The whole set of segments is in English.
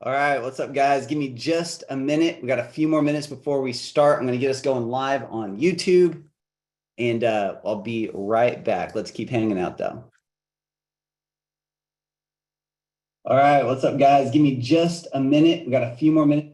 All right, what's up, guys? Give me just a minute. We got a few more minutes before we start. I'm going to get us going live on YouTube, and I'll be right back. Let's keep hanging out, though. All right, what's up, guys? Give me just a minute. We got a few more minutes.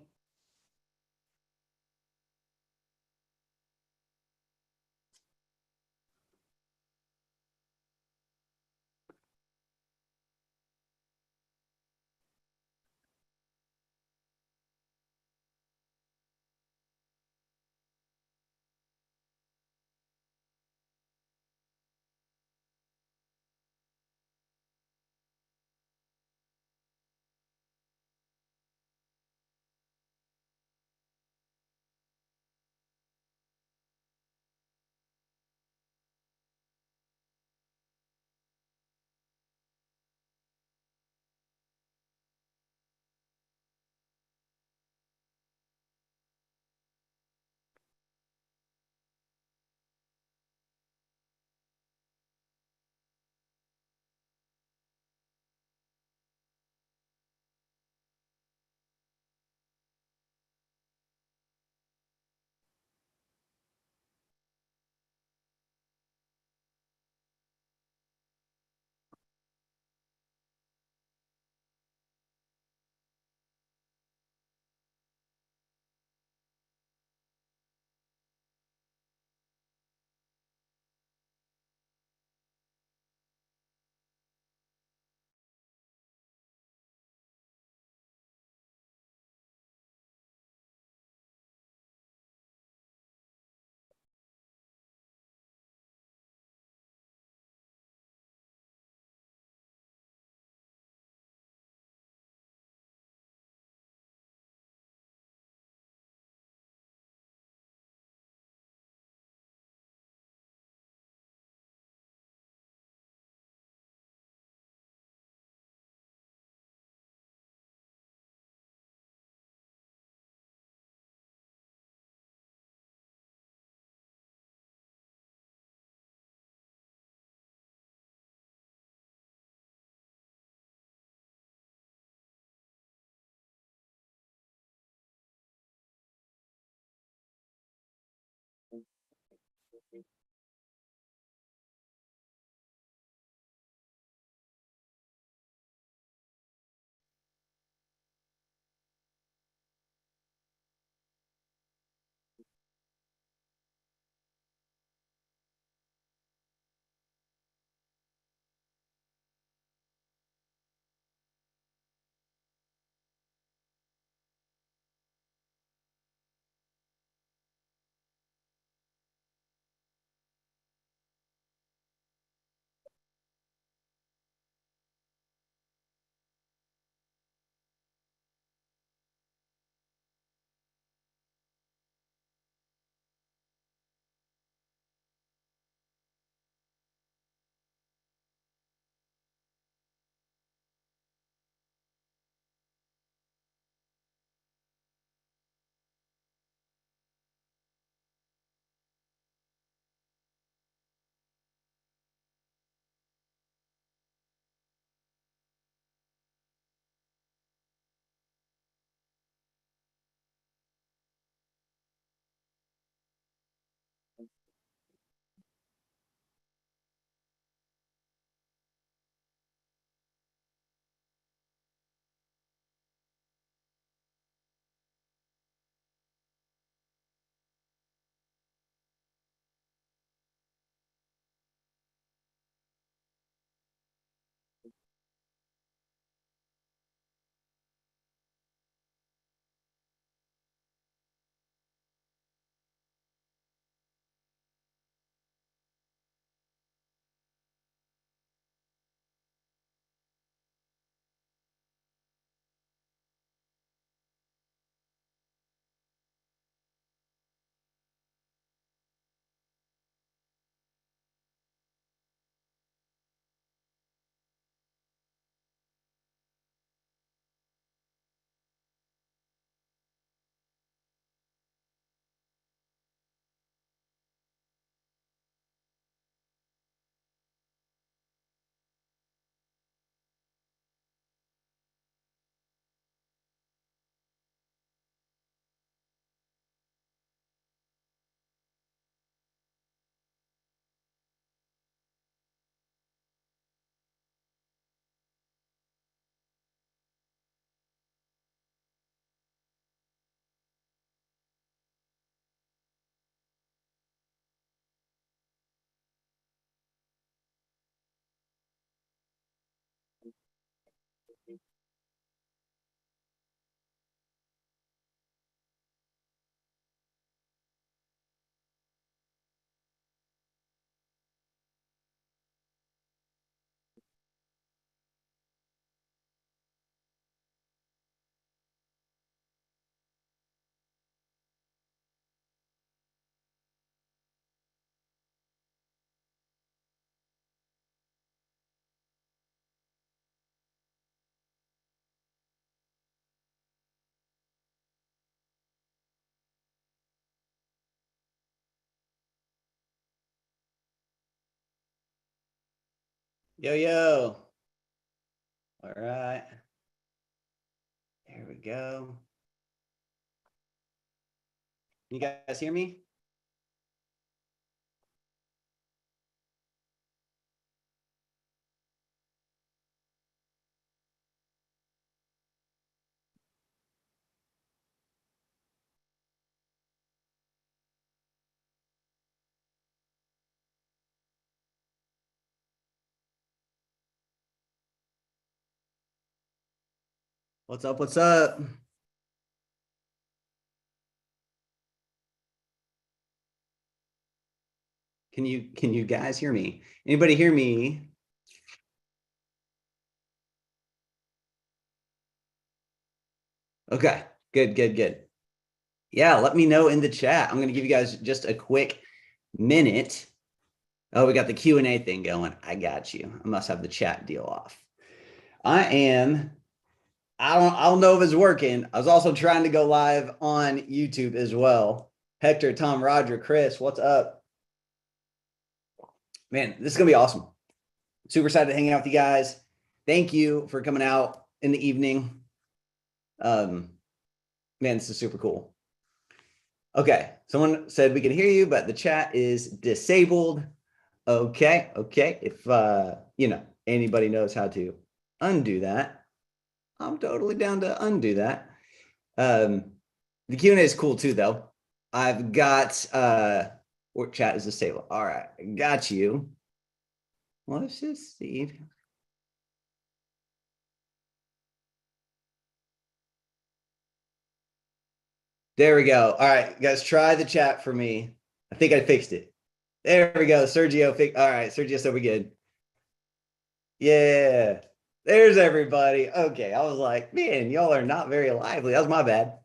Yo, yo. All right. There we go. You guys hear me? What's up? What's up? Can you guys hear me? Anybody hear me? Okay. Good, good, good. Yeah, let me know in the chat. I'm going to give you guys just a quick minute. Oh, we got the Q&A thing going. I got you. I must have the chat deal off. I don't know if it's working. I was also trying to go live on YouTube as well. Hector, Tom, Roger, Chris, what's up? Man, this is going to be awesome. Super excited to hang out with you guys. Thank you for coming out in the evening. Man, this is super cool. Okay, someone said we can hear you, but the chat is disabled. Okay. If anybody knows how to undo that, I'm totally down to undo that. The Q&A is cool too, though. I've got what chat is disabled. All right, got you. Let's just see. There we go. All right, guys, try the chat for me. I think I fixed it. There we go. Sergio, all right, Sergio said we good. Yeah, there's everybody. Okay, I was like, man, y'all are not very lively. That was my bad.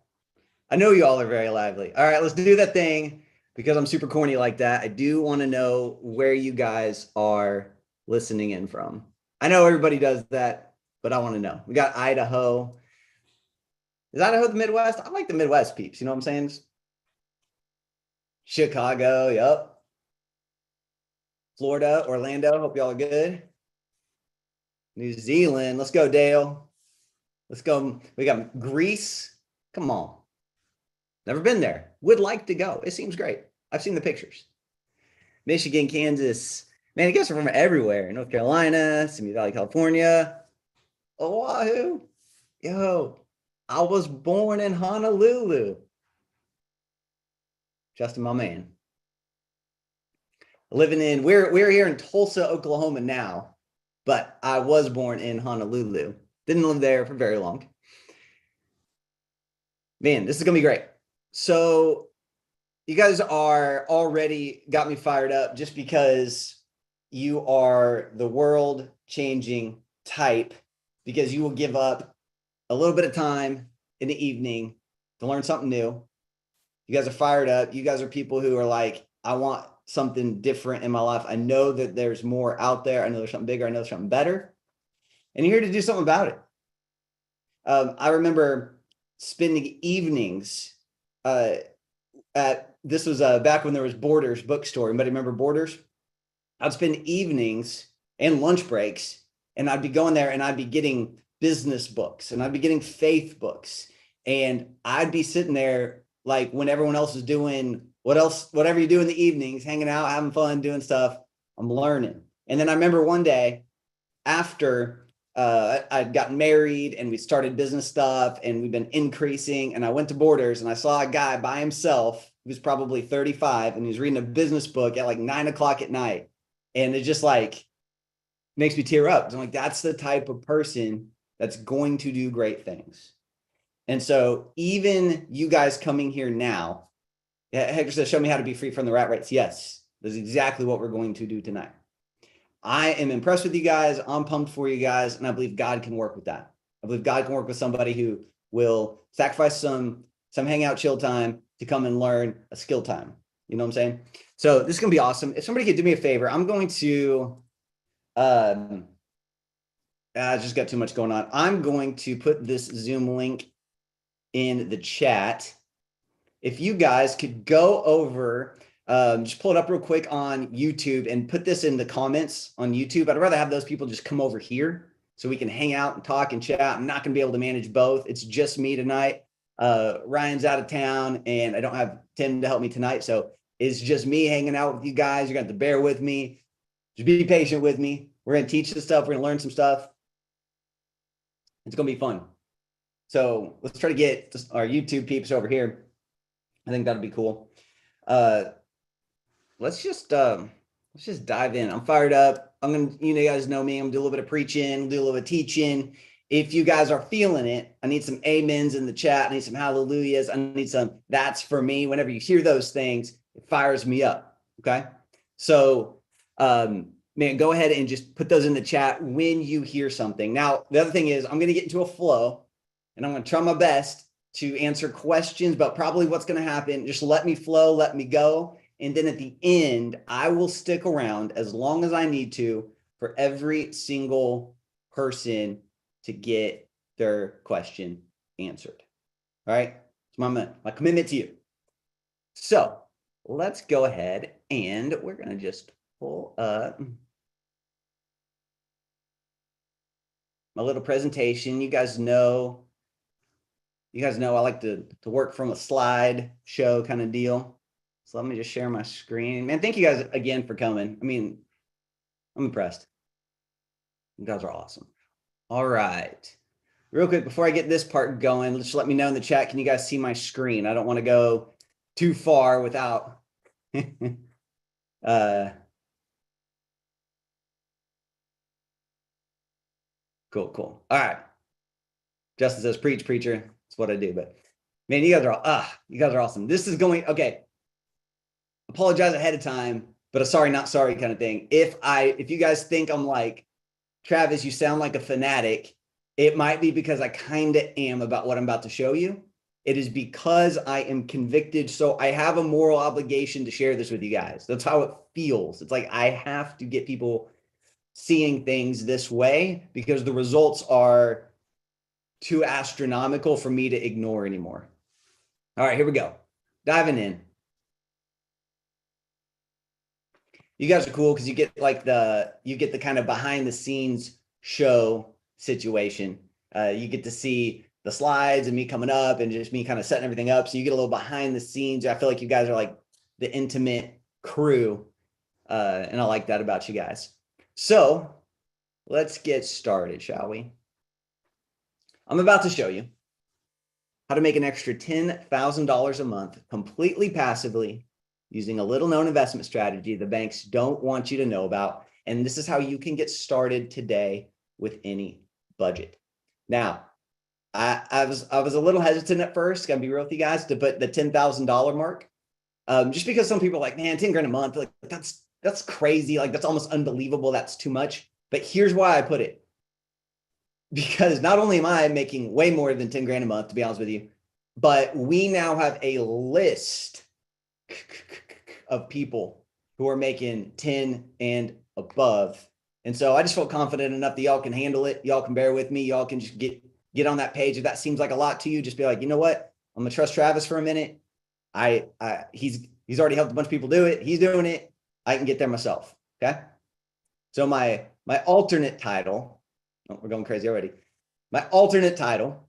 I know y'all are very lively. All right, let's do that thing because I'm super corny like that. I do want to know where you guys are listening in from. I know everybody does that, but I want to know. We got Idaho. Is Idaho the Midwest? I like the Midwest peeps. You know what I'm saying? Chicago, yep. Florida, Orlando. Hope y'all are good. New Zealand. Let's go, Dale. Let's go. We got Greece. Come on. Never been there. Would like to go. It seems great. I've seen the pictures. Michigan, Kansas. Man, you guys are from everywhere. North Carolina, Simi Valley, California. Oahu. Yo, I was born in Honolulu. Justin, my man. We're here in Tulsa, Oklahoma now, but I was born in Honolulu. Didn't live there for very long. Man, this is gonna be great. So you guys are already got me fired up just because you are the world changing type, because you will give up a little bit of time in the evening to learn something new. You guys are fired up. You guys are people who are like, I want something different in my life. I know that there's more out there. I know there's something bigger. I know there's something better. And you're here to do something about it. I remember spending evenings this was back when there was Borders bookstore. Anybody remember Borders? I'd spend evenings and lunch breaks, and I'd be going there and I'd be getting business books and I'd be getting faith books. And I'd be sitting there like when everyone else is doing whatever you do in the evenings, hanging out, having fun, doing stuff, I'm learning. And then I remember one day after I'd gotten married and we started business stuff and we've been increasing, and I went to Borders and I saw a guy by himself who was probably 35 and he was reading a business book at like 9 o'clock at night. And it just like makes me tear up. I'm like, that's the type of person that's going to do great things. And so even you guys coming here now, Hector says, show me how to be free from the rat race. Yes, that's exactly what we're going to do tonight. I am impressed with you guys. I'm pumped for you guys. And I believe God can work with that. I believe God can work with somebody who will sacrifice some hangout chill time to come and learn a skill time. You know what I'm saying? So this is going to be awesome. If somebody could do me a favor, I'm going to, I just got too much going on. I'm going to put this Zoom link in the chat. If you guys could go over Just pull it up real quick on YouTube and put this in the comments on YouTube. I'd rather have those people just come over here so we can hang out and talk and chat. I'm not going to be able to manage both. It's just me tonight. Ryan's out of town and I don't have Tim to help me tonight. So it's just me hanging out with you guys. You're going to have to bear with me. Just be patient with me. We're going to teach this stuff. We're going to learn some stuff. It's going to be fun. So let's try to get our YouTube peeps over here. I think that'll be cool. Let's just dive in. I'm fired up. I'm going to, you guys know me. I'm going to do a little bit of preaching, do a little bit of teaching. If you guys are feeling it, I need some amens in the chat. I need some hallelujahs. I need some that's for me. Whenever you hear those things, it fires me up. Okay. So, man, go ahead and just put those in the chat when you hear something. Now, the other thing is I'm going to get into a flow and I'm going to try my best to answer questions about probably what's going to happen. Just let me flow, let me go. And then at the end, I will stick around as long as I need to for every single person to get their question answered. All right. It's my commitment to you. So let's go ahead and we're going to just pull up my little presentation. You guys know I like to work from a slide show kind of deal. So let me just share my screen. Man, thank you guys again for coming. I mean, I'm impressed. You guys are awesome. All right. Real quick, before I get this part going, just let me know in the chat. Can you guys see my screen? I don't want to go too far without cool. All right. Justin says, preach, preacher. That's what I do. But man, you guys are awesome. This is going, okay. Apologize ahead of time, but a sorry, not sorry kind of thing. If you guys think I'm like, Travis, you sound like a fanatic, it might be because I kind of am about what I'm about to show you. It is because I am convicted. So I have a moral obligation to share this with you guys. That's how it feels. It's like I have to get people seeing things this way because the results are too astronomical for me to ignore anymore. All right, here we go. Diving in. You guys are cool because you get the kind of behind the scenes show situation. You get to see the slides and me coming up and just me kind of setting everything up. So you get a little behind the scenes. I feel like you guys are like the intimate crew. And I like that about you guys. So let's get started, shall we? I'm about to show you how to make an extra $10,000 a month completely passively using a little known investment strategy the banks don't want you to know about. And this is how you can get started today with any budget. Now, I was a little hesitant at first, gonna be real with you guys, to put the $10,000 mark. Just because some people are like, man, 10 grand a month, like that's crazy. Like that's almost unbelievable. That's too much. But here's why I put it. Because not only am I making way more than 10 grand a month, to be honest with you, but we now have a list of people who are making 10 and above. And so I just felt confident enough that y'all can handle it. Y'all can bear with me. Y'all can just get on that page. If that seems like a lot to you, just be like, you know what? I'm gonna trust Travis for a minute. He's already helped a bunch of people do it. He's doing it. I can get there myself. Okay. So my alternate title, oh, we're going crazy already. My alternate title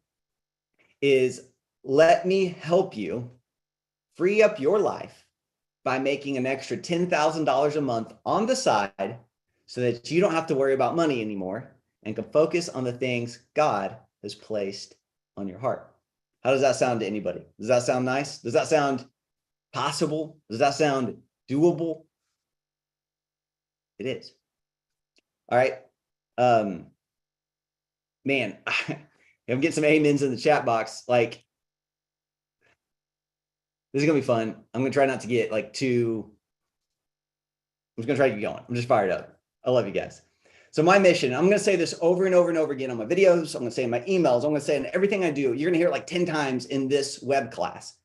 is Let Me Help You Free Up Your Life by making an extra $10,000 a month on the side so that you don't have to worry about money anymore and can focus on the things God has placed on your heart. How does that sound to anybody? Does that sound nice? Does that sound possible? Does that sound doable? It is. All right. Man, I'm getting some amens in the chat box. Like, this is going to be fun. I'm going to try not to get like I'm just going to try to get going. I'm just fired up. I love you guys. So my mission, I'm going to say this over and over and over again on my videos. I'm going to say in my emails. I'm going to say in everything I do. You're going to hear it like 10 times in this web class.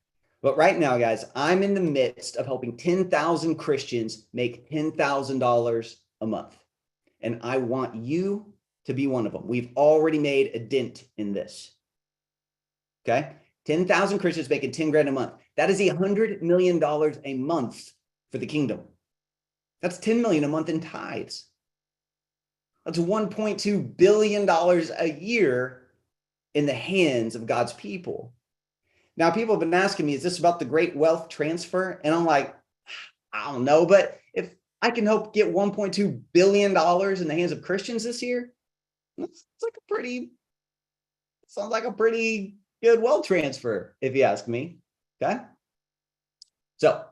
But right now, guys, I'm in the midst of helping 10,000 Christians make $10,000 a month. And I want you to be one of them. We've already made a dent in this. Okay. 10,000 Christians making 10 grand a month. That is $100 million a month for the kingdom. That's 10 million a month in tithes. That's $1.2 billion a year in the hands of God's people. Now, people have been asking me, is this about the great wealth transfer? And I'm like, I don't know, but if I can help get $1.2 billion in the hands of Christians this year, that's like sounds like a pretty good wealth transfer, if you ask me. Okay. So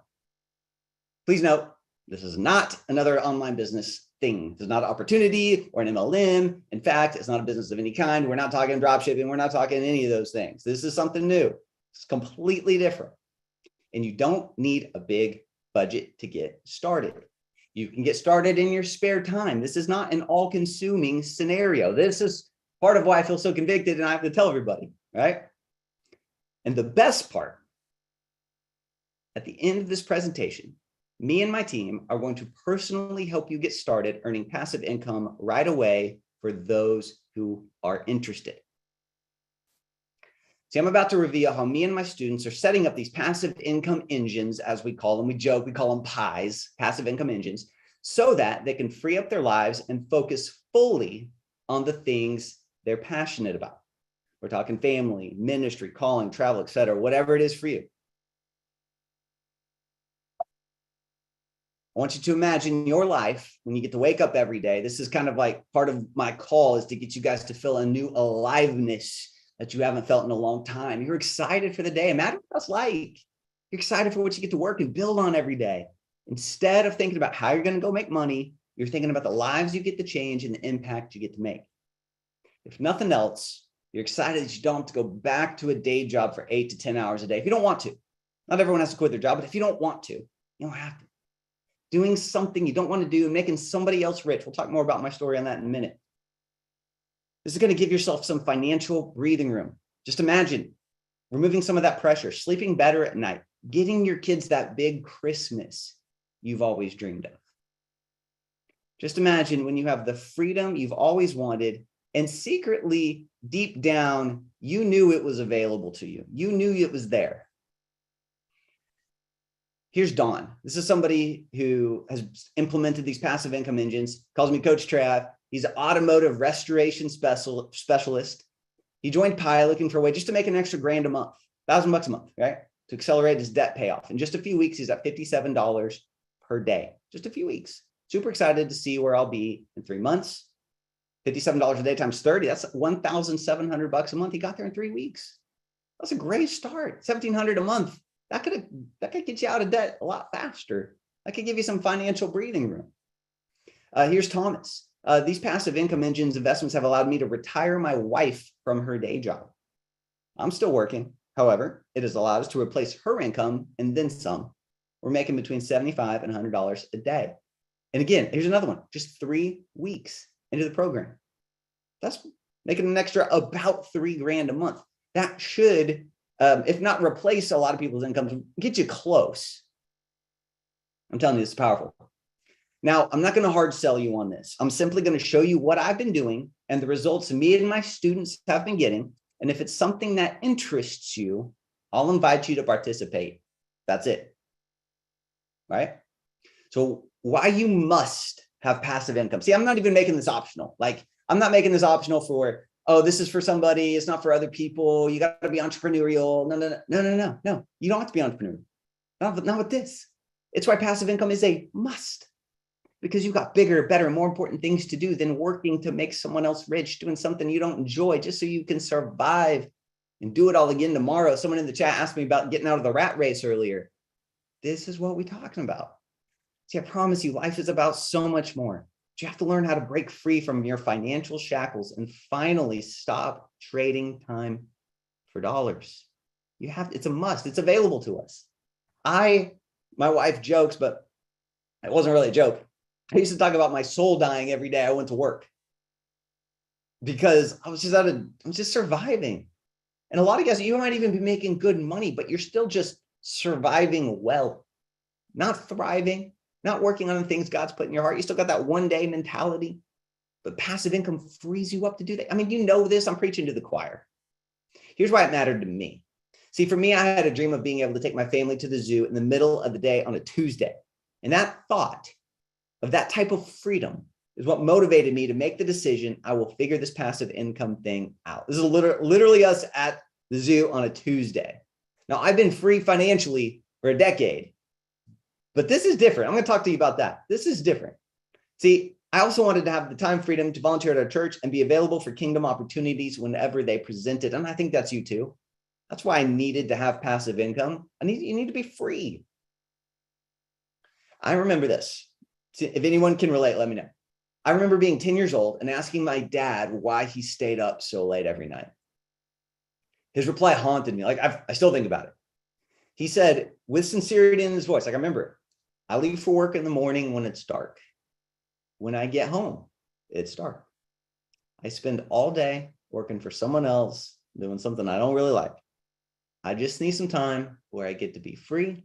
please note, this is not another online business thing. This is not an opportunity or an MLM. In fact, it's not a business of any kind. We're not talking drop shipping. We're not talking any of those things. This is something new. It's completely different. And you don't need a big budget to get started. You can get started in your spare time. This is not an all-consuming scenario. This is part of why I feel so convicted and I have to tell everybody, right? And the best part, at the end of this presentation, me and my team are going to personally help you get started earning passive income right away for those who are interested. See, I'm about to reveal how me and my students are setting up these passive income engines, as we call them. We joke, we call them pies, passive income engines, so that they can free up their lives and focus fully on the things they're passionate about. We're talking family, ministry, calling, travel, etc., whatever it is for you. I want you to imagine your life when you get to wake up every day. This is kind of like part of my call is to get you guys to feel a new aliveness that you haven't felt in a long time. You're excited for the day. Imagine what that's like. You're excited for what you get to work and build on every day. Instead of thinking about how you're going to go make money, you're thinking about the lives you get to change and the impact you get to make. If nothing else, you're excited that you don't have to go back to a day job for 8 to 10 hours a day. If you don't want to, not everyone has to quit their job, but if you don't want to, you don't have to. Doing something you don't want to do and making somebody else rich. We'll talk more about my story on that in a minute. This is going to give yourself some financial breathing room. Just imagine removing some of that pressure, sleeping better at night, getting your kids that big Christmas you've always dreamed of. Just imagine when you have the freedom you've always wanted and secretly deep down, you knew it was available to you. You knew it was there. Here's Don. This is somebody who has implemented these passive income engines, calls me Coach Trav. He's an automotive restoration specialist. He joined Pi looking for a way just to make an extra $1,000 a month, $1,000 a month, right? To accelerate his debt payoff. In just a few weeks, he's at $57 per day. Just a few weeks. Super excited to see where I'll be in 3 months. $57 a day times 30, that's $1,700 a month. He got there in 3 weeks. That's a great start. $1,700 a month. That could get you out of debt a lot faster. That could give you some financial breathing room. Here's Thomas. These passive income engines investments have allowed me to retire my wife from her day job. I'm still working. However, it has allowed us to replace her income and then some. We're making between $75 and $100 a day. And again, here's another one, just 3 weeks into the program. That's making an extra about $3,000 a month. That should, if not replace a lot of people's incomes, get you close. I'm telling you, this is powerful. Now, I'm not going to hard sell you on this. I'm simply going to show you what I've been doing and the results me and my students have been getting. And if it's something that interests you, I'll invite you to participate. That's it. Right? So why you must have passive income. See, I'm not even making this optional. Like, I'm not making this optional for, oh, this is for somebody. It's not for other people. You got to be entrepreneurial. No. You don't have to be entrepreneurial. Not with this. It's why passive income is a must. Because you've got bigger, better, more important things to do than working to make someone else rich, doing something you don't enjoy just so you can survive and do it all again tomorrow. Someone in the chat asked me about getting out of the rat race earlier. This is what we're talking about. See, I promise you, life is about so much more. But you have to learn how to break free from your financial shackles and finally stop trading time for dollars. It's a must. It's available to us. My wife jokes, but it wasn't really a joke. I used to talk about my soul dying every day I went to work because I was just surviving. And a lot of guys, you might even be making good money, but you're still just surviving well, not thriving, not working on the things God's put in your heart. You still got that one day mentality, but passive income frees you up to do that. I mean, you know this, I'm preaching to the choir. Here's why it mattered to me. See, for me, I had a dream of being able to take my family to the zoo in the middle of the day on a Tuesday. And that thought of that type of freedom is what motivated me to make the decision. I will figure this passive income thing out. This is literally us at the zoo on a Tuesday. Now, I've been free financially for a decade, but this is different. I'm going to talk to you about that. This is different. See, I also wanted to have the time freedom to volunteer at our church and be available for kingdom opportunities whenever they presented. And I think that's you too. That's why I needed to have passive income. You need to be free. I remember this. If anyone can relate, let me know. I remember being 10 years old and asking my dad why he stayed up so late every night. His reply haunted me. Like I still think about it. He said with sincerity in his voice, like I remember it, I leave for work in the morning when it's dark. When I get home, it's dark. I spend all day working for someone else, doing something I don't really like. I just need some time where I get to be free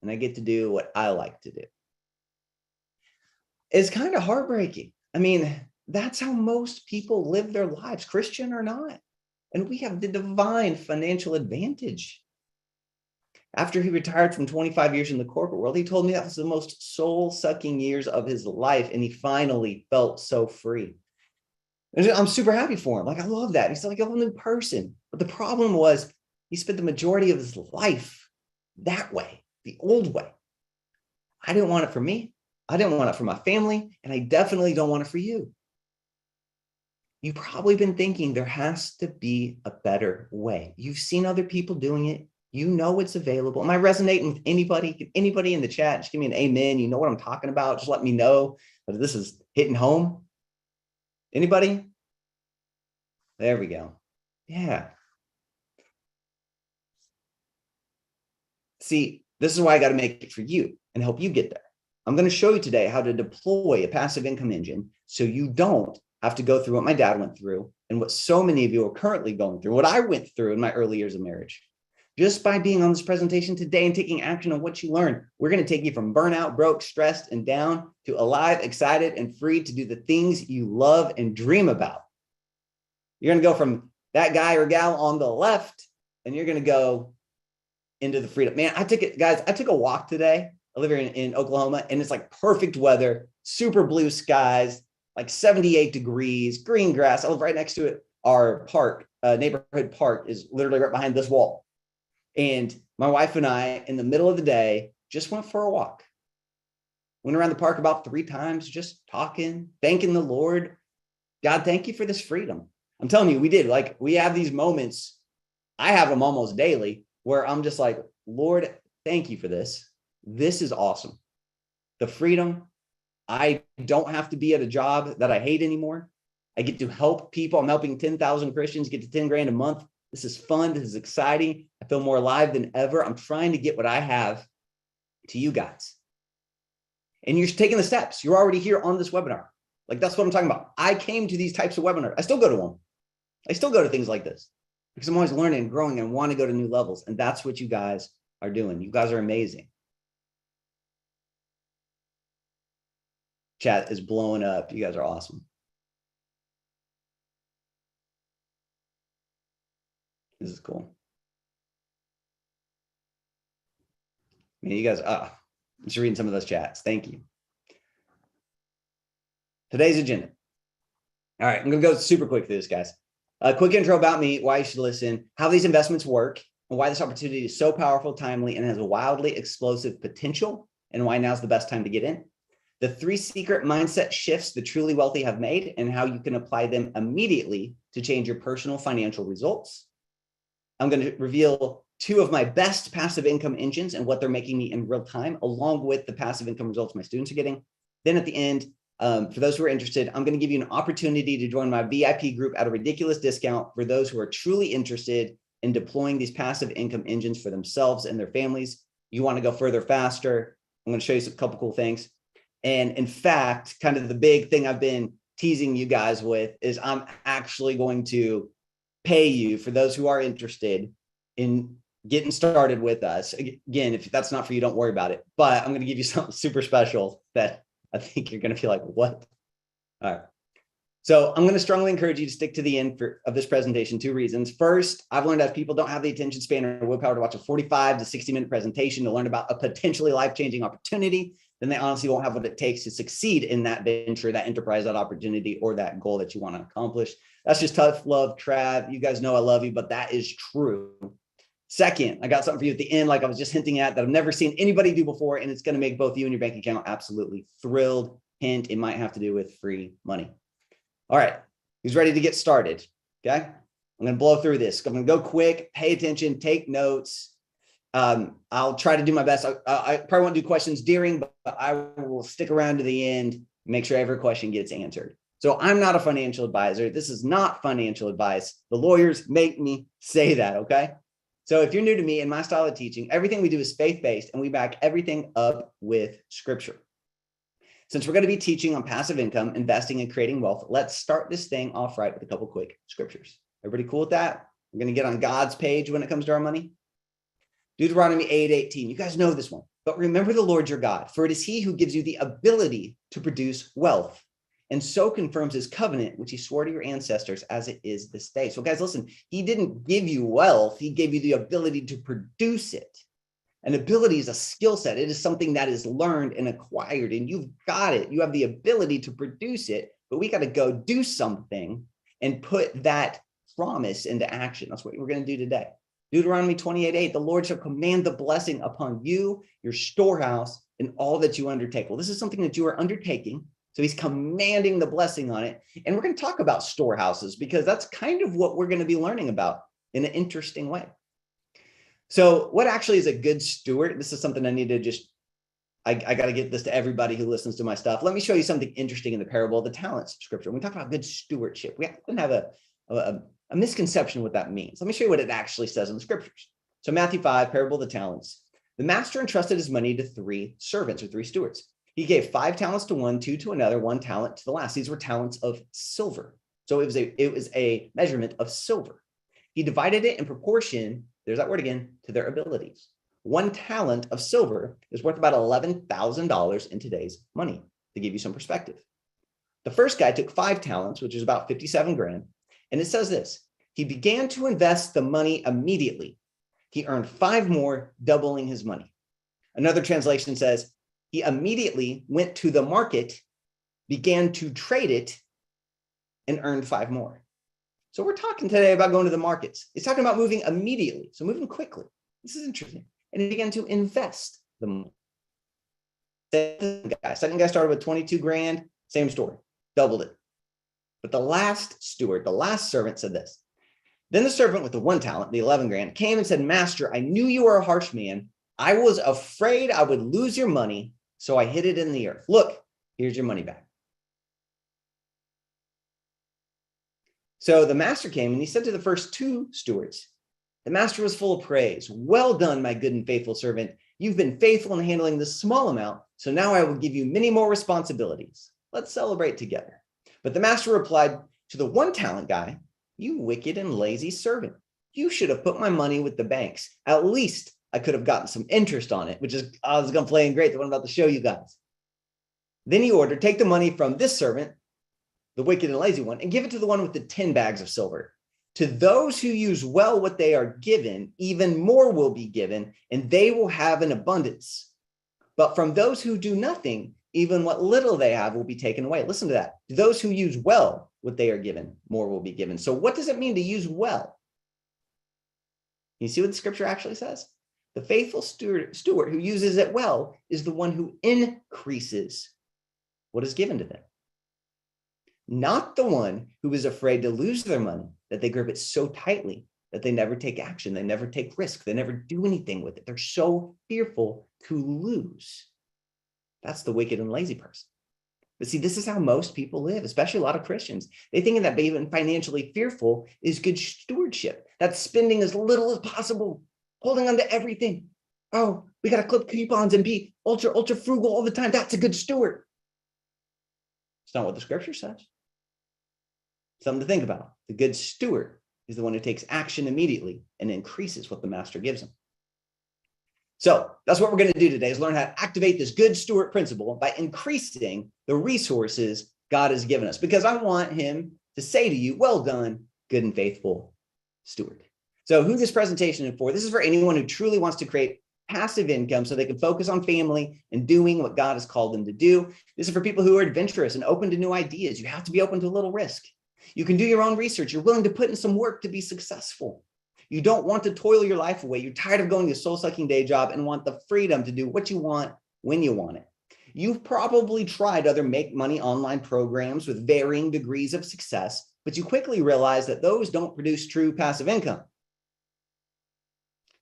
and I get to do what I like to do. It's kind of heartbreaking. I mean, that's how most people live their lives, Christian or not. And we have the divine financial advantage. After he retired from 25 years in the corporate world, he told me that was the most soul-sucking years of his life, and he finally felt so free. And I'm super happy for him. Like, I love that. He's like a new person. But the problem was he spent the majority of his life that way, the old way. I didn't want it for me. I didn't want it for my family, and I definitely don't want it for you. You've probably been thinking there has to be a better way. You've seen other people doing it. You know it's available. Am I resonating with anybody? Anybody in the chat, just give me an amen. You know what I'm talking about. Just let me know that this is hitting home. Anybody? There we go. Yeah. See, this is why I got to make it for you and help you get there. I'm going to show you today how to deploy a passive income engine so you don't have to go through what my dad went through and what so many of you are currently going through, what I went through in my early years of marriage. Just by being on this presentation today and taking action on what you learned, we're going to take you from burnout, broke, stressed, and down to alive, excited, and free to do the things you love and dream about. You're going to go from that guy or gal on the left, and you're going to go into the freedom. Man, I took a walk today. I live here in Oklahoma, and it's like perfect weather, super blue skies, like 78 degrees, green grass. I live right next to it. Our park, neighborhood park, is literally right behind this wall. And my wife and I, in the middle of the day, just went for a walk. Went around the park about 3 times, just talking, thanking the Lord. God, thank you for this freedom. I'm telling you, we did. Like, we have these moments. I have them almost daily where I'm just like, Lord, thank you for this. This is awesome. The freedom. I don't have to be at a job that I hate anymore. I get to help people. I'm helping 10,000 Christians get to 10 grand a month. This is fun. This is exciting. I feel more alive than ever. I'm trying to get what I have to you guys. And you're taking the steps. You're already here on this webinar. Like, that's what I'm talking about. I came to these types of webinars. I still go to them. I still go to things like this because I'm always learning and growing and want to go to new levels. And that's what you guys are doing. You guys are amazing. Chat is blowing up. You guys are awesome. This is cool. I mean, you guys, I'm just reading some of those chats. Thank you. Today's agenda. All right, I'm going to go super quick through this, guys. A quick intro about me, why you should listen, how these investments work, and why this opportunity is so powerful, timely, and has a wildly explosive potential, and why now's the best time to get in. The 3 secret mindset shifts the truly wealthy have made and how you can apply them immediately to change your personal financial results. I'm going to reveal 2 of my best passive income engines and what they're making me in real time, along with the passive income results my students are getting. Then at the end, for those who are interested, I'm going to give you an opportunity to join my VIP group at a ridiculous discount for those who are truly interested in deploying these passive income engines for themselves and their families. You want to go further, faster. I'm going to show you a couple cool things. And in fact, kind of the big thing I've been teasing you guys with is I'm actually going to pay you, for those who are interested in getting started with us. Again, if that's not for you, don't worry about it. But I'm going to give you something super special that I think you're going to feel like, what? All right. So I'm going to strongly encourage you to stick to the end of this presentation. 2 reasons. First, I've learned that people don't have the attention span or willpower to watch a 45 to 60-minute presentation to learn about a potentially life-changing opportunity. then they honestly won't have what it takes to succeed in that venture, that enterprise, that opportunity, or that goal that you want to accomplish. That's just tough love, Trav. You guys know I love you, but that is true. Second, I got something for you at the end, like I was just hinting at, that I've never seen anybody do before, and it's going to make both you and your bank account absolutely thrilled. Hint, it might have to do with free money. All right, who's ready to get started? Okay, I'm going to blow through this. I'm going to go quick, pay attention, take notes. I'll try to do my best. I probably won't do questions during, but I will stick around to the end, make sure every question gets answered. So I'm not a financial advisor. This is not financial advice. The lawyers make me say that, okay? So if you're new to me and my style of teaching, everything we do is faith-based, and we back everything up with scripture. Since we're going to be teaching on passive income, investing, and creating wealth, let's start this thing off right with a couple quick scriptures. Everybody cool with that? We're going to get on God's page when it comes to our money. Deuteronomy 8:18. You guys know this one. But remember the Lord your God, for it is he who gives you the ability to produce wealth, and so confirms his covenant, which he swore to your ancestors as it is this day. So guys, listen, he didn't give you wealth. He gave you the ability to produce it. An ability is a skill set. It is something that is learned and acquired, and you've got it. You have the ability to produce it, but we got to go do something and put that promise into action. That's what we're going to do today. Deuteronomy 28:8, the Lord shall command the blessing upon you, your storehouse, and all that you undertake. Well, this is something that you are undertaking. So he's commanding the blessing on it. And we're going to talk about storehouses because that's kind of what we're going to be learning about in an interesting way. So what actually is a good steward? This is something I need to just, I got to get this to everybody who listens to my stuff. Let me show you something interesting in the parable of the talents scripture. When we talk about good stewardship, we often have a misconception what that means. Let me show you what it actually says in the scriptures. So Matthew 5, parable of the talents. The master entrusted his money to 3 servants or 3 stewards. He gave 5 talents to one, 2 to another, 1 talent to the last. These were talents of silver. So it was a measurement of silver. He divided it in proportion, there's that word again, to their abilities. 1 talent of silver is worth about $11,000 in today's money, to give you some perspective. The first guy took 5 talents, which is about 57 grand. And it says this, he began to invest the money immediately. He earned 5 more, doubling his money. Another translation says, he immediately went to the market, began to trade it, and earned 5 more. So we're talking today about going to the markets. It's talking about moving immediately, so moving quickly. This is interesting. And he began to invest the money. Second guy started with 22 grand, same story, doubled it. But the last steward, the last servant said this. Then the servant with the 1 talent, the 11 grand, came and said, Master, I knew you were a harsh man. I was afraid I would lose your money, so I hid it in the earth. Look, here's your money back. So the master came and he said to the first 2 stewards, the master was full of praise. Well done, my good and faithful servant. You've been faithful in handling this small amount, so now I will give you many more responsibilities. Let's celebrate together. But the master replied to the 1 talent guy, you wicked and lazy servant. You should have put my money with the banks. At least I could have gotten some interest on it, which is, I was going to play in great, the one I'm about to show you guys. Then he ordered, take the money from this servant, the wicked and lazy one, and give it to the one with the 10 bags of silver. To those who use well what they are given, even more will be given, and they will have an abundance. But from those who do nothing, even what little they have will be taken away. Listen to that. To those who use well what they are given, more will be given. So what does it mean to use well? You see what the scripture actually says? The faithful steward who uses it well is the one who increases what is given to them. Not the one who is afraid to lose their money, that they grip it so tightly that they never take action, they never take risk, they never do anything with it. They're so fearful to lose. That's the wicked and lazy person. But see, this is how most people live, especially a lot of Christians. They think that being financially fearful is good stewardship. That's spending as little as possible, holding on to everything. Oh, we got to clip coupons and be ultra frugal all the time. That's a good steward. It's not what the scripture says. Something to think about. The good steward is the one who takes action immediately and increases what the master gives him. So that's what we're going to do today, is learn how to activate this good steward principle by increasing the resources God has given us, because I want him to say to you, well done, good and faithful steward. So who this presentation is for? This is for anyone who truly wants to create passive income so they can focus on family and doing what God has called them to do. This is for people who are adventurous and open to new ideas. You have to be open to a little risk. You can do your own research. You're willing to put in some work to be successful. You don't want to toil your life away. You're tired of going to a soul-sucking day job and want the freedom to do what you want when you want it. You've probably tried other make money online programs with varying degrees of success, but you quickly realize that those don't produce true passive income.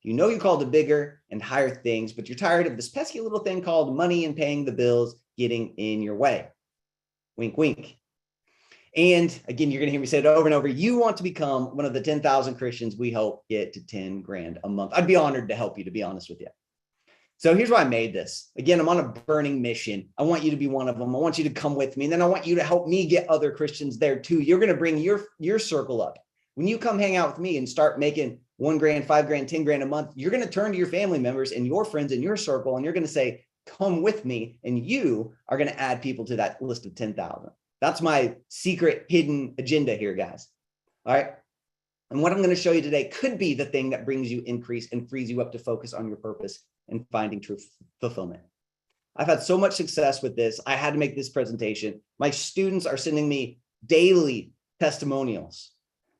You know you're called to bigger and higher things, but you're tired of this pesky little thing called money and paying the bills getting in your way. Wink, wink. And again, you're going to hear me say it over and over. You want to become one of the 10,000 Christians we help get to 10 grand a month. I'd be honored to help you, to be honest with you. So here's why I made this. Again, I'm on a burning mission. I want you to be one of them. I want you to come with me. And then I want you to help me get other Christians there too. You're going to bring your circle up. When you come hang out with me and start making 1 grand, 5 grand, 10 grand a month, you're going to turn to your family members and your friends in your circle, and you're going to say, come with me. And you are going to add people to that list of 10,000. That's my secret hidden agenda here, guys. All right. And what I'm going to show you today could be the thing that brings you increase and frees you up to focus on your purpose and finding true fulfillment. I've had so much success with this. I had to make this presentation. My students are sending me daily testimonials.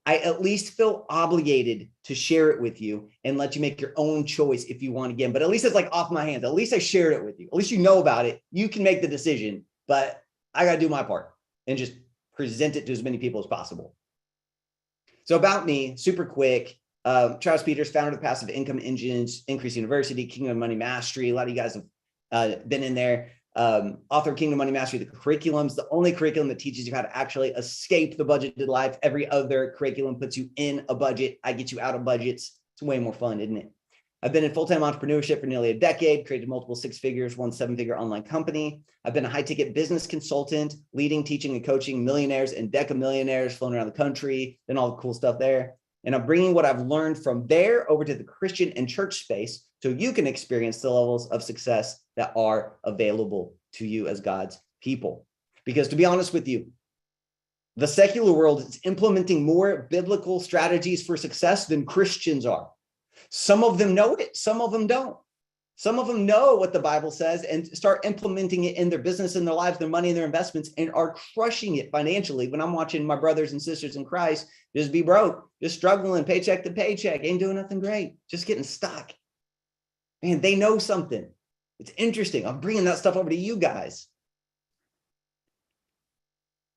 I at least feel obligated to share it with you and let you make your own choice if you want again. But at least it's like off my hands. At least I shared it with you. At least you know about it. You can make the decision, but I got to do my part and just present it to as many people as possible. So about me, super quick, Charles Peters, founder of the Passive Income Engines, Increase University, Kingdom Money Mastery. A lot of you guys have been in there. Author of Kingdom Money Mastery, the curriculum's the only curriculum that teaches you how to actually escape the budgeted life. Every other curriculum puts you in a budget. I get you out of budgets. It's way more fun, isn't it? I've been in full-time entrepreneurship for nearly a decade, created multiple 6 figures, 1 7-figure online company. I've been a high-ticket business consultant, leading, teaching, and coaching millionaires and deca millionaires, flown around the country, and all the cool stuff there. And I'm bringing what I've learned from there over to the Christian and church space so you can experience the levels of success that are available to you as God's people. Because to be honest with you, the secular world is implementing more biblical strategies for success than Christians are. Some of them know it, some of them don't. Some of them know what the Bible says and start implementing it in their business, in their lives, their money, and their investments, and are crushing it financially. When I'm watching my brothers and sisters in Christ just be broke, just struggling paycheck to paycheck, ain't doing nothing great, just getting stuck. Man, they know something. It's interesting. I'm bringing that stuff over to you guys.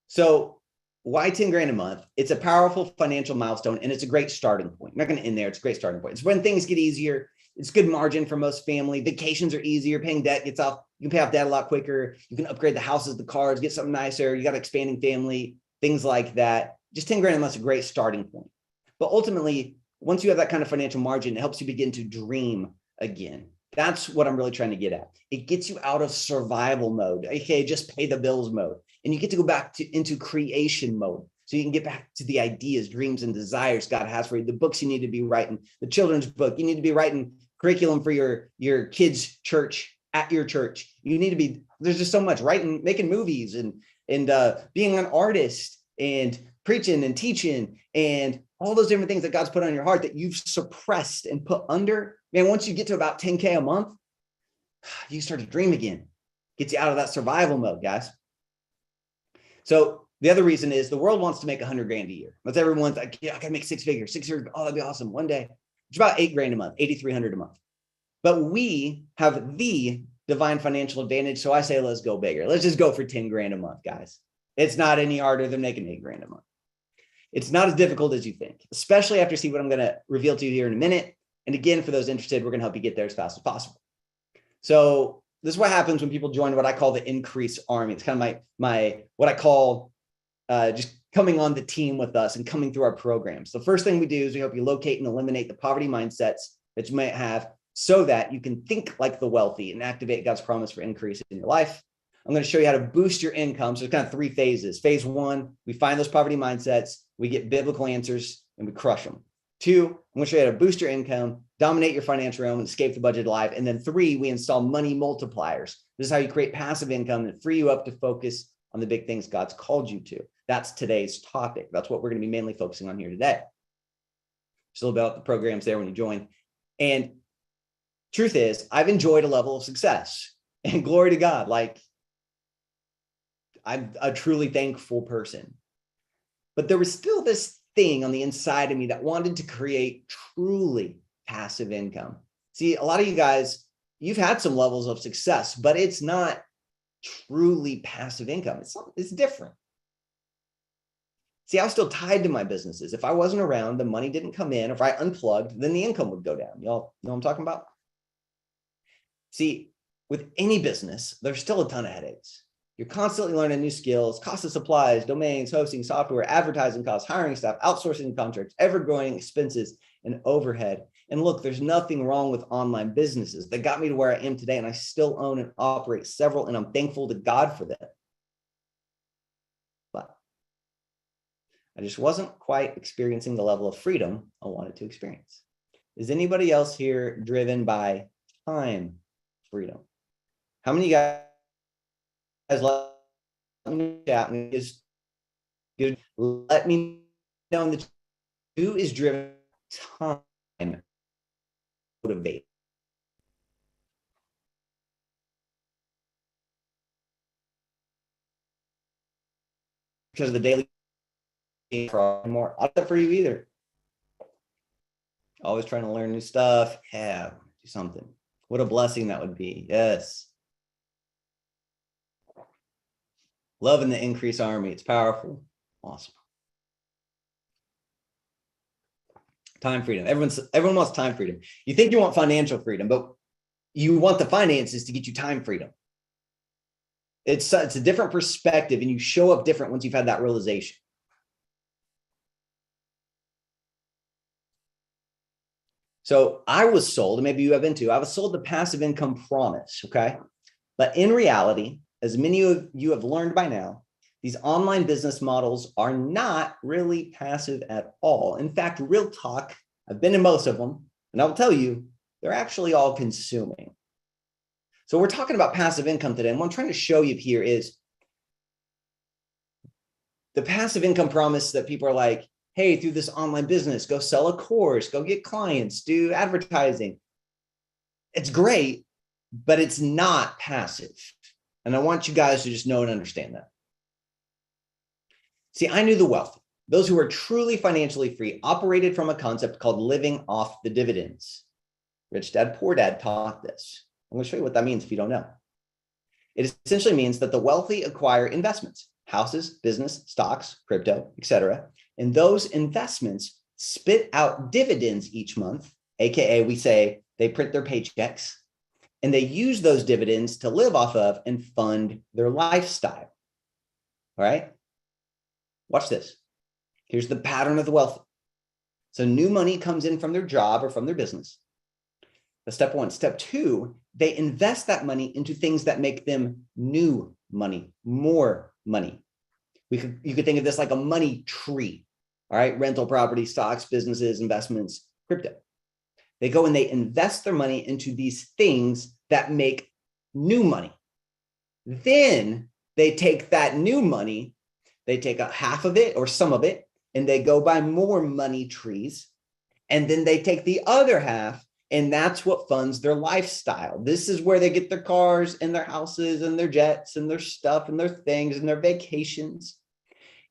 So why 10 grand a month? It's a powerful financial milestone, and it's a great starting point. I'm not going to end there. It's a great starting point. It's when things get easier. It's good margin for most family. Vacations are easier. Paying debt gets off. You can pay off debt a lot quicker. You can upgrade the houses, the cars, get something nicer. You got an expanding family, things like that. Just 10 grand a month is a great starting point. But ultimately, once you have that kind of financial margin, it helps you begin to dream again. That's what I'm really trying to get at. It gets you out of survival mode, aka just pay the bills mode. And you get to go back into creation mode. So you can get back to the ideas, dreams, and desires God has for you. The books you need to be writing, the children's book. You need to be writing curriculum for your kids' church at your church. You need to be, there's just so much, writing, making movies and being an artist and preaching and teaching and all those different things that God's put on your heart that you've suppressed and put under. Man, once you get to about 10K a month, you start to dream again. Gets you out of that survival mode, guys. So the other reason is the world wants to make 100 grand a year. That's everyone's like, yeah, I gotta make 6 figures. 6 figures. Oh, that'd be awesome. One day. It's about 8 grand a month, 8,300 a month. But we have the divine financial advantage. So I say, let's go bigger. Let's just go for 10 grand a month, guys. It's not any harder than making 8 grand a month. It's not as difficult as you think, especially after see what I'm going to reveal to you here in a minute. And again, for those interested, we're going to help you get there as fast as possible. So this is what happens when people join what I call the increase army. It's kind of my what I call just coming on the team with us and coming through our programs. The first thing we do is we help you locate and eliminate the poverty mindsets that you might have so that you can think like the wealthy and activate God's promise for increase in your life. I'm going to show you how to boost your income. So it's kind of 3 phases. Phase 1, we find those poverty mindsets, we get biblical answers, and we crush them. 2, I'm going to show you how to boost your income, dominate your financial realm, and escape the budget life. And then 3, we install money multipliers. This is how you create passive income and free you up to focus on the big things God's called you to. That's today's topic. That's what we're going to be mainly focusing on here today. Just a little bit about the programs there when you join. And Truth is, I've enjoyed a level of success, and glory to God. Like, I'm a truly thankful person. But there was still this thing on the inside of me that wanted to create truly passive income. See, a lot of you guys, you've had some levels of success, but it's not truly passive income. It's different. See, I was still tied to my businesses. If I wasn't around, the money didn't come in. If I unplugged, then the income would go down. Y'all know what I'm talking about? See, with any business, there's still a ton of headaches. You're constantly learning new skills, cost of supplies, domains, hosting, software, advertising costs, hiring staff, outsourcing contracts, ever-growing expenses, and overhead. And look, there's nothing wrong with online businesses. That got me to where I am today, and I still own and operate several, and I'm thankful to God for that. But I just wasn't quite experiencing the level of freedom I wanted to experience. Is anybody else here driven by time freedom? How many of you guys let me chat and just let me know that who is driven by time motivate? Because of the daily for more, not for you either. Always trying to learn new stuff. Yeah, do something. What a blessing that would be. Yes. Loving the increase army. It's powerful. Awesome. Time freedom. Everyone wants time freedom. You think you want financial freedom, but you want the finances to get you time freedom. It's a different perspective, and you show up different once you've had that realization. So I was sold, and maybe you have been too, I was sold the passive income promise, okay? But in reality, as many of you have learned by now, these online business models are not really passive at all. In fact, real talk, I've been in most of them, and I'll tell you, they're actually all consuming. So we're talking about passive income today, and what I'm trying to show you here is the passive income promise that people are like, hey, through this online business, go sell a course, go get clients, do advertising. It's great, but it's not passive. And I want you guys to just know and understand that. See, I knew the wealthy, those who are truly financially free, operated from a concept called living off the dividends. Rich Dad, Poor Dad taught this. I'm going to show you what that means if you don't know. It essentially means that the wealthy acquire investments, houses, business, stocks, crypto, etc. And those investments spit out dividends each month, AKA we say they print their paychecks, and they use those dividends to live off of and fund their lifestyle. All right? Watch this. Here's the pattern of the wealthy. So new money comes in from their job or from their business. That's step one. Step two, they invest that money into things that make them new money, more money. You could think of this like a money tree. All right, rental property, stocks, businesses, investments, crypto. They go and they invest their money into these things that make new money. Then they take that new money, they take a half of it or some of it, and they go buy more money trees. And then they take the other half, and that's what funds their lifestyle. This is where they get their cars and their houses and their jets and their stuff and their things and their vacations.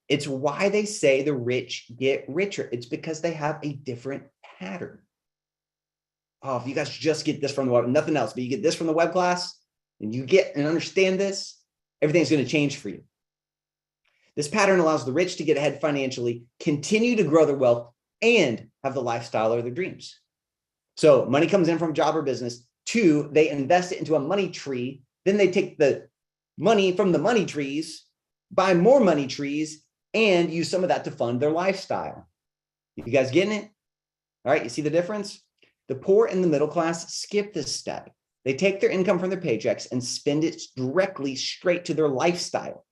It's why they say the rich get richer. It's because they have a different pattern. Oh, if you guys just get this from the web, nothing else, but you get this from the web class and you get and understand this, everything's going to change for you. This pattern allows the rich to get ahead financially, continue to grow their wealth, and have the lifestyle of their dreams. So money comes in from job or business. Two, they invest it into a money tree. Then they take the money from the money trees, buy more money trees, and use some of that to fund their lifestyle. You guys getting it? All right, you see the difference? The poor and the middle class skip this step. They take their income from their paychecks and spend it directly straight to their lifestyle.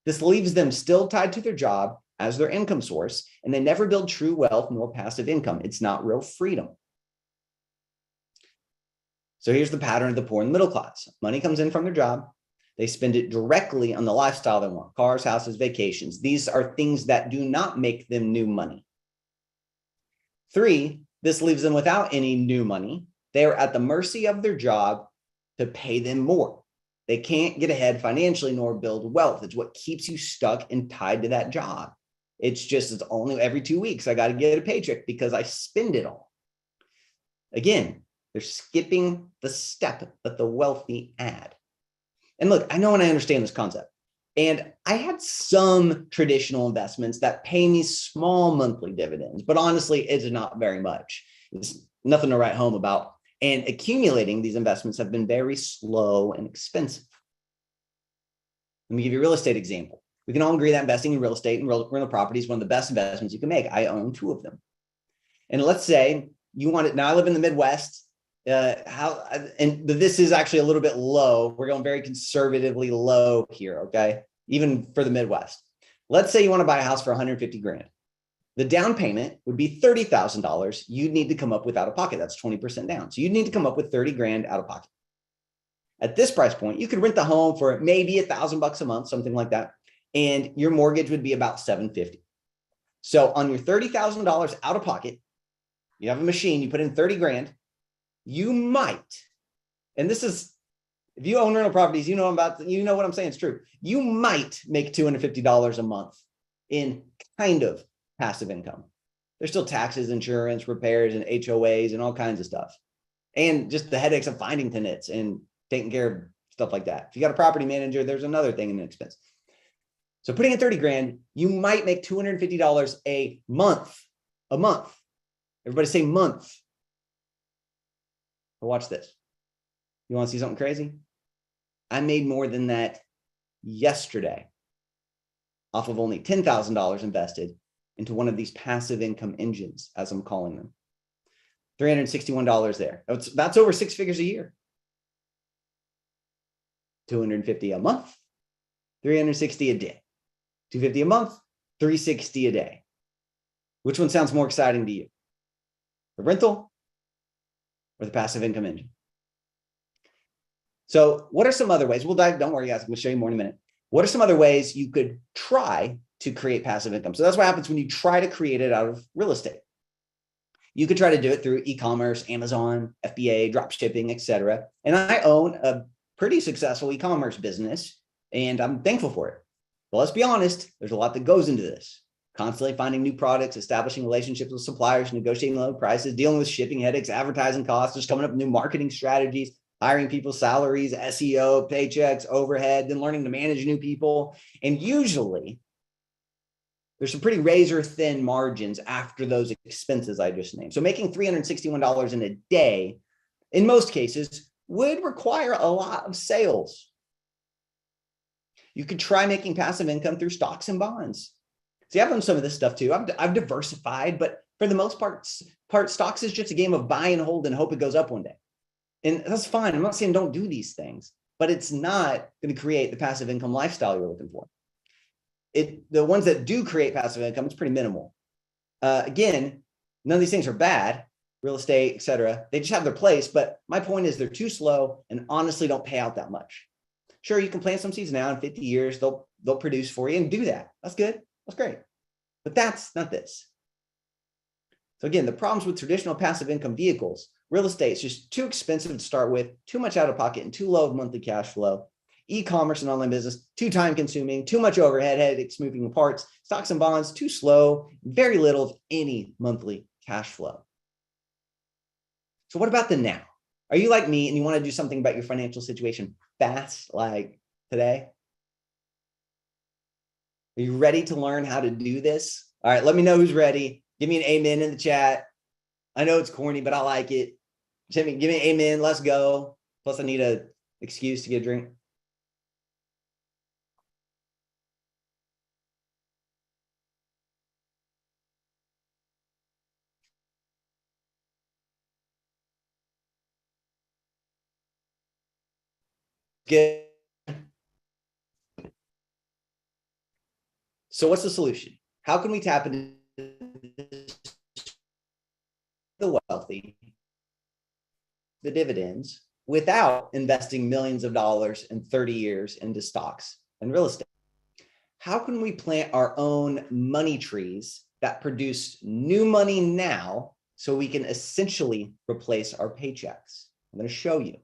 This leaves them still tied to their job as their income source, and they never build true wealth nor passive income. It's not real freedom. So here's the pattern of the poor and middle class. Money comes in from their job. They spend it directly on the lifestyle they want: cars, houses, vacations. These are things that do not make them new money. Three, this leaves them without any new money. They are at the mercy of their job to pay them more. They can't get ahead financially nor build wealth. It's what keeps you stuck and tied to that job. It's only every 2 weeks I got to get a paycheck because I spend it all. Again, they're skipping the step that the wealthy add. And look, I know and I understand this concept. And I had some traditional investments that pay me small monthly dividends, but honestly, it's not very much. It's nothing to write home about. And accumulating these investments have been very slow and expensive. Let me give you a real estate example. We can all agree that investing in real estate and rental property is one of the best investments you can make. I own 2 of them. And let's say you want it. Now I live in the Midwest. This is actually a little bit low. We're going very conservatively low here, okay? Even for the Midwest. Let's say you want to buy a house for 150 grand. The down payment would be $30,000. You'd need to come up with out of pocket. That's 20% down. So you'd need to come up with 30 grand out of pocket. At this price point, you could rent the home for maybe $1,000 a month, something like that. And your mortgage would be about $750. So on your $30,000 out of pocket, you have a machine, you put in 30 grand, you might, and this is, if you own rental properties, you know what I'm saying, it's true. You might make $250 a month in kind of passive income. There's still taxes, insurance, repairs, and HOAs and all kinds of stuff. And just the headaches of finding tenants and taking care of stuff like that. If you got a property manager, there's another thing in the expense. So putting in 30 grand, you might make $250 a month. Everybody say month. But watch this. You want to see something crazy? I made more than that yesterday off of only $10,000 invested into one of these passive income engines, as I'm calling them. $361 there. That's over 6 figures a year. $250 a month, $360 a day. $250 a month, $360 a day. Which one sounds more exciting to you? The rental or the passive income engine? So what are some other ways? Don't worry guys, I'm gonna show you more in a minute. What are some other ways you could try to create passive income? So that's what happens when you try to create it out of real estate. You could try to do it through e-commerce, Amazon, FBA, drop shipping, etc. And I own a pretty successful e-commerce business and I'm thankful for it. But let's be honest, there's a lot that goes into this. Constantly finding new products, establishing relationships with suppliers, negotiating low prices, dealing with shipping headaches, advertising costs, just coming up with new marketing strategies, hiring people's salaries, SEO, paychecks, overhead, then learning to manage new people. And usually there's some pretty razor thin margins after those expenses I just named. So making $361 in a day, in most cases, would require a lot of sales. You could try making passive income through stocks and bonds. See, I've done some of this stuff too. I've diversified, but for the most part, stocks is just a game of buy and hold and hope it goes up one day. And that's fine. I'm not saying don't do these things, but it's not going to create the passive income lifestyle you're looking for. The ones that do create passive income, it's pretty minimal. Again, none of these things are bad, real estate, etc. They just have their place. But my point is they're too slow and honestly don't pay out that much. Sure, you can plant some seeds now in 50 years, they'll produce for you and do that. That's good. That's great. But that's not this. So again, the problems with traditional passive income vehicles, real estate is just too expensive to start with, too much out of pocket and too low of monthly cash flow. E-commerce and online business, too time consuming, too much overhead, headaches moving parts. Stocks and bonds, too slow, very little of any monthly cash flow. So what about the now? Are you like me and you want to do something about your financial situation fast, like today? Are you ready to learn how to do this? All right, let me know who's ready. Give me an amen in the chat. I know it's corny, but I like it. Give me an amen. Let's go. Plus, I need an excuse to get a drink. Good. So what's the solution? How can we tap into the wealthy, the dividends, without investing millions of dollars in 30 years into stocks and real estate? How can we plant our own money trees that produce new money now so we can essentially replace our paychecks. I'm going to show you.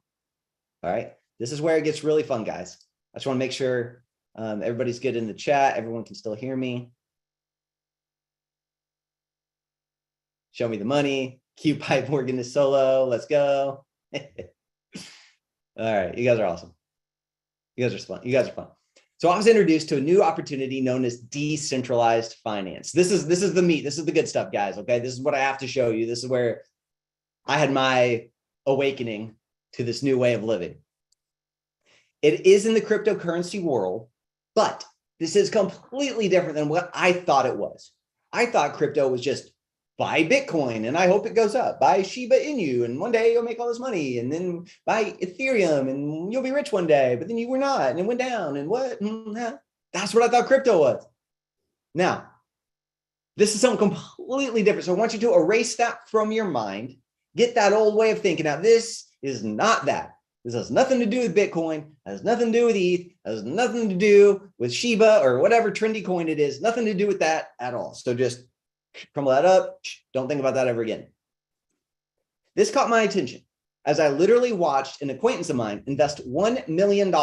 All right. This is where it gets really fun, guys. I just want to make sure everybody's good in the chat. Everyone can still hear me. Show me the money. Q Pipe Morgan is solo. Let's go. All right. You guys are awesome. You guys are fun. You guys are fun. So I was introduced to a new opportunity known as decentralized finance. This is the meat. This is the good stuff, guys. Okay. This is what I have to show you. This is where I had my awakening to this new way of living. It is in the cryptocurrency world, but this is completely different than what I thought it was. I thought crypto was just buy Bitcoin and I hope it goes up, buy Shiba Inu and one day you'll make all this money, and then buy Ethereum and you'll be rich one day, but then you were not and it went down and what? That's what I thought crypto was. Now, this is something completely different. So I want you to erase that from your mind, get that old way of thinking. Now, this is not that. This has nothing to do with Bitcoin, has nothing to do with ETH, has nothing to do with Shiba or whatever trendy coin it is, nothing to do with that at all. So just crumble that up. Don't think about that ever again. This caught my attention as I literally watched an acquaintance of mine invest $1 million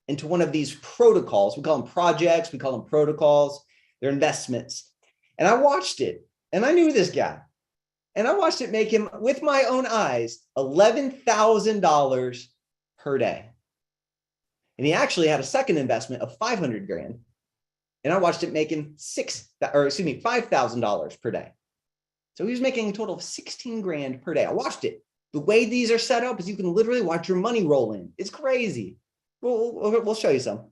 into one of these protocols. We call them projects. We call them protocols. They're investments. And I watched it and I knew this guy. And I watched it make him, with my own eyes, $11,000 per day. And he actually had a second investment of 500 grand. And I watched it make him $5,000 per day. So he was making a total of 16 grand per day. I watched it. The way these are set up is you can literally watch your money roll in. It's crazy. We'll show you some.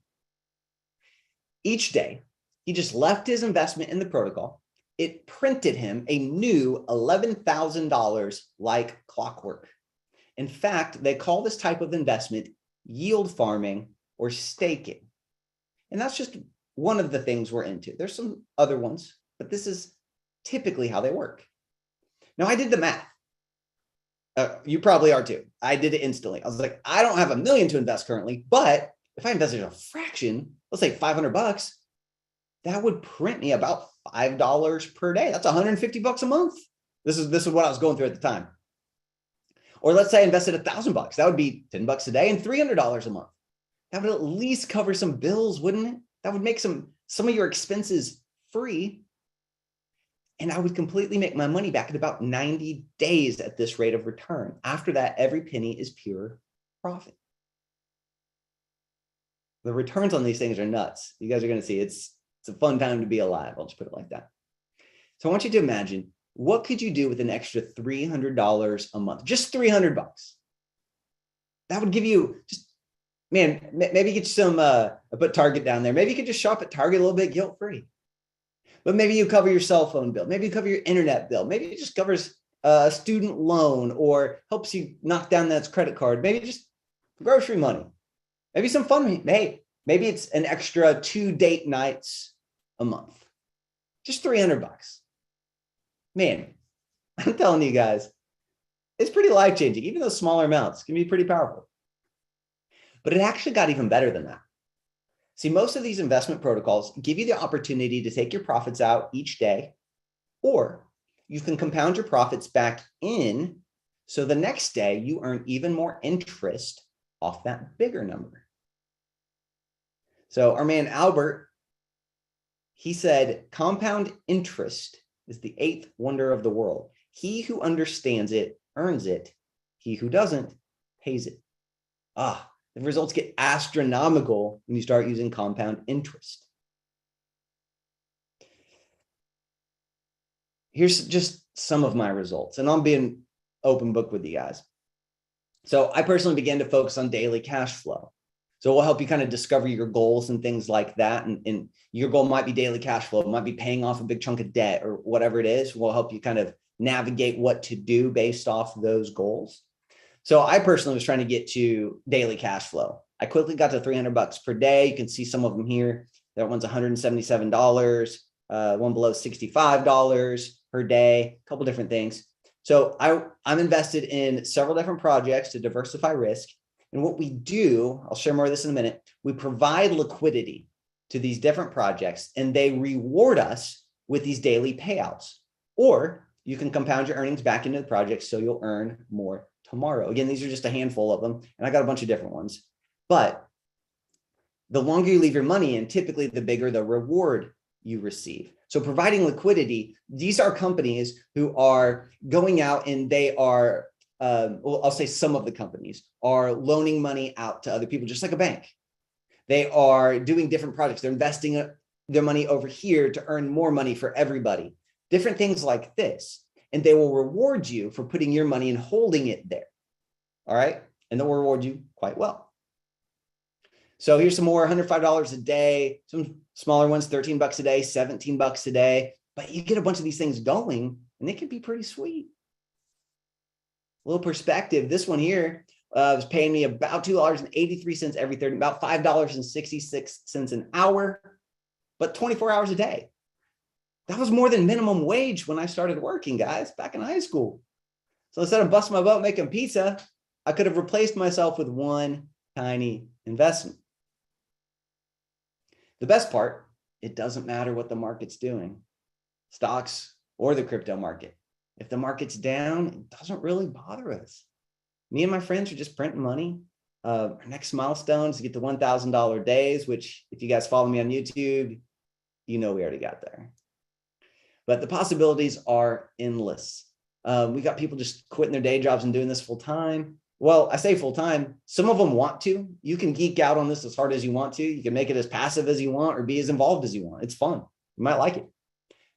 Each day, he just left his investment in the protocol. It printed him a new $11,000 like clockwork. In fact, they call this type of investment yield farming or staking. And that's just one of the things we're into. There's some other ones, but this is typically how they work. Now, I did the math. You probably are too. I did it instantly. I was like, I don't have $1 million to invest currently, but if I invested a fraction, let's say $500, that would print me about $5 per day. That's $150 a month. This is what I was going through at the time. Or let's say I invested $1,000. That would be $10 a day and $300 a month. That would at least cover some bills, wouldn't it? That would make some of your expenses free. And I would completely make my money back in about 90 days at this rate of return. After that, every penny is pure profit. The returns on these things are nuts. You guys are going to see it's a fun time to be alive. I'll just put it like that. So I want you to imagine, what could you do with an extra $300 a month? Just $300. That would give you just, man, maybe get some, I put Target down there. Maybe you could just shop at Target a little bit guilt-free. But maybe you cover your cell phone bill. Maybe you cover your internet bill. Maybe it just covers a student loan or helps you knock down that credit card. Maybe just grocery money. Maybe some fun. Maybe it's an extra 2 date nights a month. Just $300. Man, I'm telling you guys, it's pretty life-changing. Even those smaller amounts can be pretty powerful. But it actually got even better than that. See, most of these investment protocols give you the opportunity to take your profits out each day, or you can compound your profits back in, so the next day you earn even more interest off that bigger number. So our man Albert, he said, compound interest is the 8th wonder of the world. He who understands it earns it. He who doesn't pays it. The results get astronomical when you start using compound interest. Here's just some of my results, and I'm being open book with you guys. So I personally began to focus on daily cash flow. So it will help you kind of discover your goals and things like that. And your goal might be daily cash flow. It might be paying off a big chunk of debt or whatever it is. Will help you kind of navigate what to do based off those goals. So I personally was trying to get to daily cash flow. I quickly got to $300 per day. You can see some of them here. That one's $177, one below $65 per day, a couple different things. So I'm invested in several different projects to diversify risk. And what we do, I'll share more of this in a minute, we provide liquidity to these different projects and they reward us with these daily payouts. Or you can compound your earnings back into the project so you'll earn more tomorrow. Again, these are just a handful of them, and I got a bunch of different ones. But the longer you leave your money in, typically the bigger the reward you receive. So providing liquidity, these are companies who are going out and they are, well, I'll say some of the companies are loaning money out to other people, just like a bank. They are doing different projects. They're investing their money over here to earn more money for everybody. Different things like this. And they will reward you for putting your money and holding it there. All right. And they'll reward you quite well. So here's some more, $105 a day, some smaller ones, 13 bucks a day, 17 bucks a day. But you get a bunch of these things going and they can be pretty sweet. A little perspective. This one here was paying me about $2.83 every 30, about $5.66 an hour, but 24 hours a day. That was more than minimum wage when I started working, guys, back in high school. So instead of busting my butt making pizza, I could have replaced myself with one tiny investment. The best part, it doesn't matter what the market's doing, stocks or the crypto market. If the market's down, it doesn't really bother us. Me and my friends are just printing money. Our next milestone is to get to $1,000 days, which if you guys follow me on YouTube, you know we already got there. But the possibilities are endless. We got people just quitting their day jobs and doing this full time. Well, I say full time. Some of them want to. You can geek out on this as hard as you want to. You can make it as passive as you want or be as involved as you want. It's fun. You might like it.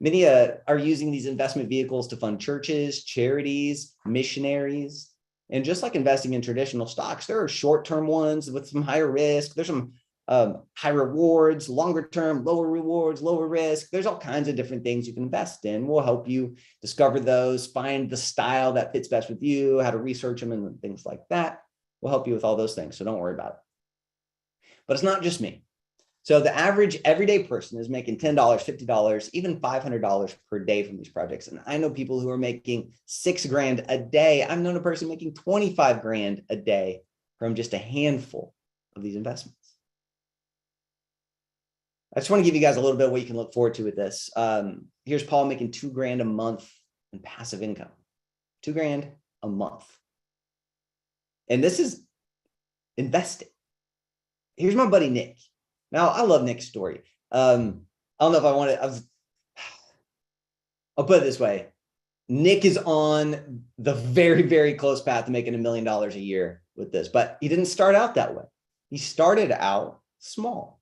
Many are using these investment vehicles to fund churches, charities, missionaries. And just like investing in traditional stocks, there are short-term ones with some higher risk. There's some high rewards, longer term, lower rewards, lower risk. There's all kinds of different things you can invest in. We'll help you discover those, find the style that fits best with you, how to research them and things like that. We'll help you with all those things. So don't worry about it. But it's not just me. So the average everyday person is making $10, $50, even $500 per day from these projects. And I know people who are making $6,000 a day. I've known a person making 25 grand a day from just a handful of these investments. I just want to give you guys a little bit of what you can look forward to with this. Here's Paul making $2,000 a month in passive income, $2,000 a month. And this is investing. Here's my buddy, Nick. Now, I love Nick's story. I don't know if I want to, I'll put it this way. Nick is on the very, very close path to making $1 million a year with this, but he didn't start out that way. He started out small.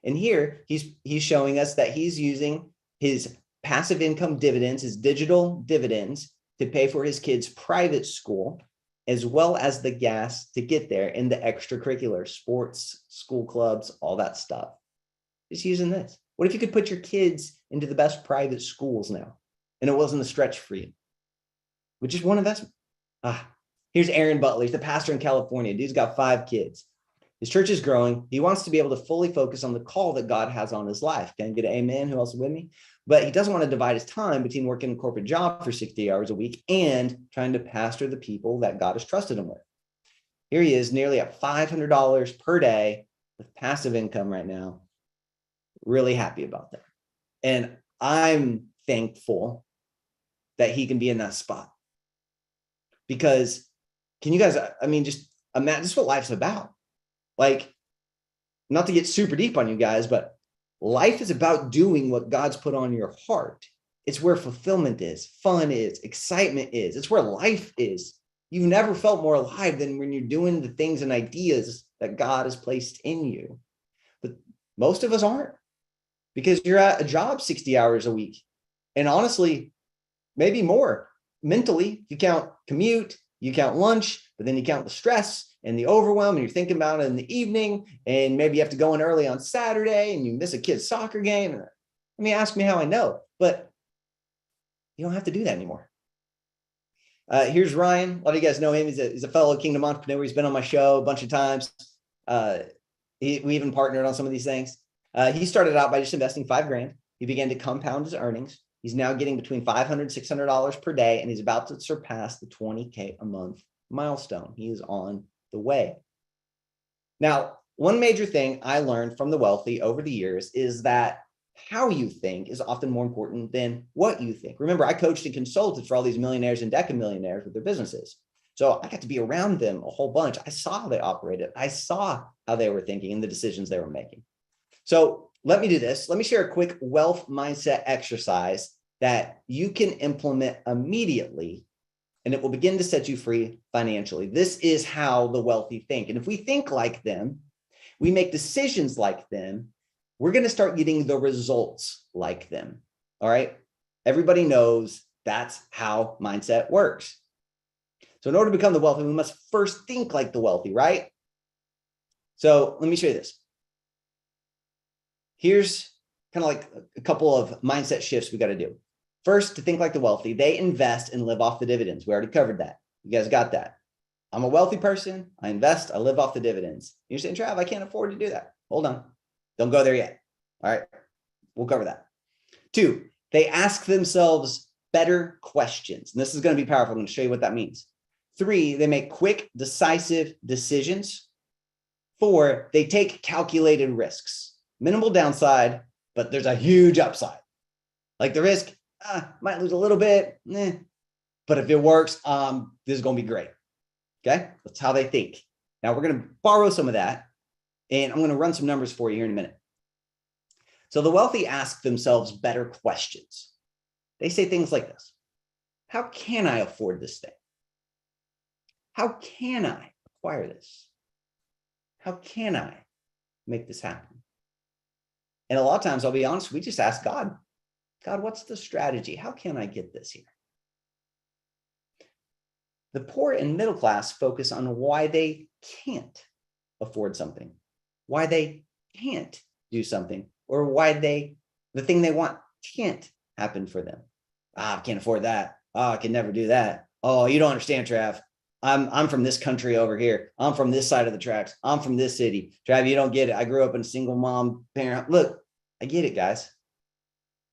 And here he's showing us that he's using his passive income dividends, his digital dividends, to pay for his kids' private school, as well as the gas to get there and the extracurricular, sports, school clubs, all that stuff. Just using this. What if you could put your kids into the best private schools now and it wasn't a stretch for you? With just one investment. Here's Aaron Butler. He's the pastor in California. Dude's got 5 kids. His church is growing. He wants to be able to fully focus on the call that God has on his life. Can I get an amen? Who else is with me? But he doesn't want to divide his time between working a corporate job for 60 hours a week and trying to pastor the people that God has trusted him with. Here he is, nearly at $500 per day with passive income right now. Really happy about that. And I'm thankful that he can be in that spot. Because can you guys, just imagine, this is what life's about. Like, not to get super deep on you guys, but life is about doing what God's put on your heart. It's where fulfillment is, fun is, excitement is. It's where life is. You've never felt more alive than when you're doing the things and ideas that God has placed in you. But most of us aren't, because you're at a job 60 hours a week. And honestly, maybe more mentally. You count commute, you count lunch, but then you count the stress and the overwhelm, and you're thinking about it in the evening, and maybe you have to go in early on Saturday and you miss a kid's soccer game. Ask me how I know, but you don't have to do that anymore. Here's Ryan. A lot of you guys know him. He's a fellow Kingdom entrepreneur. He's been on my show a bunch of times. We even partnered on some of these things. He started out by just investing $5,000. He began to compound his earnings. He's now getting between $500 and $600 per day, and he's about to surpass the $20K a month milestone. He is on the way. Now, one major thing I learned from the wealthy over the years is that how you think is often more important than what you think. Remember, I coached and consulted for all these millionaires and decamillionaires with their businesses. So I got to be around them a whole bunch. I saw how they operated. I saw how they were thinking and the decisions they were making. So let me do this. Let me share a quick wealth mindset exercise that you can implement immediately, and it will begin to set you free financially. This is how the wealthy think. And if we think like them, we make decisions like them, we're going to start getting the results like them. All right. Everybody knows that's how mindset works. So in order to become the wealthy, we must first think like the wealthy, right? So let me show you this. Here's kind of like a couple of mindset shifts we got to do. First, to think like the wealthy, they invest and live off the dividends. We already covered that. You guys got that. I'm a wealthy person. I invest. I live off the dividends. You're saying, Trav, I can't afford to do that. Hold on. Don't go there yet. All right. We'll cover that. 2, they ask themselves better questions. And this is going to be powerful. I'm going to show you what that means. 3, they make quick, decisive decisions. 4, they take calculated risks. Minimal downside, but there's a huge upside. Like the risk, might lose a little bit, but if it works, this is going to be great. Okay, that's how they think. Now we're going to borrow some of that, and I'm going to run some numbers for you here in a minute. So the wealthy ask themselves better questions. They say things like this: how can I afford this thing? How can I acquire this? How can I make this happen? And a lot of times, I'll be honest, we just ask God, God, what's the strategy? How can I get this here? The poor and middle class focus on why they can't afford something, why they can't do something, or why the thing they want can't happen for them. I can't afford that. I can never do that. Oh, you don't understand, Trav. I'm from this country over here. I'm from this side of the tracks. I'm from this city. Trav, you don't get it. I grew up in a single mom parent. Look, I get it, guys.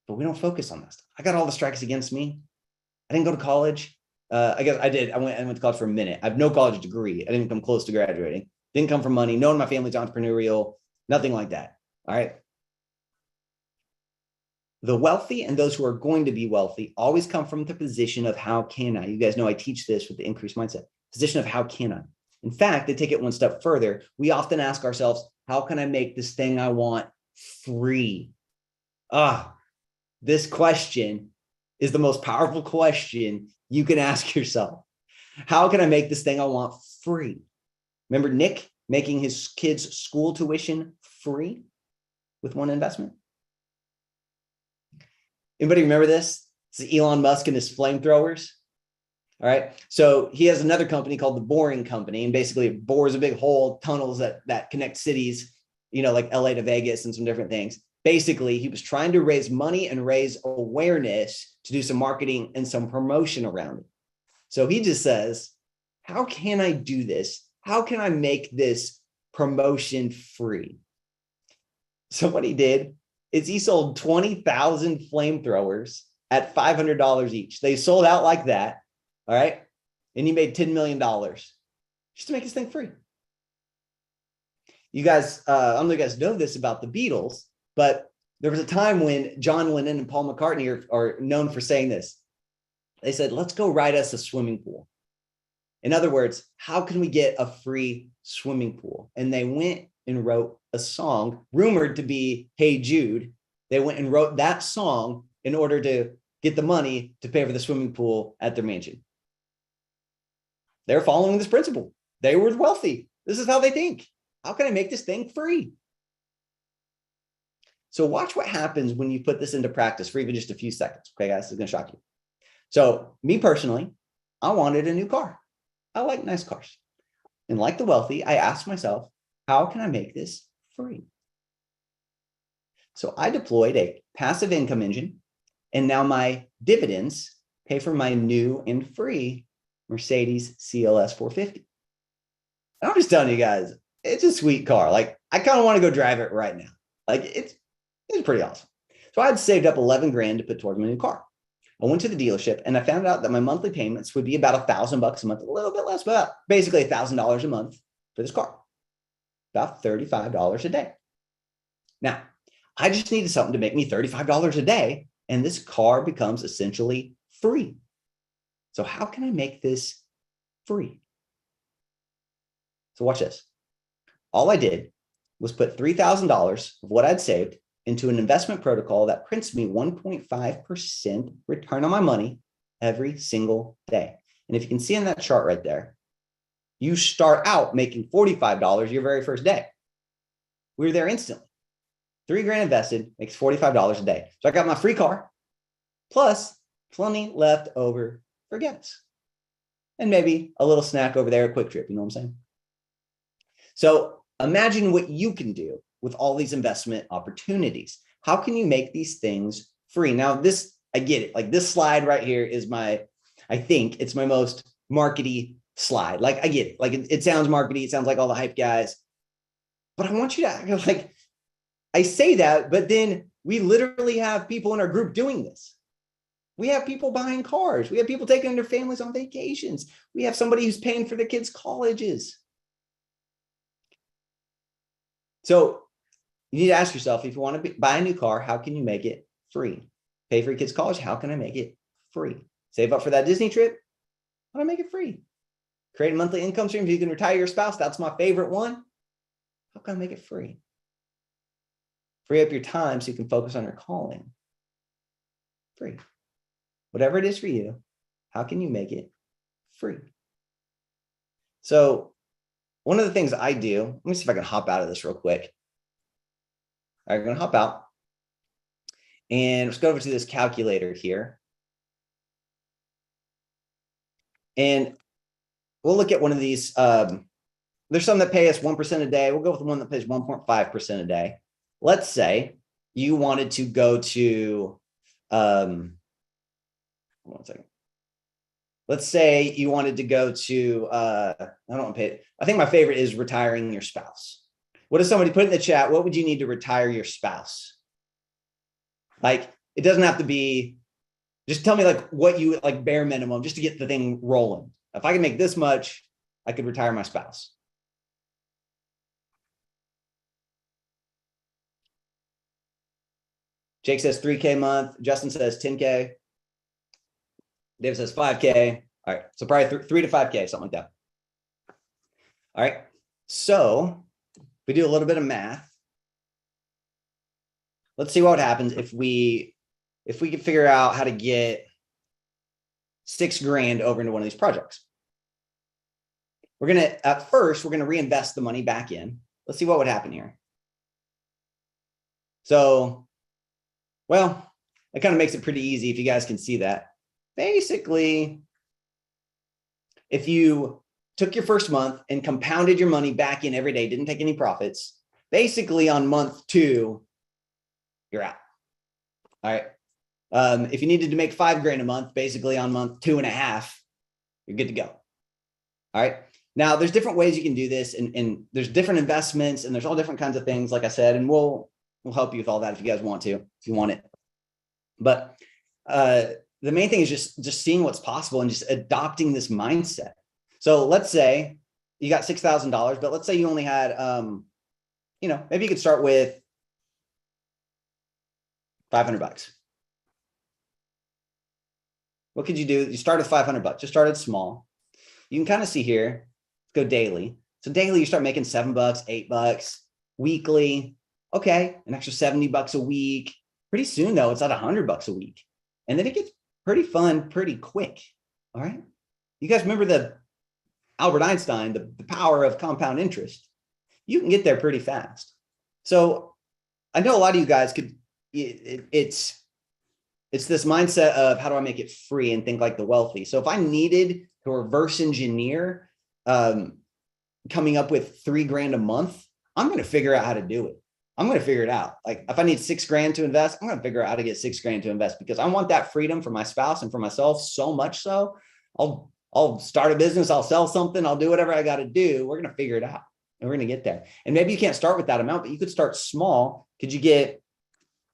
But we don't focus on that stuff. I got all the strikes against me. I didn't go to college. I guess I did. I went to college for a minute. I have no college degree. I didn't come close to graduating. Didn't come from money. No one in my family's entrepreneurial. Nothing like that. All right. The wealthy and those who are going to be wealthy always come from the position of how can I? You guys know I teach this with the increased mindset. Position of how can I? In fact, they take it one step further. We often ask ourselves, how can I make this thing I want free? This question is the most powerful question you can ask yourself. How can I make this thing I want free? Remember Nick making his kids' school tuition free with one investment? Anybody remember this? It's Elon Musk and his flamethrowers. All right. So he has another company called the Boring Company, and basically it bores a big hole, tunnels that connect cities, like LA to Vegas and some different things. Basically, he was trying to raise money and raise awareness to do some marketing and some promotion around it. So he just says, how can I do this? How can I make this promotion free? So what he did is he sold 20,000 flamethrowers at $500 each. They sold out like that. All right. And he made $10 million just to make his thing free. You guys, I don't know if you guys know this about the Beatles, but there was a time when John Lennon and Paul McCartney are known for saying this. They said, let's go write us a swimming pool. In other words, how can we get a free swimming pool? And they went and wrote a song rumored to be Hey Jude. They went and wrote that song in order to get the money to pay for the swimming pool at their mansion. They're following this principle. They were wealthy. This is how they think. How can I make this thing free? So watch what happens when you put this into practice for even just a few seconds. Okay, guys, it's going to shock you. So me personally, I wanted a new car. I like nice cars. And like the wealthy, I asked myself, how can I make this free? So I deployed a passive income engine, and now my dividends pay for my new and free Mercedes CLS 450. And I'm just telling you guys, it's a sweet car. Like, I kind of want to go drive it right now. Like, it's pretty awesome. So I had saved up 11 grand to put towards my new car. I went to the dealership and I found out that my monthly payments would be about $1,000 a month, a little bit less, but basically $1,000 a month for this car, about $35 a day. Now, I just needed something to make me $35 a day. And this car becomes essentially free. So how can I make this free? So watch this. All I did was put $3,000 of what I'd saved into an investment protocol that prints me 1.5% return on my money every single day. And if you can see in that chart right there, you start out making $45 your very first day. We were there instantly. $3,000 invested makes $45 a day. So I got my free car, plus plenty left over for gas. And maybe a little snack over there, a quick trip, you know what I'm saying? So imagine what you can do with all these investment opportunities. How can you make these things free? Now, this, I get it. Like this slide right here is I think it's my most markety slide. Like I get it. Like it sounds markety. It sounds like all the hype guys. But I want you to like, I say that, but then we literally have people in our group doing this. We have people buying cars. We have people taking their families on vacations. We have somebody who's paying for their kids' colleges. So you need to ask yourself, if you want to buy a new car, how can you make it free? Pay for your kids' college, how can I make it free? Save up for that Disney trip, how do I make it free? Create a monthly income stream, if you can retire your spouse, that's my favorite one. How can I make it free? Free up your time so you can focus on your calling. Free. Whatever it is for you, how can you make it free? So one of the things I do, let me see if I can hop out of this real quick. All right, I'm going to hop out. And let's go over to this calculator here. And we'll look at one of these. There's some that pay us 1% a day. We'll go with the one that pays 1.5% a day. Let's say you wanted to go to, one second. Let's say you wanted to go to, I don't want to pay. I think my favorite is retiring your spouse. What does somebody put in the chat? What would you need to retire your spouse? Like, it doesn't have to be, just tell me like what you like bare minimum just to get the thing rolling. If I can make this much, I could retire my spouse. Jake says 3K a month. Justin says 10K. Dave says 5K. All right. So probably 3 to 5K, something like that. All right. So we do a little bit of math. Let's see what happens if we can figure out how to get $6,000 over into one of these projects. At first, we're going to reinvest the money back in. Let's see what would happen here. So, well, it kind of makes it pretty easy if you guys can see that. Basically, if you took your first month and compounded your money back in every day, didn't take any profits, basically on month 2, you're out. All right. If you needed to make $5,000 a month, basically on month 2.5, you're good to go. All right. Now there's different ways you can do this, and there's different investments, and there's all different kinds of things, like I said, and we'll help you with all that if you guys want to, if you want it. But the main thing is just seeing what's possible and just adopting this mindset. So let's say you got $6,000, but let's say you only had, maybe you could start with $500. What could you do? You start with $500. Just started small. You can kind of see here, go daily. So daily, you start making $7, $8 weekly. Okay, an extra $70 a week. Pretty soon though, it's at $100 a week. And then it gets pretty fun pretty quick. All right. You guys remember the Albert Einstein, the power of compound interest? You can get there pretty fast. So I know a lot of you guys could, it's this mindset of how do I make it free and think like the wealthy. So if I needed to reverse engineer coming up with $3,000 a month, I'm going to figure out how to do it. I'm going to figure it out. Like if I need $6,000 to invest, I'm going to figure out how to get $6,000 to invest, because I want that freedom for my spouse and for myself so much so I'll start a business. I'll sell something. I'll do whatever I got to do. We're going to figure it out and we're going to get there. And maybe you can't start with that amount, but you could start small. Could you get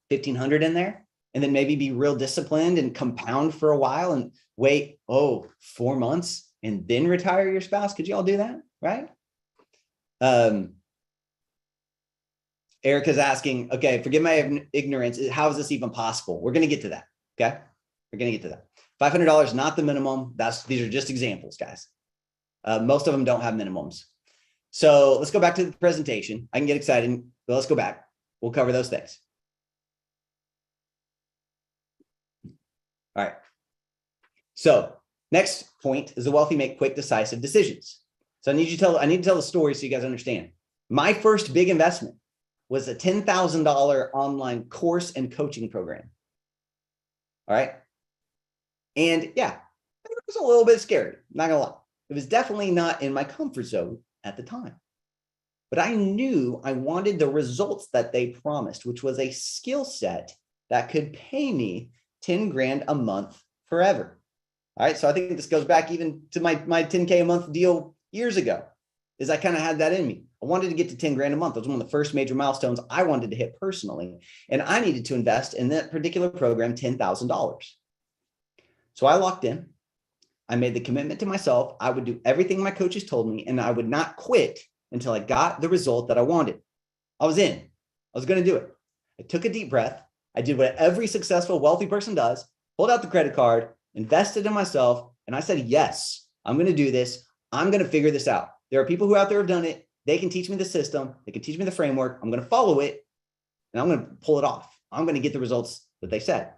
1,500 in there and then maybe be real disciplined and compound for a while and wait, 4 months and then retire your spouse? Could you all do that? Right? Erica's asking, okay, forgive my ignorance. How is this even possible? We're going to get to that. Okay. We're going to get to that. $500, not the minimum. These are just examples, guys. Most of them don't have minimums. So let's go back to the presentation. I can get excited, but let's go back. We'll cover those things. All right. So next point is the wealthy make quick, decisive decisions. So I need to tell the story so you guys understand. My first big investment was a $10,000 online course and coaching program. All right. And yeah, it was a little bit scary, not gonna lie. It was definitely not in my comfort zone at the time. But I knew I wanted the results that they promised, which was a skill set that could pay me 10 grand a month forever. All right. So I think this goes back even to my 10K a month deal years ago, is I kind of had that in me. I wanted to get to 10 grand a month. It was one of the first major milestones I wanted to hit personally. And I needed to invest in that particular program $10,000. So I locked in. I made the commitment to myself. I would do everything my coaches told me, and I would not quit until I got the result that I wanted. I was in. I was going to do it. I took a deep breath. I did what every successful, wealthy person does, pulled out the credit card, invested in myself, and I said, yes, I'm going to do this. I'm going to figure this out. There are people who out there have done it. They can teach me the system. They can teach me the framework. I'm going to follow it, and I'm going to pull it off. I'm going to get the results that they said.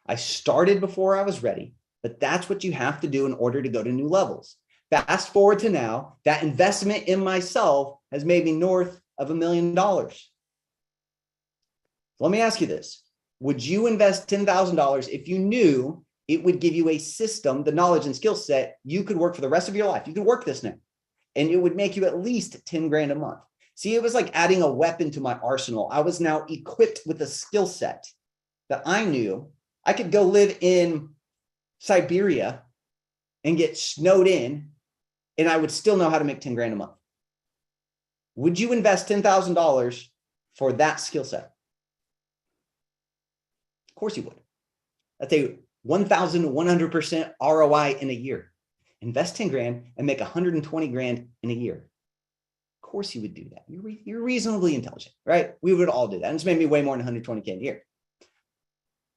I started before I was ready, but that's what you have to do in order to go to new levels. Fast forward to now, that investment in myself has made me north of $1 million. Let me ask you this. Would you invest $10,000 if you knew it would give you a system, the knowledge and skill set you could work for the rest of your life? You could work this now, and it would make you at least 10 grand a month. See, it was like adding a weapon to my arsenal. I was now equipped with a skill set that I knew I could go live in Siberia and get snowed in, and I would still know how to make 10 grand a month. Would you invest $10,000 for that skill set? Of course you would. That's a 1,100% ROI in a year. Invest 10 grand and make 120 grand in a year. Of course you would do that. You're reasonably intelligent, right? We would all do that. And it's made me way more than 120K a year.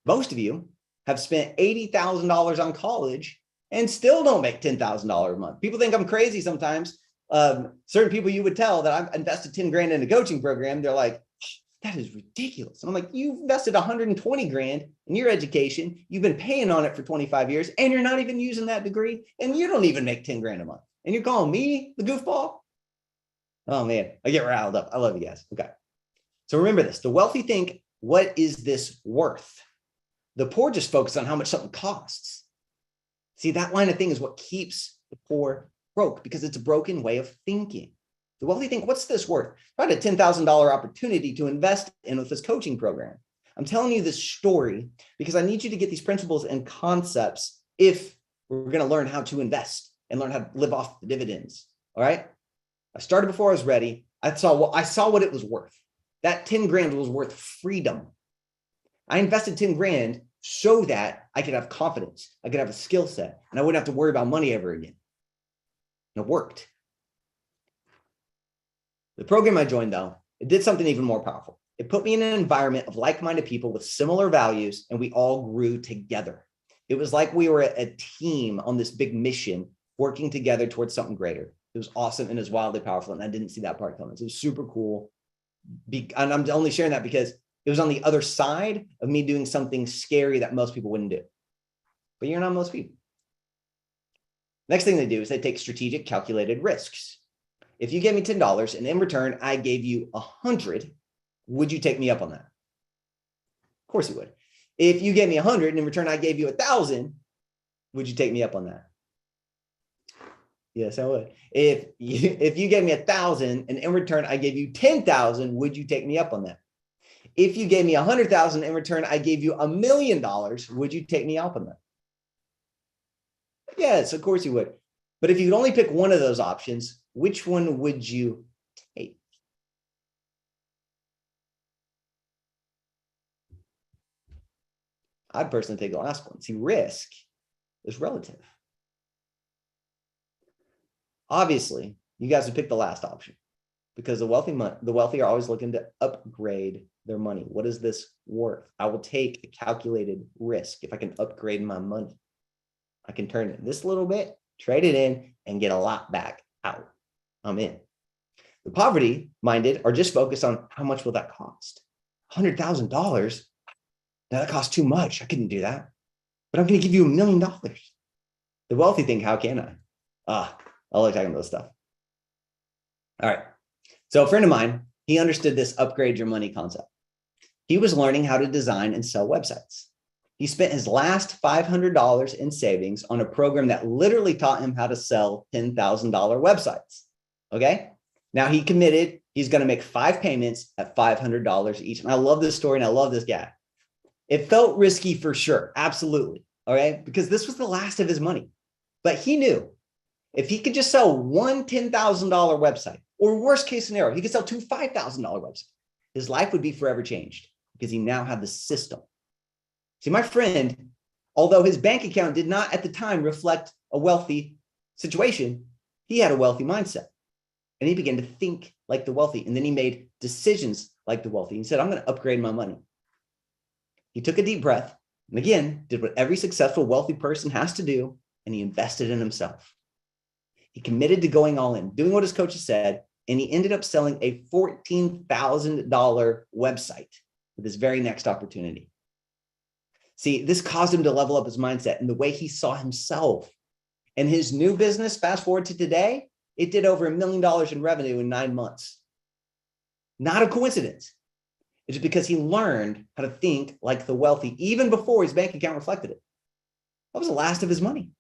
Most of you have spent $80,000 on college and still don't make $10,000 a month. People think I'm crazy sometimes. Certain people you would tell that I've invested 10 grand in a coaching program. They're like, that is ridiculous. And I'm like, you've invested 120 grand in your education. You've been paying on it for 25 years and you're not even using that degree. And you don't even make 10 grand a month. And you're calling me the goofball? Oh man, I get riled up. I love you guys. Okay. So remember this, the wealthy think, what is this worth? The poor just focus on how much something costs. See, that line of thing is what keeps the poor broke, because it's a broken way of thinking. The wealthy think, what's this worth? I had a $10,000 opportunity to invest in with this coaching program. I'm telling you this story because I need you to get these principles and concepts if we're going to learn how to invest and learn how to live off the dividends. All right. I started before I was ready. I saw what it was worth. That 10 grand was worth freedom. I invested 10 grand so that I could have confidence. I could have a skill set and I wouldn't have to worry about money ever again. And it worked. The program I joined, though, it did something even more powerful. It put me in an environment of like-minded people with similar values, and we all grew together. It was like we were a team on this big mission, working together towards something greater. It was awesome and it was wildly powerful, and I didn't see that part coming. So it was super cool. And I'm only sharing that because it was on the other side of me doing something scary that most people wouldn't do. But you're not most people. Next thing they do is they take strategic, calculated risks. If you gave me $10 and in return, I gave you 100, would you take me up on that? Of course you would. If you gave me 100 and in return, I gave you 1,000, would you take me up on that? Yes, I would. If you gave me 1,000 and in return, I gave you 10,000, would you take me up on that? If you gave me 100,000 in return, I gave you $1 million, would you take me up on that? Yes, of course you would. But if you could only pick one of those options, which one would you take? I'd personally take the last one. See, risk is relative. Obviously, you guys would pick the last option. because the wealthy are always looking to upgrade their money. What is this worth? I will take a calculated risk. If I can upgrade my money, I can turn it this little bit, trade it in, and get a lot back out. I'm in. The poverty-minded are just focused on how much will that cost? $100,000? Now that costs too much. I couldn't do that. But I'm going to give you $1 million. The wealthy think, how can I? I like talking about this stuff. All right. So a friend of mine, he understood this upgrade your money concept. He was learning how to design and sell websites. He spent his last $500 in savings on a program that literally taught him how to sell $10,000 websites. Okay. Now he committed, he's going to make 5 payments at $500 each. And I love this story and I love this guy. It felt risky for sure. Absolutely. Okay. Because this was the last of his money. But he knew if he could just sell one $10,000 website, or worst case scenario, he could sell 2 $5,000 websites, his life would be forever changed because he now had the system. See, my friend, although his bank account did not at the time reflect a wealthy situation, he had a wealthy mindset. And he began to think like the wealthy. And then he made decisions like the wealthy. He said, I'm going to upgrade my money. He took a deep breath and again, did what every successful wealthy person has to do. And he invested in himself. He committed to going all in, doing what his coaches said. And he ended up selling a $14,000 website with his very next opportunity. See, this caused him to level up his mindset and the way he saw himself. And his new business, fast forward to today, it did over $1 million in revenue in 9 months. Not a coincidence. It's because he learned how to think like the wealthy, even before his bank account reflected it. That was the last of his money.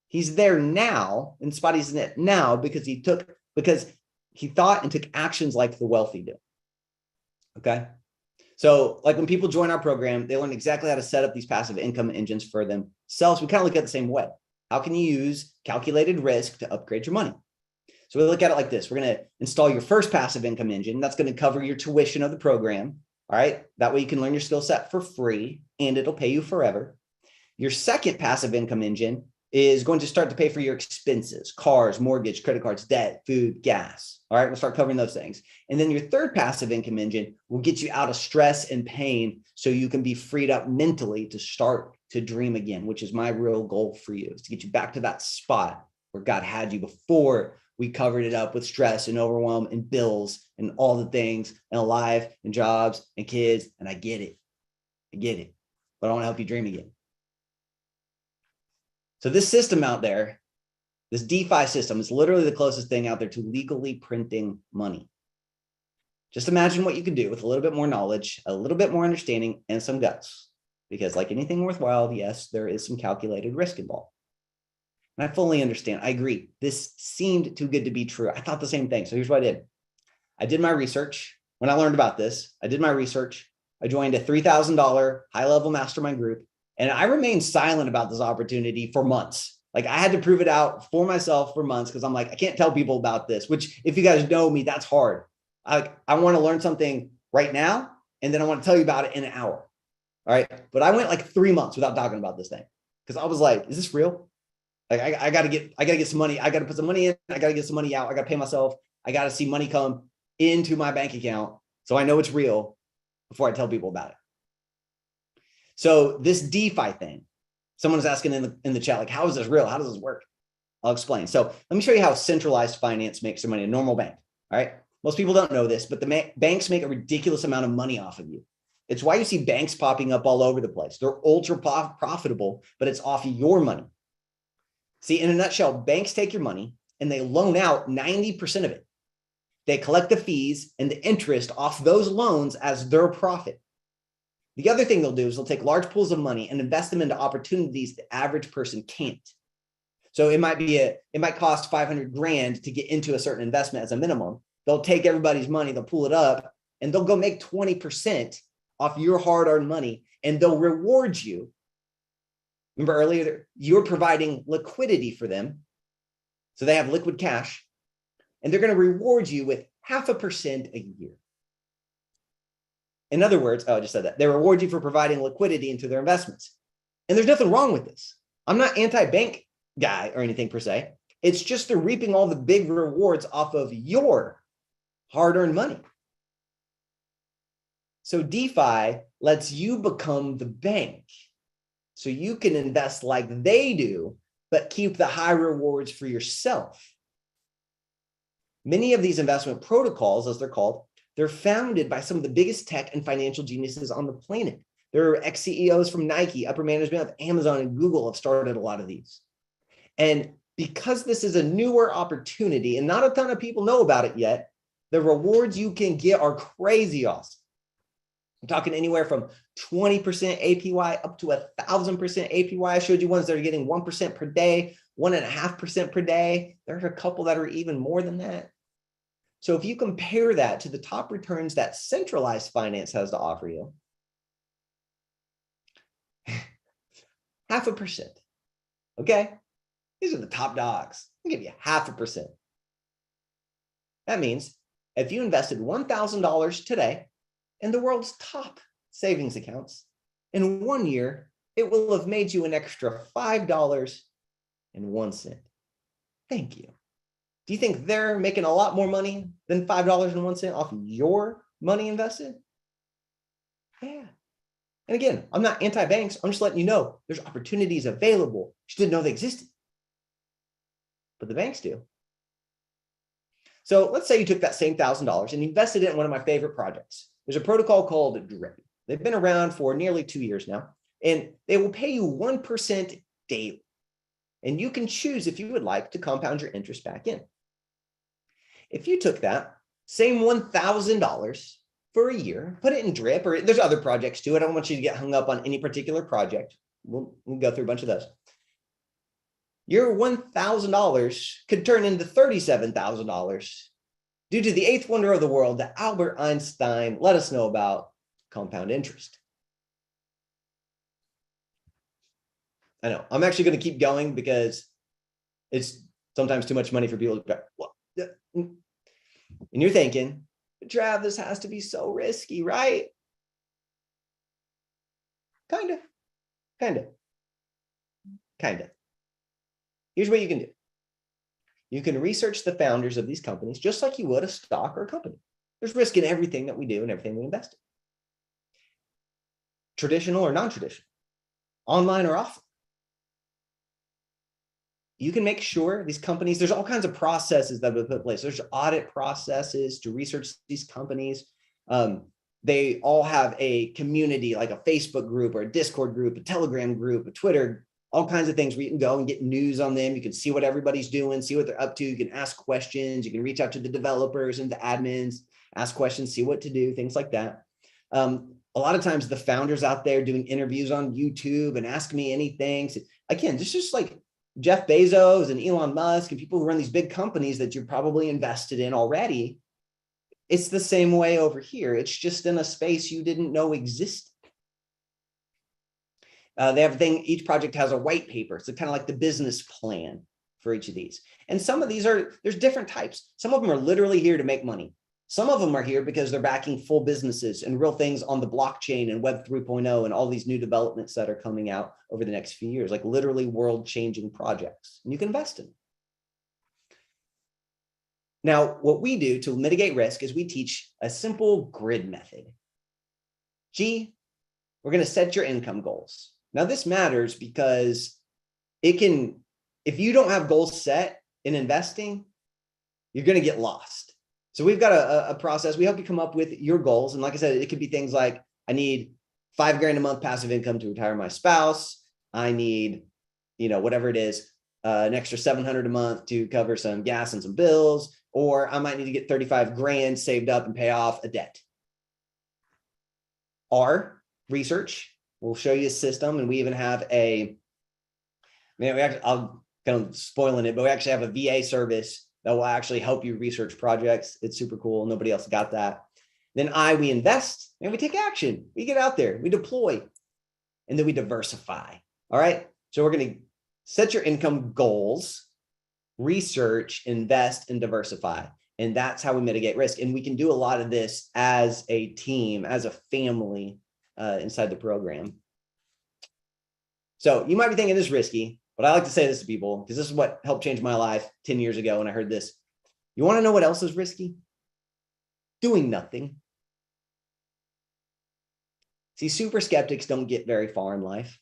He's there now, in Spotty's net now, because he thought and took actions like the wealthy do. Okay. So like when people join our program, they learn exactly how to set up these passive income engines for themselves. We kind of look at it the same way. How can you use calculated risk to upgrade your money? So we look at it like this. We're going to install your first passive income engine. That's going to cover your tuition of the program. All right. That way you can learn your skill set for free and it'll pay you forever. Your second passive income engine is going to start to pay for your expenses, cars, mortgage, credit cards, debt, food, gas. All right, we'll start covering those things. And then your third passive income engine will get you out of stress and pain so you can be freed up mentally to start to dream again, which is my real goal for you, is to get you back to that spot where God had you before we covered it up with stress and overwhelm and bills and all the things and life and jobs and kids. And I get it, but I want to help you dream again. So this system out there, this DeFi system is literally the closest thing out there to legally printing money. Just imagine what you can do with a little bit more knowledge, a little bit more understanding, and some guts. Because like anything worthwhile, yes, there is some calculated risk involved. And I fully understand. I agree. This seemed too good to be true. I thought the same thing. So here's what I did. I did my research. When I learned about this, I did my research. I joined a $3,000 high-level mastermind group. And I remained silent about this opportunity for months. Like I had to prove it out for myself for months because I'm like, I can't tell people about this, which if you guys know me, that's hard. I want to learn something right now. And then I want to tell you about it in an hour. All right. But I went like 3 months without talking about this thing because I was like, is this real? Like I gotta get some money. I got to put some money in. I got to get some money out. I got to pay myself. I got to see money come into my bank account. So I know it's real before I tell people about it. So this DeFi thing, someone was asking in the chat, like, how is this real? How does this work? I'll explain. So let me show you how centralized finance makes their money, a normal bank. All right. Most people don't know this, but the banks make a ridiculous amount of money off of you. It's why you see banks popping up all over the place. They're ultra profitable, but it's off of your money. See, in a nutshell, banks take your money and they loan out 90% of it. They collect the fees and the interest off those loans as their profit. The other thing they'll do is they'll take large pools of money and invest them into opportunities the average person can't. So it might cost 500 grand to get into a certain investment as a minimum. They'll take everybody's money, they'll pull it up, and they'll go make 20% off your hard-earned money, and they'll reward you. Remember earlier, you're providing liquidity for them. So they have liquid cash, and they're going to reward you with 0.5% a year. In other words, I just said that. They reward you for providing liquidity into their investments. And there's nothing wrong with this. I'm not anti-bank guy or anything per se. It's just they're reaping all the big rewards off of your hard-earned money. So DeFi lets you become the bank. So you can invest like they do, but keep the high rewards for yourself. Many of these investment protocols, as they're called, they're founded by some of the biggest tech and financial geniuses on the planet. There are ex-CEOs from Nike, upper management of Amazon and Google have started a lot of these. And because this is a newer opportunity and not a ton of people know about it yet, the rewards you can get are crazy awesome. I'm talking anywhere from 20% APY up to 1,000% APY. I showed you ones that are getting 1% per day, 1.5% per day. There's a couple that are even more than that. So if you compare that to the top returns that centralized finance has to offer you, 0.5%. Okay, these are the top dogs. I'll give you 0.5%. That means if you invested $1,000 today in the world's top savings accounts, in 1 year, it will have made you an extra $5.01. Thank you. Do you think they're making a lot more money than $5.01 off your money invested? Yeah. And again, I'm not anti-banks. I'm just letting you know there's opportunities available. You just didn't know they existed. But the banks do. So let's say you took that same $1,000 and invested it in one of my favorite projects. There's a protocol called DRIP. They've been around for nearly 2 years now, and they will pay you 1% daily. And you can choose if you would like to compound your interest back in. If you took that same $1,000 for a year, put it in DRIP, or there's other projects too. I don't want you to get hung up on any particular project. We'll go through a bunch of those. Your $1,000 could turn into $37,000 due to the eighth wonder of the world that Albert Einstein let us know about, compound interest. I know, I'm actually going to keep going because it's sometimes too much money for people to, and you're thinking, Trav, this has to be so risky, right? Kind of. Here's what you can do. You can research the founders of these companies just like you would a stock or a company. There's risk in everything that we do and everything we invest in. Traditional or non-traditional, online or offline. You can make sure these companies, there's all kinds of processes that have been put in place. There's audit processes to research these companies. They all have a community, like a Facebook group or a Discord group, a Telegram group, a Twitter, all kinds of things where you can go and get news on them. You can see what everybody's doing, see what they're up to. You can ask questions. You can reach out to the developers and the admins, ask questions, see what to do, things like that. A lot of times the founders out there doing interviews on YouTube and Ask Me Anything. So again, this is just like Jeff Bezos and Elon Musk and people who run these big companies that you're probably invested in already. It's the same way over here. It's just in a space you didn't know existed. They have a thing, each project has a white paper. So kind of like the business plan for each of these. And some of these there's different types. Some of them are literally here to make money. Some of them are here because they're backing full businesses and real things on the blockchain and Web 3.0 and all these new developments that are coming out over the next few years, like literally world-changing projects. And you can invest in them. Now, what we do to mitigate risk is we teach a simple grid method. We're going to set your income goals. Now, this matters because if you don't have goals set in investing, you're going to get lost. So we've got a process. We help you come up with your goals. And like I said, it could be things like, I need $5,000 a month passive income to retire my spouse. I need, whatever it is, an extra $700 a month to cover some gas and some bills, or I might need to get $35,000 saved up and pay off a debt. Our research will show you a system, and we even have I'm kind of spoiling it, but we actually have a VA service that will actually help you research projects. It's super cool. Nobody else got that. Then we invest and we take action. We get out there, we deploy, and then we diversify. All right. So we're going to set your income goals, research, invest, and diversify. And that's how we mitigate risk. And we can do a lot of this as a team, as a family inside the program. So you might be thinking this is risky. But I like to say this to people because this is what helped change my life 10 years ago when I heard this. You want to know what else is risky? Doing nothing. See, super skeptics don't get very far in life.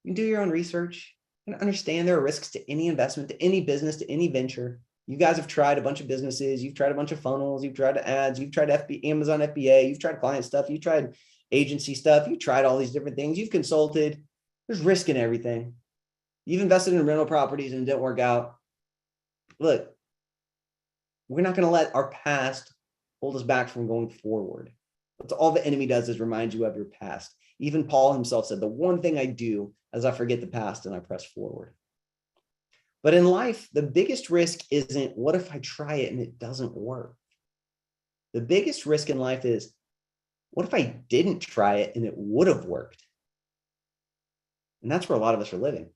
You can do your own research and understand there are risks to any investment, to any business, to any venture. You guys have tried a bunch of businesses. You've tried a bunch of funnels. You've tried ads. You've tried Amazon FBA. You've tried client stuff. You've tried agency stuff. You've tried all these different things. You've consulted. There's risk in everything. You've invested in rental properties and it didn't work out. Look, we're not going to let our past hold us back from going forward. That's all the enemy does, is remind you of your past. Even Paul himself said, the one thing I do is I forget the past and I press forward. But in life, the biggest risk isn't what if I try it and it doesn't work? The biggest risk in life is what if I didn't try it and it would have worked? And that's where a lot of us are living.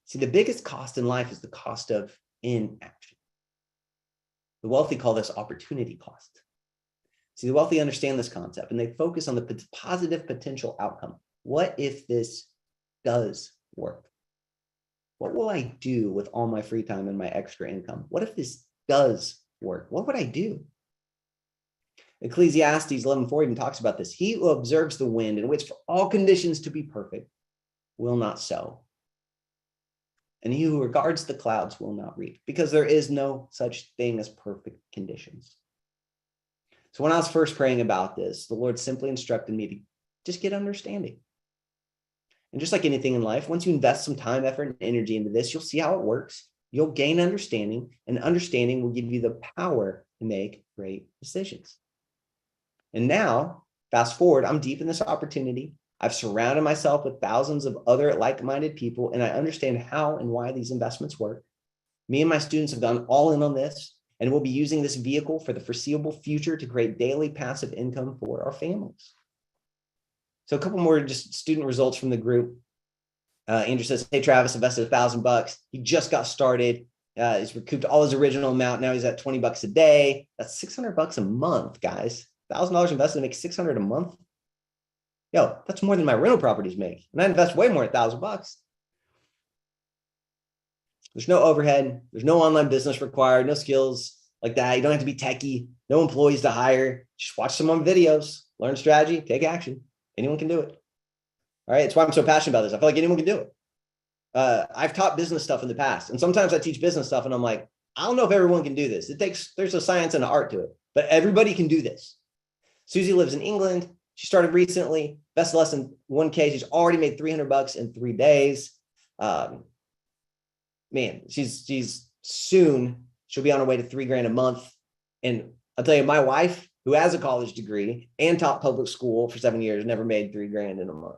See, the biggest cost in life is the cost of inaction. The wealthy call this opportunity cost. See, the wealthy understand this concept and they focus on the positive potential outcome. What if this does work? What will I do with all my free time and my extra income? What if this does work? What would I do? Ecclesiastes 11:4 even talks about this. He who observes the wind and waits for all conditions to be perfect will not sow. And he who regards the clouds will not reap, because there is no such thing as perfect conditions. So when I was first praying about this, the Lord simply instructed me to just get understanding. And just like anything in life, once you invest some time, effort, and energy into this, you'll see how it works. You'll gain understanding, and understanding will give you the power to make great decisions. And now, fast forward, I'm deep in this opportunity. I've surrounded myself with thousands of other like-minded people, and I understand how and why these investments work. Me and my students have gone all in on this, and we'll be using this vehicle for the foreseeable future to create daily passive income for our families. So a couple more just student results from the group. Andrew says, hey, Travis invested $1,000. He just got started. He's recouped all his original amount. Now he's at $20 a day. That's $600 a month, guys. $1,000 invested makes $600 a month. Yo, that's more than my rental properties make. And I invest way more than $1,000. There's no overhead. There's no online business required, no skills like that. You don't have to be techie, no employees to hire. Just watch some on videos, learn strategy, take action. Anyone can do it. All right. It's why I'm so passionate about this. I feel like anyone can do it. I've taught business stuff in the past. And sometimes I teach business stuff and I'm like, I don't know if everyone can do this. There's a science and an art to it, but everybody can do this. Susie lives in England. She started recently, best less than 1K. She's already made $300 in 3 days. Man, she's soon, she'll be on her way to $3,000 a month. And I'll tell you, my wife, who has a college degree and taught public school for 7 years, never made $3,000 in a month.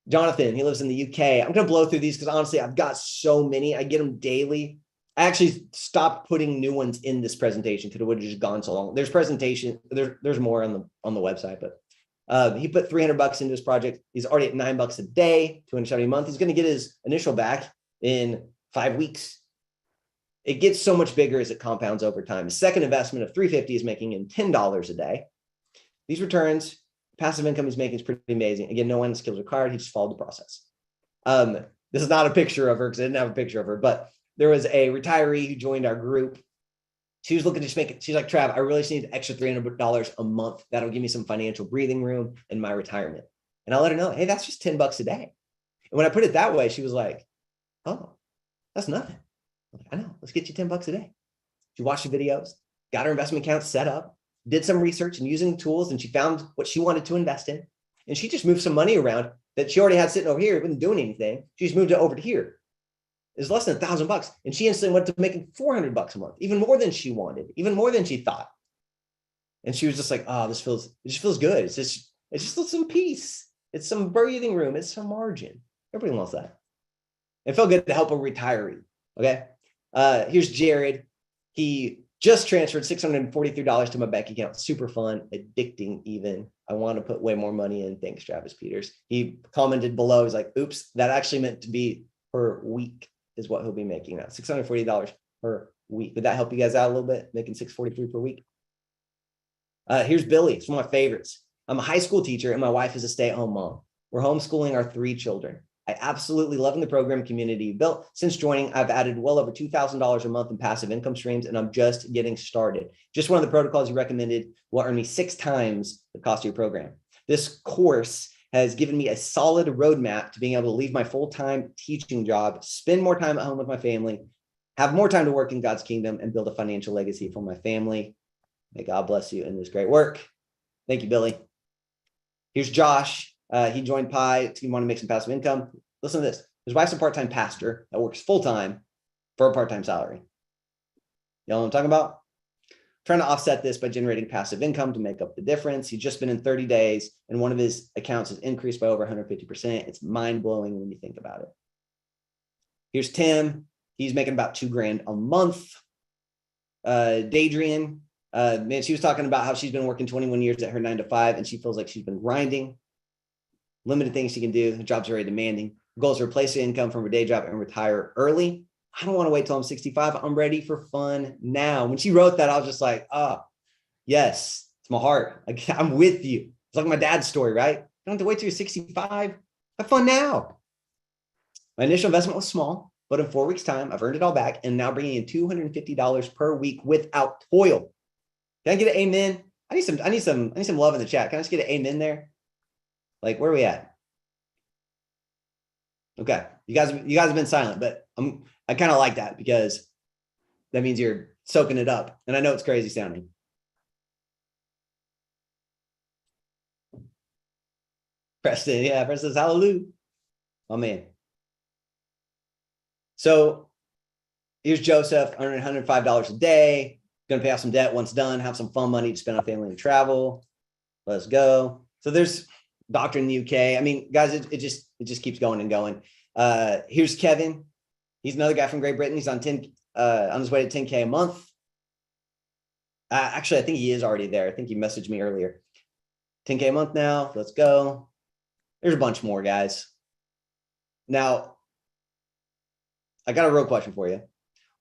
Jonathan, he lives in the UK. I'm going to blow through these because honestly, I've got so many. I get them daily. I actually stopped putting new ones in this presentation because it would have just gone so long. There's there's more on the website, but he put $300 into this project. He's already at $9 a day, $270 a month. He's going to get his initial back in 5 weeks. It gets so much bigger as it compounds over time. His second investment of $350 is making him $10 a day. These returns, passive income he's making is pretty amazing. Again, no one skills required. He just followed the process. This is not a picture of her because I didn't have a picture of her, but there was a retiree who joined our group. She was looking to just make it. She's like, Trav, I really just need an extra $300 a month. That'll give me some financial breathing room in my retirement. And I let her know, hey, that's just $10 a day. And when I put it that way, she was like, oh, that's nothing. I'm like, I know, let's get you $10 a day. She watched the videos, got her investment account set up, did some research and using the tools, and she found what she wanted to invest in. And she just moved some money around that she already had sitting over here, wasn't doing anything. She just moved it over to here. It's less than $1,000. And she instantly went to making $400 a month, even more than she wanted, even more than she thought. And she was just like, oh, it just feels good. It's just some peace. It's some breathing room. It's some margin. Everybody wants that. It felt good to help a retiree. Okay. Here's Jared. He just transferred $643 to my bank account. Super fun, addicting even. I want to put way more money in. Thanks, Travis Peters. He commented below. He's like, oops, that actually meant to be per week is what he'll be making now. $640 per week. Did that help you guys out a little bit? Making $643 per week. Here's Billy. It's one of my favorites. I'm a high school teacher and my wife is a stay-at-home mom. We're homeschooling our 3 children. I absolutely loving the program community you built. Since joining, I've added well over $2,000 a month in passive income streams, and I'm just getting started. Just one of the protocols you recommended will earn me 6 times the cost of your program. This course has given me a solid roadmap to being able to leave my full-time teaching job, spend more time at home with my family, have more time to work in God's kingdom, and build a financial legacy for my family. May God bless you in this great work. Thank you, Billy. Here's Josh. He joined Pi. He wanted to make some passive income. Listen to this. His wife's a part-time pastor that works full-time for a part-time salary. You know what I'm talking about? Trying to offset this by generating passive income to make up the difference. He's just been in 30 days, and one of his accounts has increased by over 150%. It's mind-blowing when you think about it. Here's Tim. He's making about $2,000 a month. Dadrian, man, she was talking about how she's been working 21 years at her 9 to 5, and she feels like she's been grinding. Limited things she can do. The job's very demanding. Goals to replace the income from her day job and retire early. I don't want to wait till I'm 65. I'm ready for fun now. When she wrote that, I was just like, oh, yes, it's my heart. Like, I'm with you. It's like my dad's story, right? You don't have to wait till you're 65. Have fun now. My initial investment was small, but in 4 weeks' time, I've earned it all back and now bringing in $250 per week without toil. Can I get an amen? I need some love in the chat. Can I just get an amen there? Like, where are we at? Okay, you guys have been silent, but I kind of like that because that means you're soaking it up. And I know it's crazy sounding. Preston, yeah, Preston says hallelujah. Oh man. So here's Joseph, earning $105 a day, gonna pay off some debt once done, have some fun money to spend on family and travel. Let's go. So there's doctor in the UK. I mean, guys, it just keeps going and going. Here's Kevin. He's another guy from Great Britain. He's on his way to 10K a month. Actually, I think he is already there. I think he messaged me earlier. 10K a month now. Let's go. There's a bunch more, guys. Now, I got a real question for you.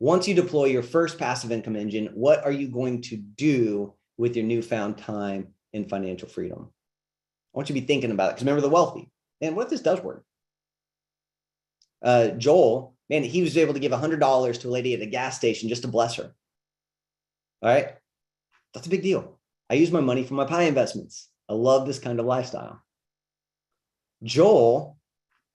Once you deploy your first passive income engine, what are you going to do with your newfound time in financial freedom? I want you to be thinking about it, because remember the wealthy. And what if this does work? Joel, man, he was able to give $100 to a lady at a gas station just to bless her. All right. That's a big deal. I use my money for my pie investments. I love this kind of lifestyle. Joel,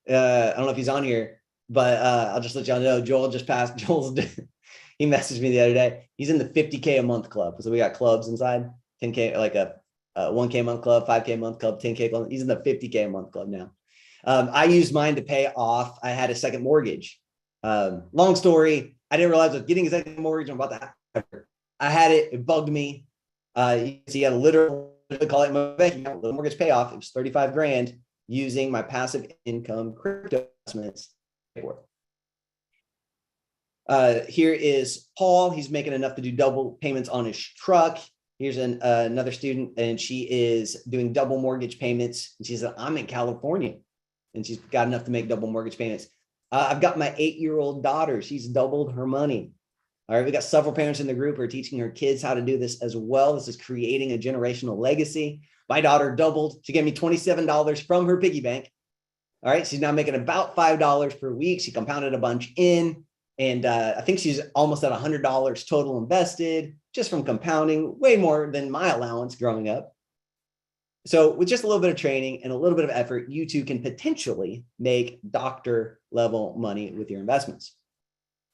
I don't know if he's on here, but I'll just let y'all know, Joel just passed. He messaged me the other day. He's in the 50K a month club. So we got clubs inside, 10K, like a 1K a month club, 5K a month club, 10K club. He's in the 50K a month club now. I used mine to pay off. I had a second mortgage. Long story. I didn't realize I was getting a second mortgage. I'm about to. I had it. It bugged me. You see, I literally call it my bank account. The mortgage payoff. It was 35 grand using my passive income crypto investments. Here is Paul. He's making enough to do double payments on his truck. Here's another student, and she is doing double mortgage payments. And she said, I'm in California, and she's got enough to make double mortgage payments. I've got my 8-year-old daughter. She's doubled her money. All right, we got several parents in the group who are teaching her kids how to do this as well. This is creating a generational legacy. My daughter doubled. She gave me $27 from her piggy bank. All right, she's now making about $5 per week. She compounded a bunch in. And I think she's almost at $100 total invested just from compounding, way more than my allowance growing up. So with just a little bit of training and a little bit of effort, you too can potentially make doctor level money with your investments.